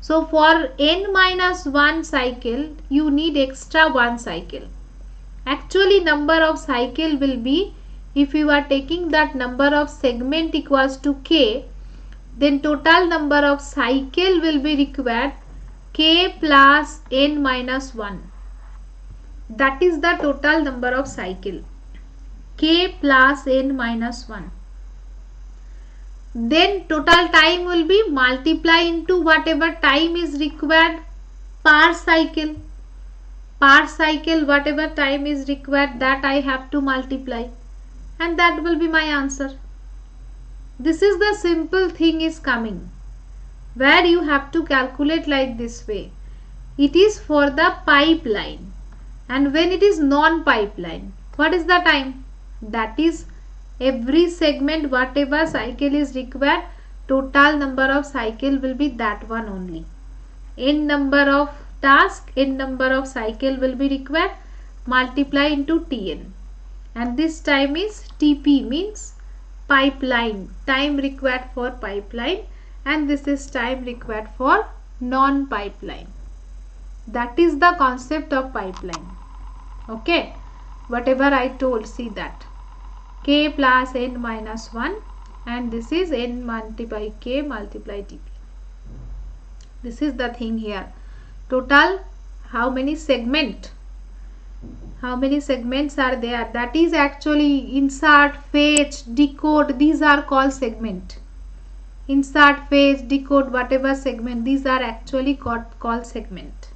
So for n minus 1 cycle, you need extra 1 cycle. Actually number of cycle will be, if you are taking that number of segment equals to k, then total number of cycle will be required k plus n minus 1. That is the total number of cycle, k plus n minus 1. Then total time will be multiply into whatever time is required per cycle. Per cycle whatever time is required, that I have to multiply, and that will be my answer. This is the simple thing is coming, where you have to calculate like this way. It is for the pipeline, and when it is non-pipeline, what is the time? That is every segment whatever cycle is required, total number of cycle will be that one only. N number of task, n number of cycle will be required, multiply into Tn, and this time is Tp, means pipeline, time required for pipeline, and this is time required for non-pipeline. That is the concept of pipeline. Okay, whatever I told, see that k plus n minus 1, and this is n multiply k multiply Tp. This is the thing here. Total how many segment? How many segments are there? That is actually insert, fetch, decode. These are called segment. Insert, fetch, decode, whatever segment, these are actually called segment.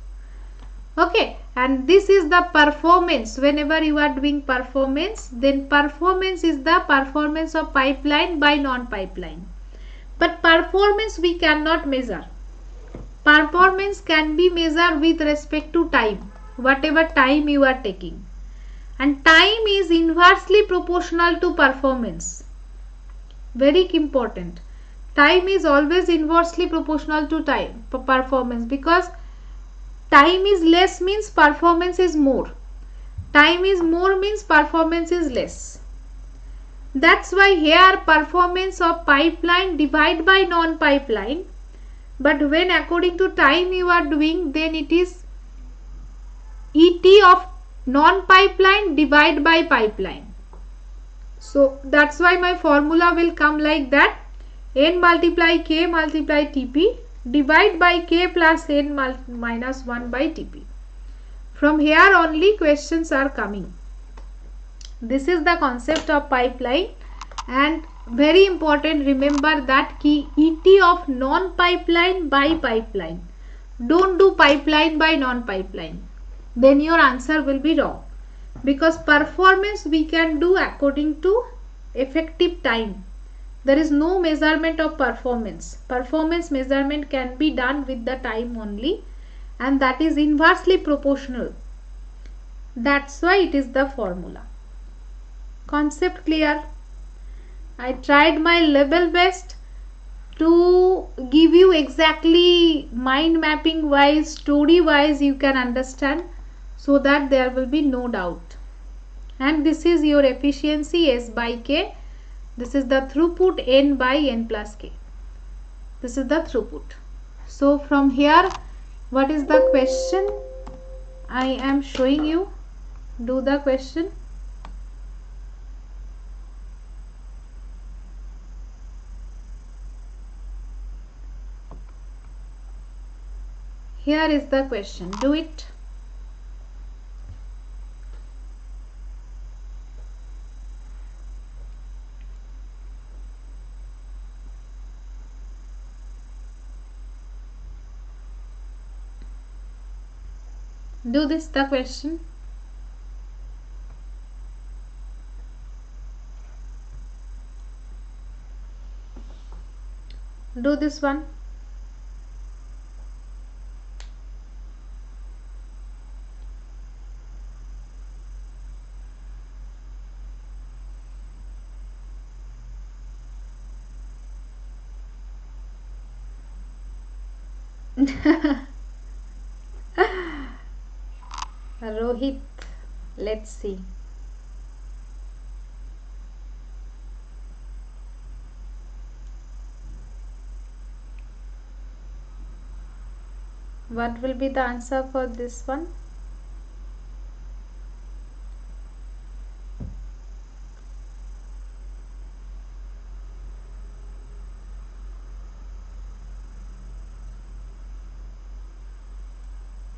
Okay, and this is the performance. Whenever you are doing performance, then performance is the performance of pipeline by non-pipeline. But performance we cannot measure. Performance can be measured with respect to time, whatever time you are taking, and time is inversely proportional to performance. Very important. Time is always inversely proportional to time performance, because time is less means performance is more. Time is more means performance is less. That's why here performance of pipeline divide by non-pipeline, but when according to time you are doing, then it is ET of non-pipeline divide by pipeline. So that's why my formula will come like that: n multiply k multiply TP divide by k plus n minus 1 by TP. From here only questions are coming. This is the concept of pipeline, and very important, remember that key ET of non-pipeline by pipeline. Don't do pipeline by non-pipeline, then your answer will be wrong, because performance we can do according to effective time. There is no measurement of performance. Performance measurement can be done with the time only, and that is inversely proportional. That's why it is the formula. Concept clear? I tried my level best to give you exactly mind mapping wise, story wise you can understand, so that there will be no doubt. And this is your efficiency S by K. This is the throughput N by N plus K. This is the throughput. So from here, what is the question? I am showing you. Do the question. Here is the question. Do it. Do this the question. Do this one. Rohit, let's see. What will be the answer for this one?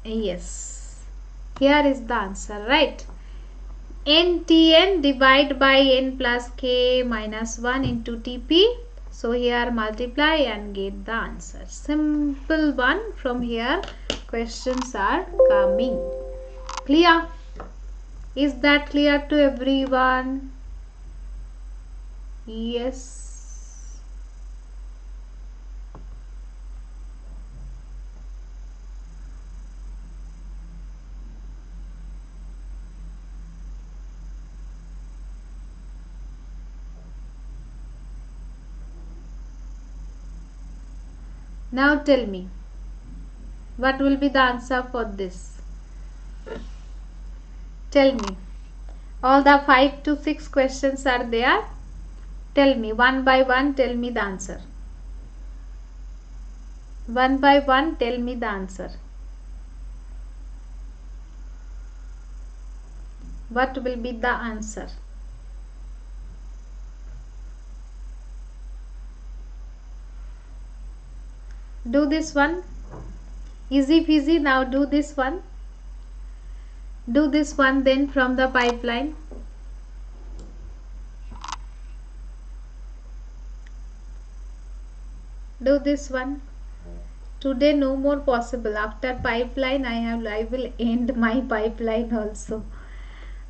Yes, here is the answer, right? NTN divide by N plus K minus 1 into TP. So here multiply and get the answer. Simple one. From here questions are coming. Clear? Is that clear to everyone? Yes. Now tell me, what will be the answer for this? Tell me. All the 5 to 6 questions are there. Tell me one by one, tell me the answer. One by one, tell me the answer. What will be the answer? Do this one. Easy peasy. Now do this one. Do this one then from the pipeline. Do this one. Today no more possible. After pipeline I will end my pipeline also.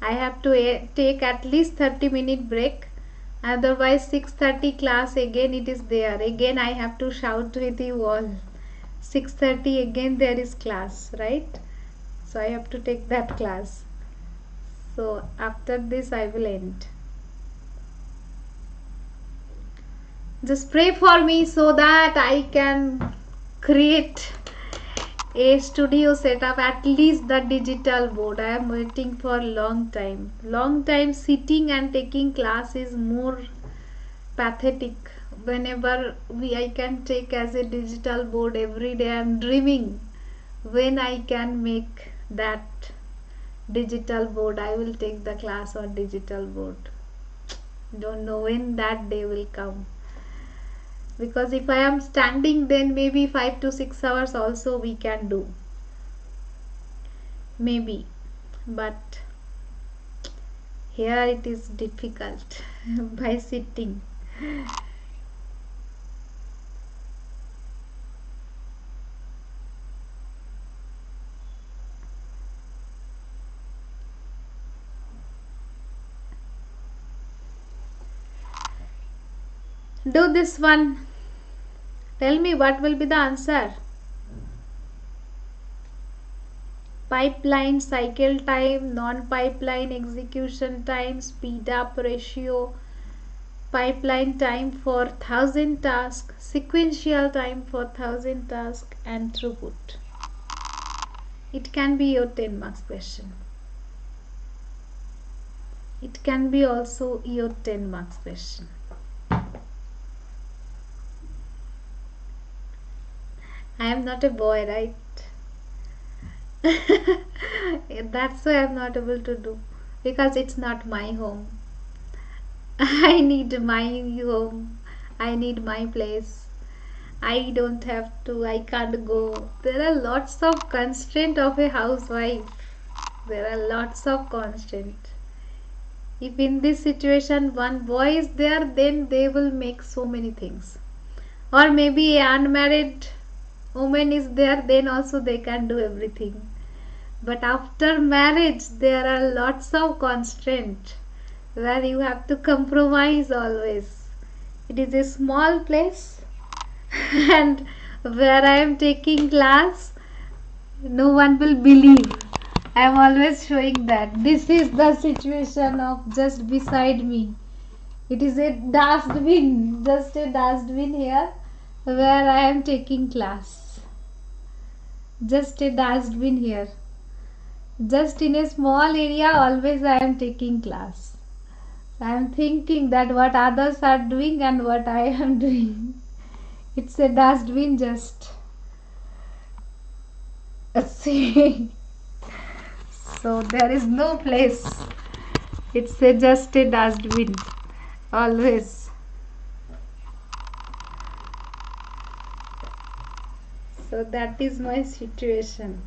I have to take at least 30-minute break. Otherwise 6:30 class again it is there. Again I have to shout with you all. 6:30 again there is class, right? So I have to take that class. So after this I will end. Just pray for me so that I can create a studio setup, at least the digital board. I am waiting for long time. Long time sitting and taking class is more pathetic. Whenever I can take as a digital board every day, I am dreaming when I can make that digital board. I will take the class on digital board. Don't know when that day will come, because if I am standing, then maybe 5 to 6 hours also we can do, maybe, but here it is difficult by sitting. Do this one. Tell me what will be the answer. Pipeline cycle time, non-pipeline execution time, speed up ratio, pipeline time for 1000 tasks, sequential time for 1000 tasks, and throughput. It can be your 10 marks question. It can be also your 10 marks question. I am not a boy, right? That's why I am not able to do, because it's not my home. I need my home. I need my place. I don't have to. I can't go. There are lots of constraints of a housewife. There are lots of constraints. If in this situation one boy is there, then they will make so many things. Or maybe an unmarried woman is there, then also they can do everything. But after marriage, there are lots of constraints where you have to compromise always. It is a small place and where I am taking class, no one will believe. I am always showing that. This is the situation of just beside me. It is a dustbin, just a dustbin here where I am taking class. Just a dustbin here. Just in a small area, always I am taking class. I am thinking that what others are doing and what I am doing. It's a dustbin just. See. So there is no place. It's just a dustbin. Always. So that is my situation.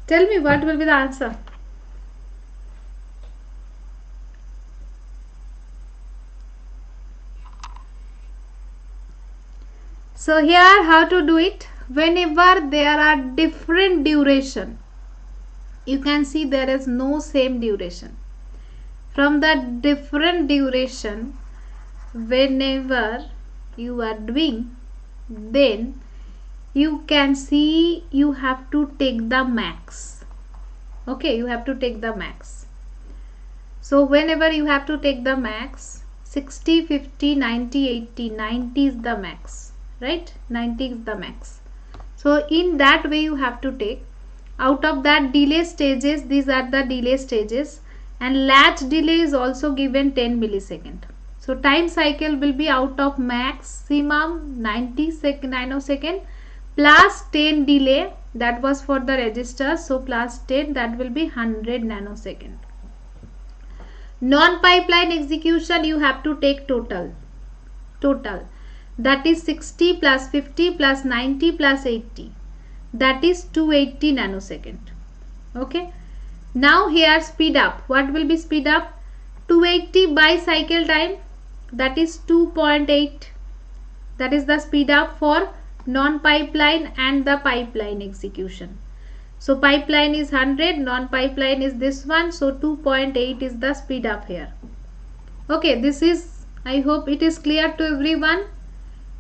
Tell me what will be the answer. So here how to do it. Whenever there are different duration, you can see there is no same duration. From the different duration, whenever you are doing, then you can see you have to take the max. Okay, you have to take the max. So whenever you have to take the max, 60, 50, 90, 80, 90 is the max, right? 90 is the max. So in that way you have to take. Out of that delay stages, these are the delay stages, and latch delay is also given 10 millisecond. So time cycle will be out of maximum 90 nanosecond plus 10 delay, that was for the register, so plus 10, that will be 100 nanosecond. Non-pipeline execution you have to take total, that is 60 plus 50 plus 90 plus 80, that is 280 nanosecond. Okay, now here speed up. What will be speed up? 280 by cycle time, that is 2.8, that is the speed up for non-pipeline and the pipeline execution. So pipeline is 100, non-pipeline is this one, so 2.8 is the speed up here. Okay, this is, I hope it is clear to everyone.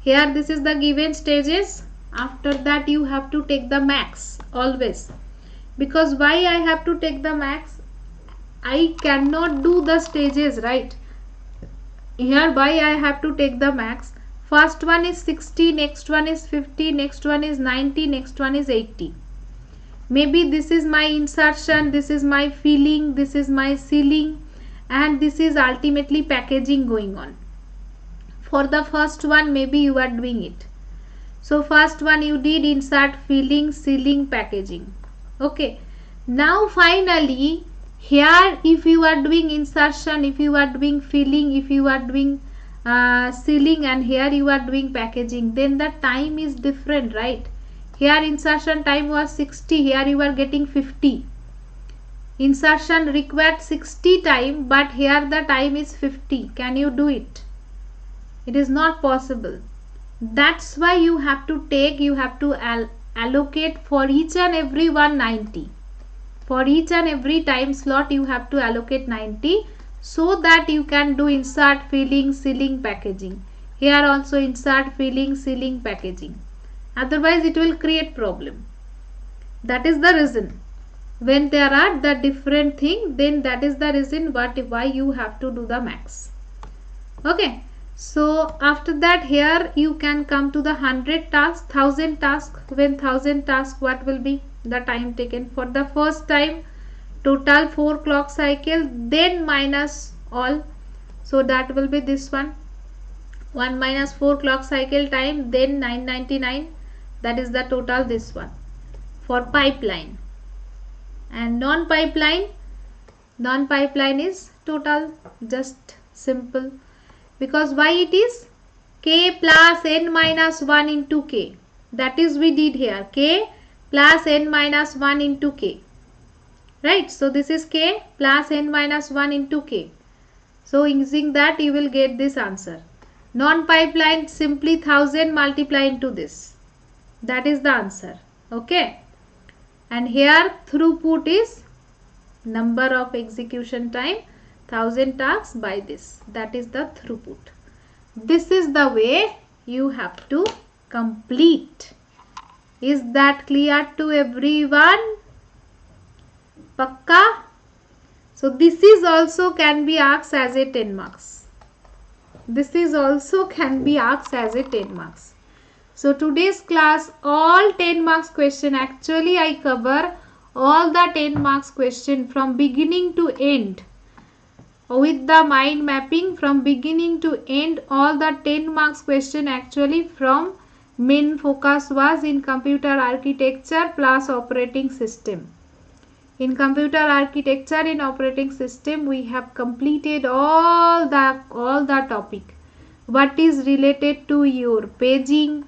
Here this is the given stages. After that you have to take the max always. Because why I have to take the max? I cannot do the stages, right? Here why I have to take the max? First one is 60, next one is 50, next one is 90, next one is 80. Maybe this is my insertion, this is my filling, this is my sealing, and this is ultimately packaging going on. For the first one, maybe you are doing it. So first one you did insert, filling, sealing, packaging. Okay. Now finally here if you are doing insertion, if you are doing filling, if you are doing sealing, and here you are doing packaging, then the time is different, right? Here insertion time was 60, here you are getting 50. Insertion required 60 time, but here the time is 50. Can you do it? It is not possible. That's why you have to allocate for each and every one 90. For each and every time slot you have to allocate 90, so that you can do insert, filling, sealing, packaging. Here also insert, filling, sealing, packaging. Otherwise it will create problem. That is the reason. When there are the different thing, then that is the reason why you have to do the max. Okay. So after that here you can come to the 100 tasks, 1000 tasks. When 1000 tasks, what will be the time taken? For the first time total 4 clock cycle, then minus all. So that will be this one. 1 minus 4 clock cycle time, then 999. That is the total this one. For pipeline. And non-pipeline is total, just simple. Because why it is k plus n minus 1 into k. That is we did here. K plus n minus 1 into k. Right. So this is k plus n minus 1 into k. So using that you will get this answer. Non-pipeline simply 1000 multiply into this. That is the answer. Okay. And here throughput is number of execution time, 1000 tasks by this. That is the throughput. This is the way you have to complete. Is that clear to everyone? Pakka? So this is also can be asked as a 10 marks. This is also can be asked as a 10 marks. So today's class all 10 marks question. Actually I cover all the 10 marks question from beginning to end. With the mind mapping from beginning to end, all the 10 marks question actually from main focus was in computer architecture plus operating system. In computer architecture in operating system we have completed all the topic. What is related to your paging,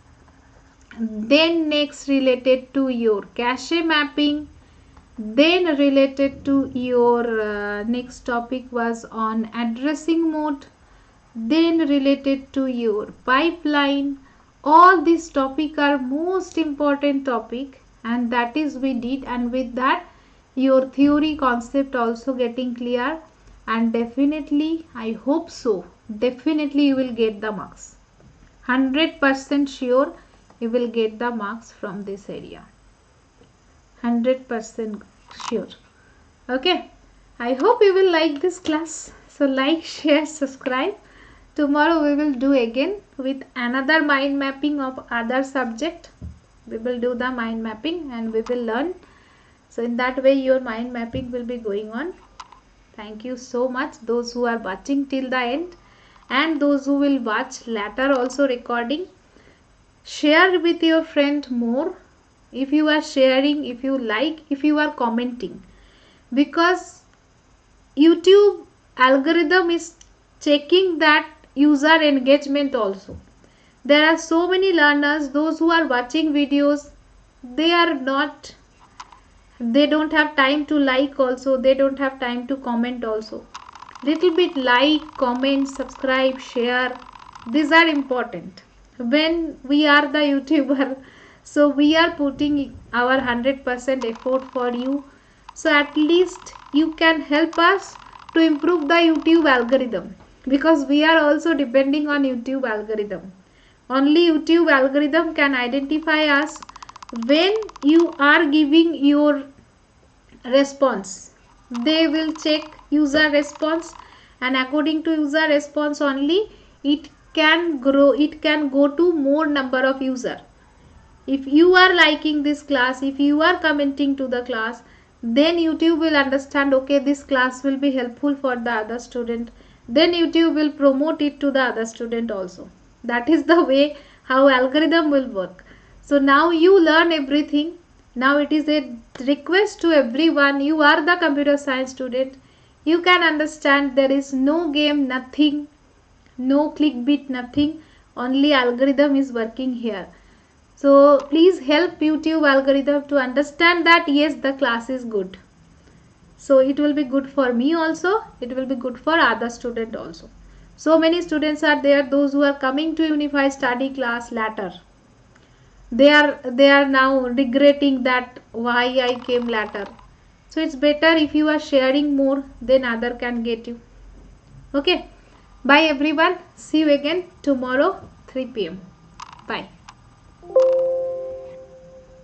then next related to your cache mapping, then related to your next topic was on addressing mode, then related to your pipeline. All these topics are most important topic, and that is we did, and with that your theory concept also getting clear, and definitely I hope so, definitely you will get the marks. 100% sure you will get the marks from this area. 100% sure. Okay. I hope you will like this class. So like, share, subscribe. Tomorrow we will do again with another mind mapping of other subject. We will do the mind mapping and we will learn. So in that way your mind mapping will be going on. Thank you so much those who are watching till the end, and those who will watch later also recording. Share with your friend more. If you are sharing, if you like, if you are commenting, because YouTube algorithm is checking that user engagement also. There are so many learners, those who are watching videos, they don't have time to like also, they don't have time to comment also. Little bit like, comment, subscribe, share, these are important. When we are the YouTuber, so we are putting our 100% effort for you. So at least you can help us to improve the YouTube algorithm, because we are also depending on YouTube algorithm. Only YouTube algorithm can identify us when you are giving your response. They will check user response, and according to user response only it can grow, it can go to more number of user. If you are liking this class, if you are commenting to the class, then YouTube will understand, okay, this class will be helpful for the other student, then YouTube will promote it to the other student also. That is the way how algorithm will work. So now you learn everything. Now it is a request to everyone, you are the computer science student, you can understand there is no game, nothing, no clickbait, nothing, only algorithm is working here. So please help YouTube algorithm to understand that yes, the class is good. So it will be good for me also, it will be good for other student also. So many students are there, those who are coming to Unified Study class later. They are now regretting that why I came later. So it's better if you are sharing more, then other can get you. Okay. Bye everyone. See you again tomorrow 3 p.m. Bye.